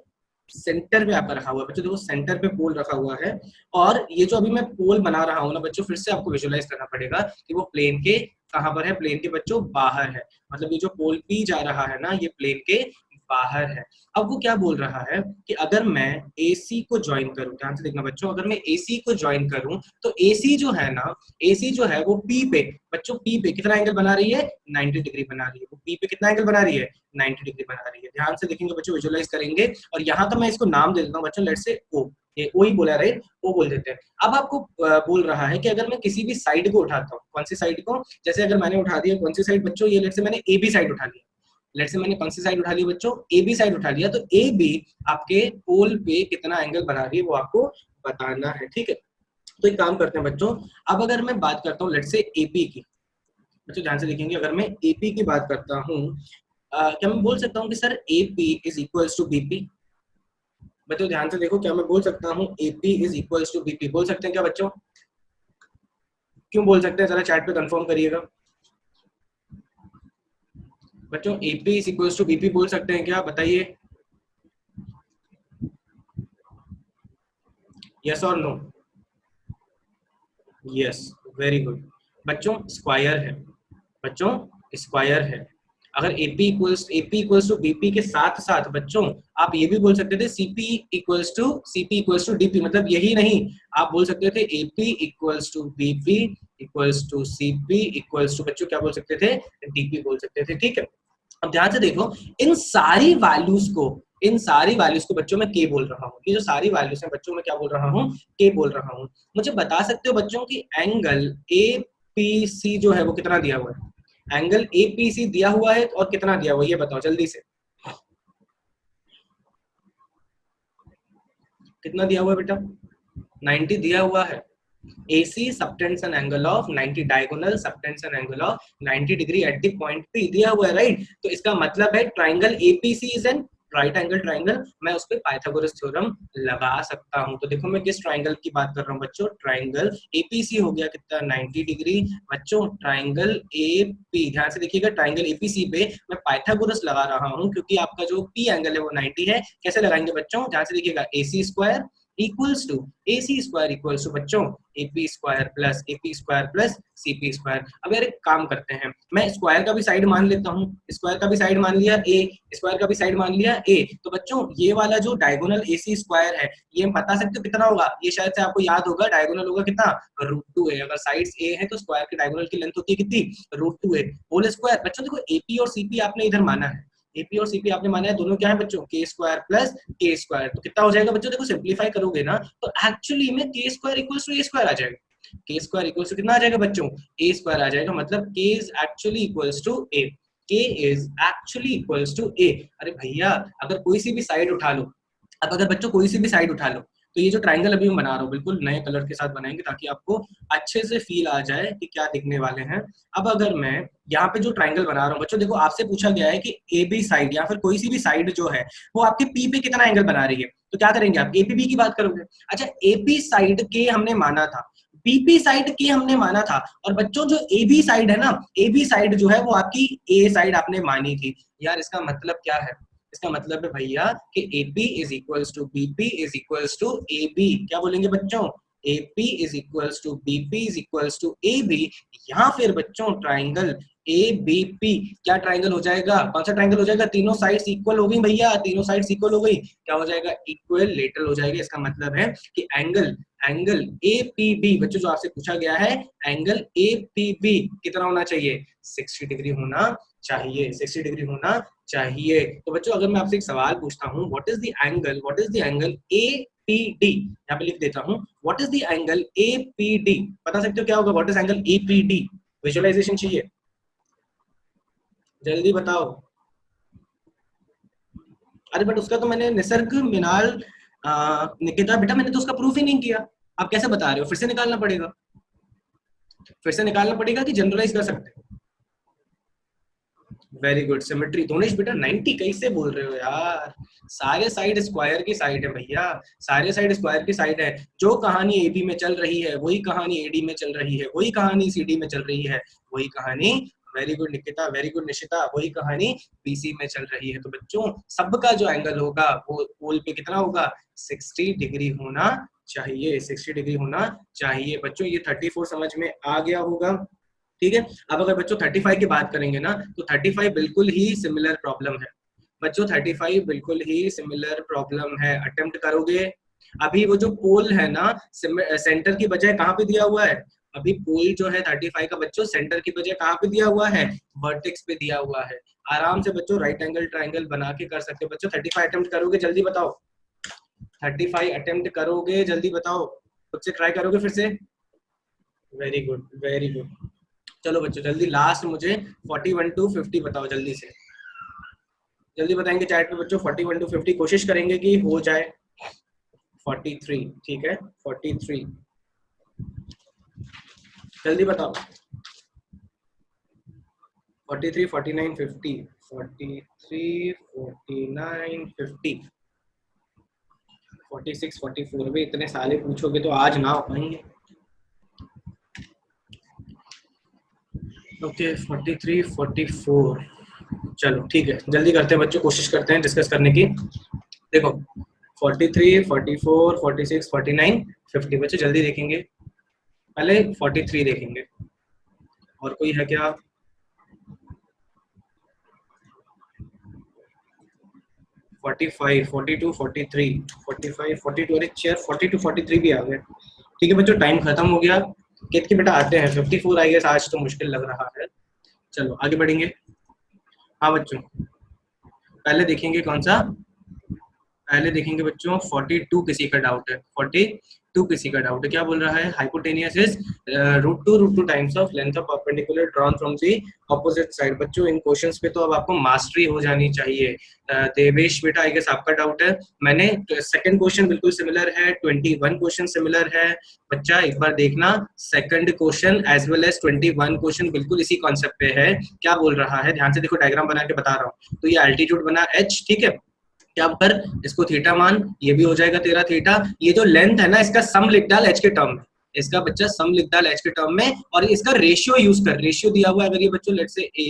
सेंटर पे आपका रखा हुआ है बच्चों, देखो सेंटर पे पोल रखा हुआ है, और ये जो अभी मैं पोल बना रहा हूँ ना बच्चों, फिर से आपको विजुअलाइज करना पड़ेगा कि वो प्लेन के कहाँ पर है, प्लेन के बच्चों बाहर है, मतलब ये जो पोल P जा रहा है ना ये प्लेन के बाहर है। अब वो क्या बोल रहा है कि अगर मैं AC को ज्वाइन करूं, ध्यान से देखना बच्चों, अगर मैं AC को ज्वाइन करूं तो AC जो है ना, AC जो है वो P पे, बच्चों P पे कितना एंगल बना रही है, 90 डिग्री बना रही है, वो P पे कितना एंगल बना रही है, 90 डिग्री बना रही है। ध्यान से देखेंगे बच्चों, विजुअलाइज करेंगे, और यहाँ तो मैं इसको नाम दे देता हूँ बच्चों, लेट्स से O, ये O ही बोला राइट, O बोल देते हैं। अब आपको बोल रहा है कि अगर मैं किसी भी साइड को उठाता हूँ, कौन सी साइड को, जैसे अगर मैंने उठा दिया कौन सी साइड बच्चों, ये लेट्स से मैंने AB साइड उठा लिया, लेट्स से मैंने कौन सी साइड उठा ली बच्चों, AB साइड उठा लिया, तो AB आपके पोल पे कितना एंगल बना रही है वो आपको बताना है। ठीक है, तो एक काम करते हैं बच्चों, अब अगर मैं बात करता हूँ लेट्स से AP की, बच्चों ध्यान से देखेंगे, अगर मैं AP की बात करता हूँ, क्या मैं बोल सकता हूँ कि sir AP is equals to BP, बच्चों ध्यान से देखो, क्या मैं बोल सकता हूँ AP is equals to BP, बोल सकते हैं क्या बच्चों, क्यों बोल सकते हैं, जरा चैट पे कंफर्म करिएगा बच्चों, AP is equals to BP बोल सकते हैं क्या, बताइए, यस और नो, यस, वेरी गुड बच्चों, स्क्वायर है बच्चों, स्क्वायर है। अगर AP इक्वल्स टू BP के साथ साथ बच्चों आप ये भी बोल सकते थे CP इक्वल्स टू DP, मतलब यही नहीं, आप बोल सकते थे AP equals to BP equals to CP equals to बच्चों क्या बोल सकते थे, DP बोल सकते थे। ठीक है, अब ध्यान से देखो, इन सारी वैल्यूज को बच्चों मैं K बोल रहा हूँ, ये जो सारी वैल्यूज हैं बच्चों मैं क्या बोल रहा हूँ, K बोल रहा हूँ। मुझे बता सकते हो बच्चों की एंगल APC जो है वो कितना दिया हुआ है, एंगल APC दिया हुआ है और कितना दिया हुआ है ये बताओ जल्दी से, कितना दिया हुआ है बेटा, 90 दिया हुआ है। AC subtends an angle of 90, diagonal subtends an angle of 90 degree at the point P दिया हुआ है राइट, तो इसका मतलब है triangle APC is an right angle triangle, मैं उस पे पाइथागोरस थ्योरम लगा सकता हूं। तो देखो मैं किस ट्राइंगल की बात कर रहा हूं बच्चों, ट्राइंगल APC हो गया कितना 90 डिग्री बच्चों, ट्राइंगल AP, ध्यान से देखिएगा, ट्राइंगल APC पे मैं पाइथागोरस लगा रहा हूं क्योंकि आपका जो P एंगल है वो 90 है। कैसे लगाएंगे बच्चों, ध्यान से देखिएगा, AC square equals to AC square equals to बच्चों AP square plus CP square. अब यार एक काम करते हैं, मैं स्क्वायर का भी साइड मान लेता हूँ, स्क्वायर का भी साइड मान लिया A, स्क्वायर का भी साइड मान लिया A, तो बच्चों ये वाला जो डायगोनल AC स्क्वायर है ये बता सकते हो कितना होगा, ये शायद से आपको याद होगा, डायगोनल होगा कितना √2 है, अगर साइड्स A है तो स्क्वायर के डायगोनल की लेंथ होती है कितनी √2 है होल स्क्वायर। बच्चों देखो AP और CP आपने इधर माना है, एपी और सीपी आपने माना है दोनों क्या है बच्चों, के स्क्वायर प्लस के स्क्वायर। तो कितना हो जाएगा बच्चों, देखो सिंप्लीफाई करोगे ना तो एक्चुअली में k square equals to a square आ जाएगा। के स्क्वायर इक्वल्स टू कितना आ जाएगा बच्चों, ए स्क्वायर आ जाएगा, मतलब के इज एक्चुअली इक्वल्स टू ए, के इज एक्चुअली इक्वल्स टू ए। अरे भैया अगर कोई सी भी साइड उठा लो, अब अगर बच्चों कोई सी भी साइड उठा लो, तो ये जो ट्रायंगल अभी मैं बना रहा हूँ बिल्कुल नए कलर के साथ बनाएंगे ताकि आपको अच्छे से फील आ जाए कि क्या दिखने वाले हैं। अब अगर मैं यहाँ पे जो ट्रायंगल बना रहा हूँ बच्चों, देखो आपसे पूछा गया है कि ए बी साइड या फिर कोई सी भी साइड जो है वो आपके पी पे कितना एंगल बना रही है, तो क्या करेंगे आप, एपीबी की बात करोगे। अच्छा एपी साइड के हमने माना था, बीपी साइड के हमने माना था, और बच्चों जो ए बी साइड है ना, ए बी साइड जो है वो आपकी ए साइड आपने मानी थी। यार इसका मतलब क्या है, इसका मतलब है भैया कि AP is equals to BP is equals to AB। क्या बोलेंगे बच्चों, AP is equals to BP is equals to AB, या फिर बच्चों ट्राइंगल ABP क्या ट्राइंगल हो जाएगा, कौन सा ट्राइंगल हो जाएगा, तीनों साइड्स इक्वल हो गई भैया, तीनों साइड्स इक्वल हो गई, क्या हो जाएगा, इक्वल लेटरल हो जाएगा। इसका मतलब है कि एंगल एंगल APB बच्चों जो आपसे पूछा गया है, एंगल APB कितना होना चाहिए, 60 डिग्री होना चाहिए, 60 डिग्री होना चाहिए। तो बच्चों अगर मैं आपसे एक सवाल पूछता हूँ, what is the angle APD, यहाँ पे लिख देता हूँ, what is the angle APD, बता सकते हो क्या होगा, what is angle APD, visualisation चाहिए, जल्दी बताओ। अरे बट उसका तो मैंने निसर्ग मिनाल निकिता बेटा मैंने तो उसका प्रूफ ही नहीं किया, आप कैसे बता रहे हो, फिर से निकालना पड़ेगा, फिर से निकालना पड़ेगा कि जनरलाइज कर सकते हैं। Very good, symmetry. दोनेश बेटा 90 कैसे बोल रहे हो यार, सारे साइड स्क्वायर की साइड है भैया, सारे साइड स्क्वायर की साइड है। जो कहानी एबी में चल रही है वही कहानी एडी में चल रही है, वही कहानी सीडी में चल रही है, वही कहानी, very good Nikita, very good Nishita, वही कहानी बीसी में चल रही है। तो बच्चों सबका जो एंगल होगा वो पोल पे कितना होगा, 60 डिग्री होना चाहिए, 60 डिग्री होना चाहिए। बच्चों ये 34 समझ में आ गया होगा, ठीक है। अब अगर बच्चों 35 की बात करेंगे ना, तो 35 बिल्कुल ही सिमिलर प्रॉब्लम है बच्चों, 35 बिल्कुल ही सिमिलर प्रॉब्लम है, अटेम्प्ट करोगे। अभी वो जो पोल है ना, सेंटर की बजाय कहाँ पे दिया हुआ है, अभी पोल जो है 35 का बच्चों सेंटर की बजाय कहाँ पे दिया हुआ है, वर्टेक्स पे दिया हुआ है। आराम से बच्चों राइट एंगल ट्राइंगल बना के कर सकते हो बच्चों। 35 अटेम्प्ट करोगे, जल्दी बताओ, 35 अटेम्प्ट करोगे, जल्दी बताओ, खुद से ट्राई करोगे फिर से, वेरी गुड वेरी गुड। चलो बच्चों जल्दी लास्ट मुझे 41 टू 50 बताओ, जल्दी से जल्दी बताएंगे चैट पे बच्चों, 41 टू 50 कोशिश करेंगे कि हो जाए। 43 ठीक है, 43 जल्दी बताओ, 43 49 50 43 49 50 46 44 भी इतने साले पूछोगे तो आज ना हो पाएंगे। ओके 43 44 चलो ठीक है, जल्दी करते हैं बच्चों, कोशिश करते हैं डिस्कस करने की। देखो 43 44 46 49 50 बच्चों जल्दी देखेंगे, पहले 43 देखेंगे, और कोई है क्या, 45 42 43 45 42, अरे चेयर 42 43 भी आ गए। ठीक है बच्चों टाइम खत्म हो गया, कित के बेटा आते हैं 54 आई गेस, आज तो मुश्किल लग रहा है। चलो आगे बढ़ेंगे। हाँ बच्चों पहले देखेंगे कौन सा, पहले देखेंगे बच्चों 42 किसी का डाउट है, 42 किसी का डाउट है, क्या बोल रहा है, hypotenuse is √2 times of length of perpendicular drawn from the opposite side. बच्चों इन क्वेश्चंस पे तो अब आपको मास्टरी हो जानी चाहिए। देवेश बेटा आई गेस आपका डाउट है, मैंने सेकंड क्वेश्चन बिल्कुल सिमिलर है, 21 क्वेश्चन सिमिलर है बच्चा, एक बार देखना second question as well as 21 question बिल्कुल इसी कॉन्सेप्ट पे है। क्या बोल रहा है, ध्यान से देखो, डायग्राम बना के बता रहा हूँ। तो ये एल्टीट्यूड बना h, ठीक है, क्या कर इसको थीटा मान, ये भी हो जाएगा तेरा थीटा, ये जो लेंथ है ना इसका सम लिख डाल h के टर्म में, इसका बच्चा सम लिख डाल h के टर्म में, और इसका रेशियो यूज कर, रेशियो दिया हुआ है अगर ये बच्चों लेट से a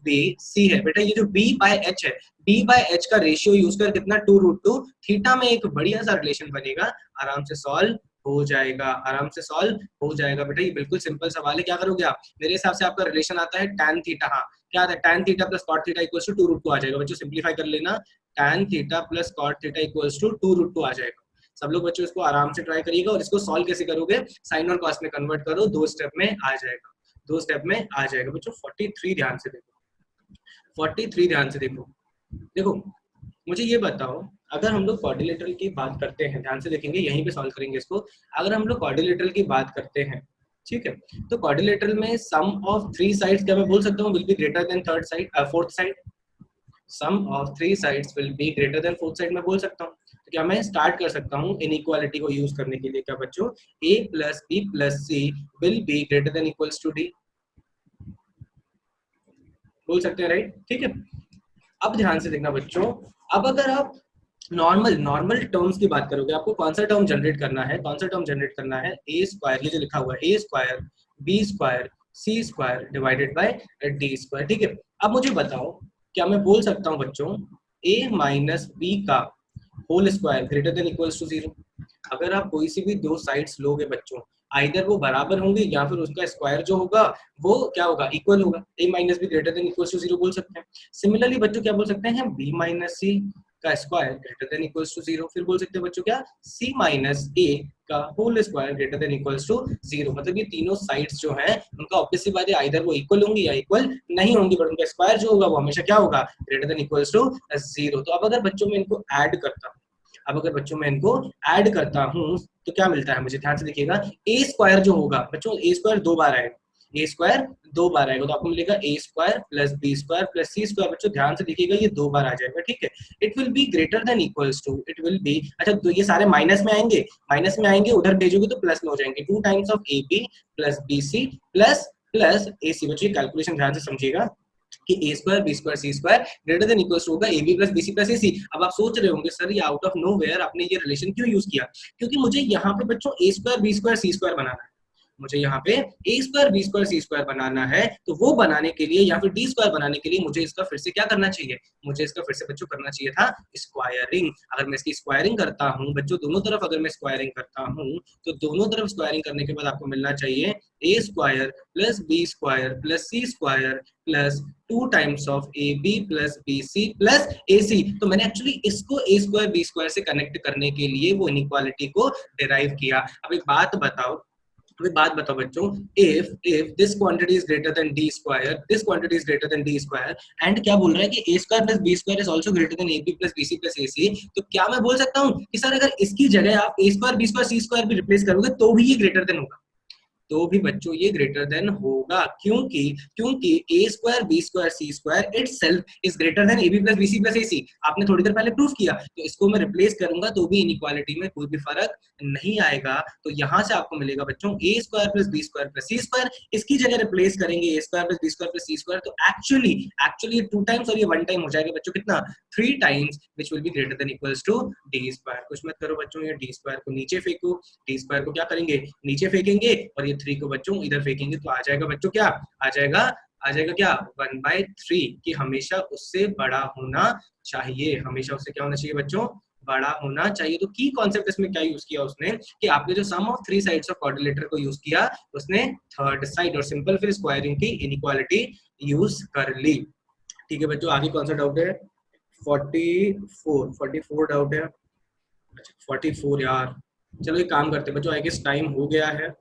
b c है बेटा, ये जो b बाय h है, b बाय h का रेशियो यूज कर कितना 2√2 थीटा में एक बढ़िया सा रिलेशन बनेगा, आराम से सॉल्व हो जाएगा, आराम से सॉल्व हो जाएगा बेटा, ये बिल्कुल सिंपल सवाल है। क्या करोगे आप, मेरे हिसाब से आपका रिलेशन आता है tan थीटा, हाँ क्या आता है tan theta plus cot theta equals to 2√2 आ जाएगा बच्चों, सिंपलीफाई कर लेना, tan theta plus cot theta equals to 2√2 आ जाएगा। सब लोग बच्चों इसको आराम से ट्राई करिएगा, और इसको सॉल्व कैसे करोगे, साइन और कॉस में कन्वर्ट करो, 2 स्टेप में आ जाएगा, 2 स्टेप में आ जाएगा बच्चों। 43 ध्यान से देखो, 43 ध्यान से देखो, देखो मुझे ये बताओ, अगर हम लोग क्वाड्रिलेटरल की बात करते हैं, ध्यान से देखेंगे, यहीं पे सॉल्व करेंगे इसको। अगर हम लोग क्वाड्रिलेटरल की बात करते हैं, ठीक है, तो क्वाड्रिलेटरल में सम ऑफ थ्री साइड्स क्या मैं बोल सकता हूँ will be greater than third side, fourth side. Sum of three sides will be greater than fourth side मैं बोल सकता हूँ। तो क्या मैं स्टार्ट कर सकता हूँ इनइक्वालिटी को यूज करने के लिए, क्या बच्चों, a plus b plus c will be greater than equals to d, बोल सकते हैं, राइट? ठीक है। अब ध्यान से देखना बच्चों, अब अगर आप नॉर्मल नॉर्मल टर्म्स की बात करोगे, आपको कौन सा टर्म जनरेट करना है, कौन सा टर्म जनरेट करना है, ए स्क्वायर, ये जो लिखा हुआ है, a square b square c square divided by d square, ठीक है। अब मुझे बताओ, क्या मैं बोल सकता हूँ बच्चों ए माइनस बी का whole square greater than equals to zero? अगर आप कोई सी भी दो साइड्स लोगे बच्चों, आइदर वो बराबर होंगे या फिर उसका स्क्वायर जो होगा वो क्या होगा, इक्वल होगा। a minus b greater than equals to zero बोल सकते हैं। सिमिलरली बच्चों क्या बोल सकते हैं, b माइनस सी का square greater than equals to zero. फिर बोल सकते हैं बच्चों क्या, c माइनस a का whole square greater than equals to zero. मतलब ये तीनों साइड्स जो हैं उनका ऑब्वियसली बात है, आइदर वो इक्वल होंगी या इक्वल नहीं होंगी, बट उनका स्क्वायर जो होगा वो हमेशा क्या होगा, greater than equals to zero. तो अब अगर बच्चों में इनको ऐड करता हूँ, अब अगर बच्चों में इनको ऐड करता हूं तो क्या मिलता है मुझे, ध्यान से देखिएगा, ए स्क्वायर जो होगा बच्चों, ए स्क्वायर दो बार आएगा, ए स्क्वायर दो बार आएगा, तो आपको मिलेगा a square plus b square plus C square. बच्चों ध्यान से देखिएगा, ये दो बार आ जाएगा, ठीक है। It will be greater than equals to, it will be, अच्छा तो ये सारे माइनस में आएंगे, माइनस में आएंगे, उधर भेजोगे तो प्लस में हो जाएंगे, two times of a b plus b c plus plus a c. बच्चों कैलकुलेशन ध्यान से समझिएगा कि a square b square c square greater than equals होगा a b plus b c plus a c. अब आप सोच रहे होंगे सर ये आउट ऑफ नोवेयर आपने ये रिलेशन क्यों यूज किया, क्योंकि मुझे यहाँ पे बच्चों a square b square c square बनाना है, मुझे यहाँ पे ए square b square c square बनाना है। तो वो बनाने के लिए या फिर डी स्क्वायर बनाने के लिए मुझे इसका फिर से क्या करना चाहिए, मुझे इसका फिर से बच्चों करना चाहिए था स्क्वायरिंग। अगर मैं इसकी स्क्वायरिंग करता हूँ बच्चों, दोनों तरफ अगर मैं स्क्वायरिंग करता हूँ तो दोनों तरफ स्क्वायरिंग करने के बाद आपको मिलना चाहिए a square plus b square plus C square plus two times of a b plus b c plus a c. तो मैंने एक्चुअली इसको ए स्क्वायर बी स्क्वायर से कनेक्ट करने के लिए वो इनइक्वालिटी को डिराइव किया। अब एक बात बताओ बच्चों, if this quantity is greater than d square, this quantity is greater than d square, and क्या बोल रहा है कि a square plus b square is also greater than ab plus bc plus ac, तो क्या मैं बोल सकता हूँ कि सर अगर इसकी जगह आप a square b square c square भी रिप्लेस करोगे तो भी ये ग्रेटर देन होगा, तो भी बच्चों ये ग्रेटर देन होगा, क्योंकि क्योंकि a square b square c square itself is greater than ab plus bc plus ac। आपने थोड़ी देर पहले प्रूफ किया, तो इसको मैं रिप्लेस करूंगा तो भी इनइक्वालिटी में कोई भी फर्क नहीं आएगा। तो यहां से आपको मिलेगा बच्चों a square plus b square plus C square, इसकी जगह रिप्लेस करेंगे a square plus b square plus C square, तो एक्चुअली टू टाइम्स और ये वन टाइम हो जाएगा बच्चों, कितना, three times, which will be greater than equals to d square. कुछ मत करो बच्चों, ये डी स्क्वायर को नीचे फेंको, डी स्क्वायर को क्या करेंगे, नीचे फेंकेंगे, और ये थ्री को बच्चों इधर फेंकेंगे, तो आ जाएगा बच्चों क्या, आ जाएगा क्या, 1/3, कि हमेशा उससे बड़ा होना चाहिए, हमेशा उससे क्या होना चाहिए बच्चों, बड़ा होना चाहिए। तो की कॉन्सेप्ट इसमें क्या यूज किया उसने, कि आपने जो sum of three sides of quadrilateral को यूज किया, उसने थर्ड साइड और सिंपल फिर स्क्वायरिंग की इनइक्वालिटी यूज कर ली। ठीक है बच्चों, आगे कौन सा डाउट है, 44 डाउट है, अच्छा 44 यार, चलो एक काम करते हैं बच्चों, आई गेस टाइम हो गया है।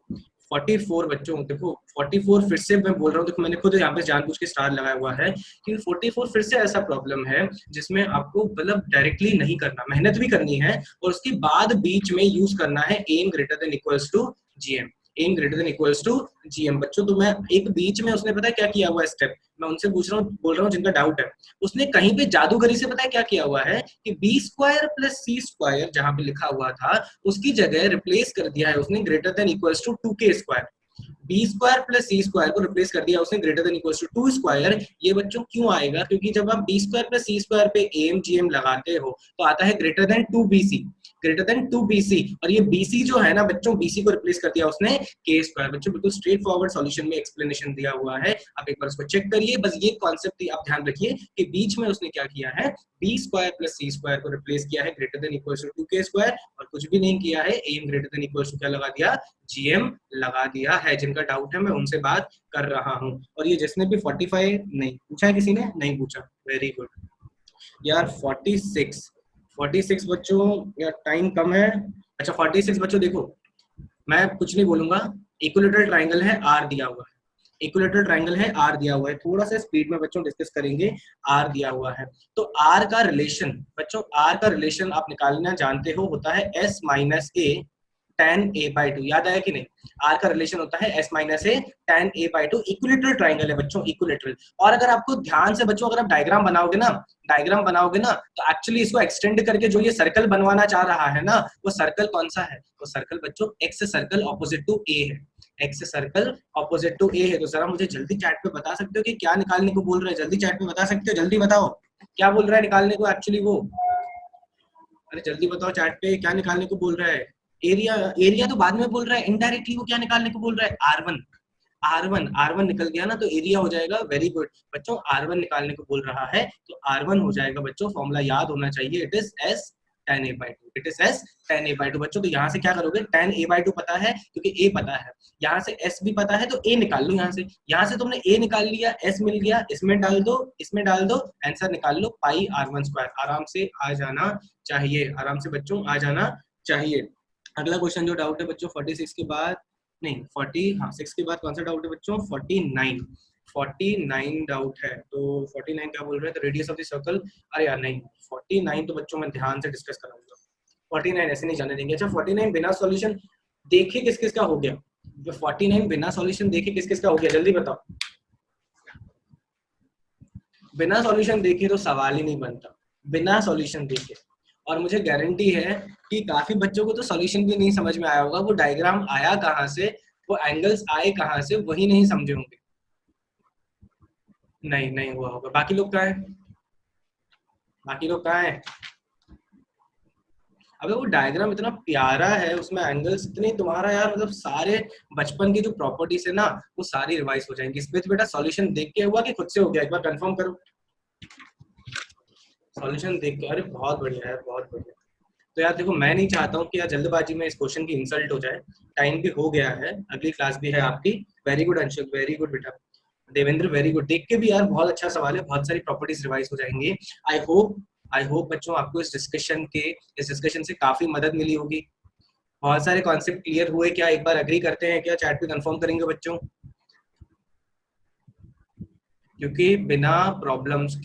44 बच्चों, देखो 44 फिर से मैं बोल रहा हूँ, देखो मैंने खुद यहाँ पे जानबूझ के स्टार लगाया हुआ है, क्योंकि 44 फिर से ऐसा प्रॉब्लम है जिसमें आपको मतलब डायरेक्टली नहीं करना, मेहनत भी करनी है और उसके बाद बीच में यूज करना है M greater than equals to GM, M greater than equals to GM. बच्चों तो मैं एक बीच में उसने पता है क्या किया हुआ है स्टेप, मैं उनसे पूछ रहा हूँ, बोल रहा हूँ जिनका डाउट है, उसने कहीं पे जादूगरी से पता है क्या किया हुआ है कि बी स्क्वायर प्लस सी स्क्वायर जहां पे लिखा हुआ था उसकी जगह रिप्लेस कर दिया है उसने greater than equals to 2k square, b square plus C square को रिप्लेस कर दिया उसने greater than equals to 2 square. ये बच्चों क्यों आएगा, क्योंकि जब आप बी स्क्वायर प्लस सी स्क्वायर पे एम जीएम लगाते हो तो आता है greater then 2bc, greater than 2bc, और ये bc जो है ना बच्चों, bc को रिप्लेस कर दिया उसने k स्क्वायर। बच्चों बिल्कुल स्ट्रेट फॉरवर्ड सॉल्यूशन में एक्सप्लेनेशन दिया हुआ है, आप एक बार इसको चेक करिए, बस ये कॉन्सेप्ट आप ध्यान रखिए कि बीच में उसने क्या किया है, बी स्क्वायर प्लस सी स्क्वायर को रिप्लेस किया है greater than equals to 2k square, और कुछ भी नहीं किया है, M greater than equals to क्या लगा दिया, जीएम लगा दिया है। जिनका डाउट है मैं उनसे बात कर रहा हूँ, और ये जिसने भी 45 नहीं पूछा है, किसी ने नहीं पूछा, वेरी गुड यार। 46 बच्चों, यार टाइम कम है। अच्छा 46 बच्चों देखो, मैं कुछ नहीं बोलूंगा, इक्विलेटरल ट्राइंगल है, आर दिया हुआ है, इक्विलेटरल ट्रायंगल है, आर दिया हुआ है, थोड़ा सा स्पीड में बच्चों डिस्कस करेंगे, आर दिया हुआ है। तो आर का रिलेशन बच्चों, आर का रिलेशन आप निकालना जानते हो, होता है s minus A tan a by 2, याद आया कि नहीं? आर का रिलेशन होता है s minus A tan a by 2, equilateral triangle है बच्चों, इक्विलेटरल। और अगर आपको ध्यान से बच्चों, अगर आप डायग्राम बनाओगे ना, तो एक्चुअली इसको एक्सटेंड करके जो ये सर्कल बनवाना चाह रहा है ना, वो सर्कल कौन सा है? वो सर्कल बच्चों एक्स सर्कल ऑपोजिट टू ए है, एक्स सर्कल ऑपोजिट टू ए है। तो जरा मुझे जल्दी चैट पे बता सकते हो कि क्या निकालने को बोल रहे हैं? जल्दी चैट पे बता सकते हो, जल्दी बताओ क्या बोल रहा है निकालने को एक्चुअली वो। अरे जल्दी बताओ चैट पे, क्या निकालने को बोल रहा है? एरिया, एरिया तो बाद में बोल रहा है, इनडायरेक्टली वो क्या निकालने को बोल रहा है? आर1, आर1 निकल गया ना तो एरिया हो जाएगा। वेरी गुड बच्चों, आर1 निकालने को बोल रहा है तो आर1 हो जाएगा बच्चों, फॉर्मूला याद होना चाहिए, it is S tan a by 2, it is S tan a by 2 बच्चों। तो यहाँ से क्या करोगे, tan a by 2 पता है क्योंकि a पता है, यहाँ से s भी पता है तो a निकाल लो। यहाँ से तुमने a निकाल लिया, s मिल गया, इसमें डाल दो, आंसर निकाल लो, पाई r1 स्क्वायर। आराम से आ जाना चाहिए, आराम से बच्चों आ जाना चाहिए। अगला क्वेश्चन जो डाउट है बच्चों 46 के बाद, नहीं 6 के बाद कौन सा डाउट है बच्चों? 49 डाउट है। तो 49 क्या बोल रहे हैं? तो रेडियस ऑफ द सर्कल, अरे यार नहीं, 49 तो बच्चों मैं ध्यान से डिस्कस कराऊंगा, 49 ऐसे नहीं जाने देंगे। अच्छा 49 बिना सॉल्यूशन देखे किस किस का हो गया? 49 बिना सॉल्यूशन देखे किस किस का हो गया, जल्दी बताओ। बिना सॉल्यूशन देखे तो सवाल ही नहीं बनता, बिना सॉल्यूशन देखे। और मुझे गारंटी है कि काफी बच्चों को तो सॉल्यूशन भी नहीं समझ में आया होगा, वो डायग्राम आया कहाँ से, वो एंगल्स आए कहाँ से, वही नहीं समझे होंगे। नहीं हुआ होगा। बाकी लोग कहाँ हैं? अबे वो डायग्राम इतना प्यारा है, उसमें एंगल्स इतने, तुम्हारा यार मतलब सारे बचपन की जो प्रॉपर्टीज है ना वो सारी रिवाइज हो जाएंगी। इस पे बेटा सॉल्यूशन देख के हुआ कि खुद से हो गया? एक बार कंफर्म करो। सॉल्यूशन देख के, अरे बहुत बढ़िया है, बहुत बढ़िया। तो यार देखो, मैं नहीं चाहता हूँ कि यार जल्दबाजी में इस क्वेश्चन की इंसल्ट हो जाए, टाइम भी हो गया है, अगली क्लास भी है आपकी। Very good Anshul, very good बेटा। देवेंद्र वेरी गुड, देख के भी यार बहुत अच्छा सवाल है, बहुत सारी प्रॉपर्टीज रिवाइज हो जाएंगी। आई होप बच्चों आपको इस डिस्कशन से काफी मदद मिली होगी, बहुत सारे कॉन्सेप्ट क्लियर हुए क्या? एक बार अग्री करते हैं क्या? चैट पे कंफर्म करेंगे बच्चों, क्योंकि बिना प्रॉब्लम्स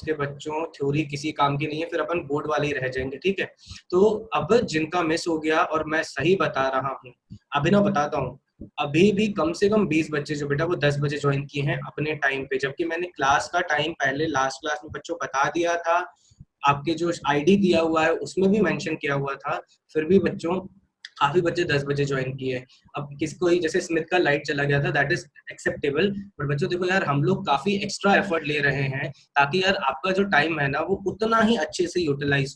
के बच्चों थ्योरी किसी काम की नहीं है, फिर अपन बोर्ड वाले ही रह जाएंगे, ठीक है? तो अब जिनका मिस हो गया, और मैं सही बता रहा हूँ, अभिनव बताता हूँ, अभी भी कम से कम 20 बच्चे जो बेटा वो 10 बजे ज्वाइन किए हैं अपने टाइम पे, जबकि मैंने क्लास का टाइम पहले लास्ट क्लास में बच्चों बता दिया था, आपके जो आईडी दिया हुआ है उसमें भी मेंशन किया हुआ था, फिर भी बच्चों काफी बच्चे 10 बजे ज्वाइन किए। अब किसको ही, जैसे स्मिथ का लाइट चला गया था, दैट इज एक्सेप्टेबल, बट बच्चों देखो यार हम लोग काफी एक्स्ट्रा एफर्ट ले रहे हैं ताकि यार आपका जो टाइम है ना वो उतना ही अच्छे से यूटिलाइज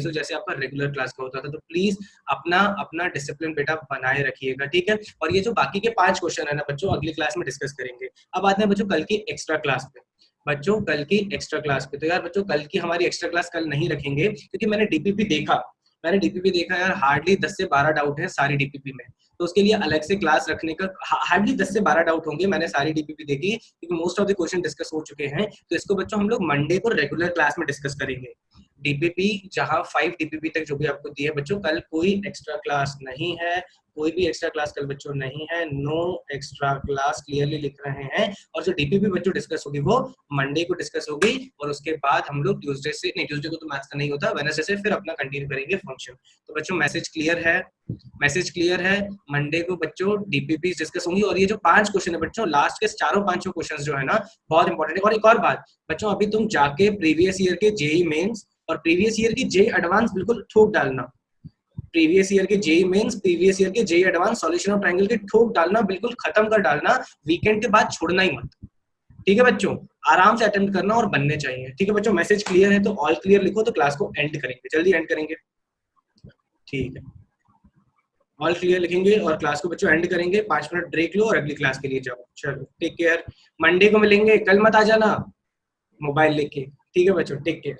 हो जैसे आपका रेगुलर क्लास का होता था। तो प्लीज अपना डिसिप्लिन बेटा बनाए रखिएगा, ठीक है? और ये जो बाकी के 5 क्वेश्चन है ना बच्चों, अगली क्लास में डिस्कस करेंगे। अब आते हैं बच्चों कल की एक्स्ट्रा क्लास पे। तो यार बच्चों कल की हमारी एक्स्ट्रा क्लास कल नहीं रखेंगे, क्योंकि मैंने डीपीपी देखा यार, हार्डली 10 से 12 डाउट है सारी डीपीपी में, तो उसके लिए अलग से क्लास रखने का हार्डली 10 से 12 डाउट होंगे। मैंने सारी डीपीपी देखी क्योंकि most of the question discuss हो चुके हैं, तो इसको बच्चों हम लोग मंडे को रेगुलर क्लास में डिस्कस करेंगे। डीपीपी जहां 5 डीपीपी तक जो भी आपको दिए बच्चों, कल कोई एक्स्ट्रा क्लास नहीं है, कोई भी एक्स्ट्रा क्लास कल बच्चों नहीं है, नो एक्स्ट्रा क्लास, क्लियरली लिख रहे हैं। और जो डीपीपी बच्चों डिस्कस होगी वो मंडे को डिस्कस होगी, और उसके बाद हम लोग ट्यूसडे को तो मैथ्स का नहीं होता, वेडनेसडे से फिर अपना कंटिन्यू करेंगे फंक्शन। तो बच्चों मैसेज क्लियर है, मंडे को बच्चों डीपीपी डिस्कस होंगी। और ये जो 5 क्वेश्चन है बच्चों, लास्ट के चारों 5 क्वेश्चन जो है ना बहुत इंपॉर्टेंट है। और एक और बात बच्चों, अभी तुम जाके प्रीवियस ईयर के जेई मेंस और प्रीवियस ईयर की जेई एडवांस बिल्कुल ठोक डालना, प्रीवियस ईयर के जेई मेंस, प्रीवियस ईयर के JEE advance, solution of triangle के ठोक डालना, बिल्कुल खत्म कर डालना, वीकेंड के बाद छोड़ना ही मत, ठीक है बच्चों? आराम से अटेम्प्ट करना और बनने चाहिए, ठीक है बच्चों? मैसेज क्लियर है तो ऑल क्लियर लिखो, तो क्लास को एंड करेंगे, जल्दी एंड करेंगे, ठीक है? ऑल क्लियर लिखेंगे और क्लास को बच्चों एंड करेंगे, 5 मिनट ब्रेक लो और अगली क्लास के लिए जाओ। चलो टेक केयर, मंडे को मिलेंगे, कल मत आ जाना मोबाइल लेके, ठीक है बच्चों? Take care.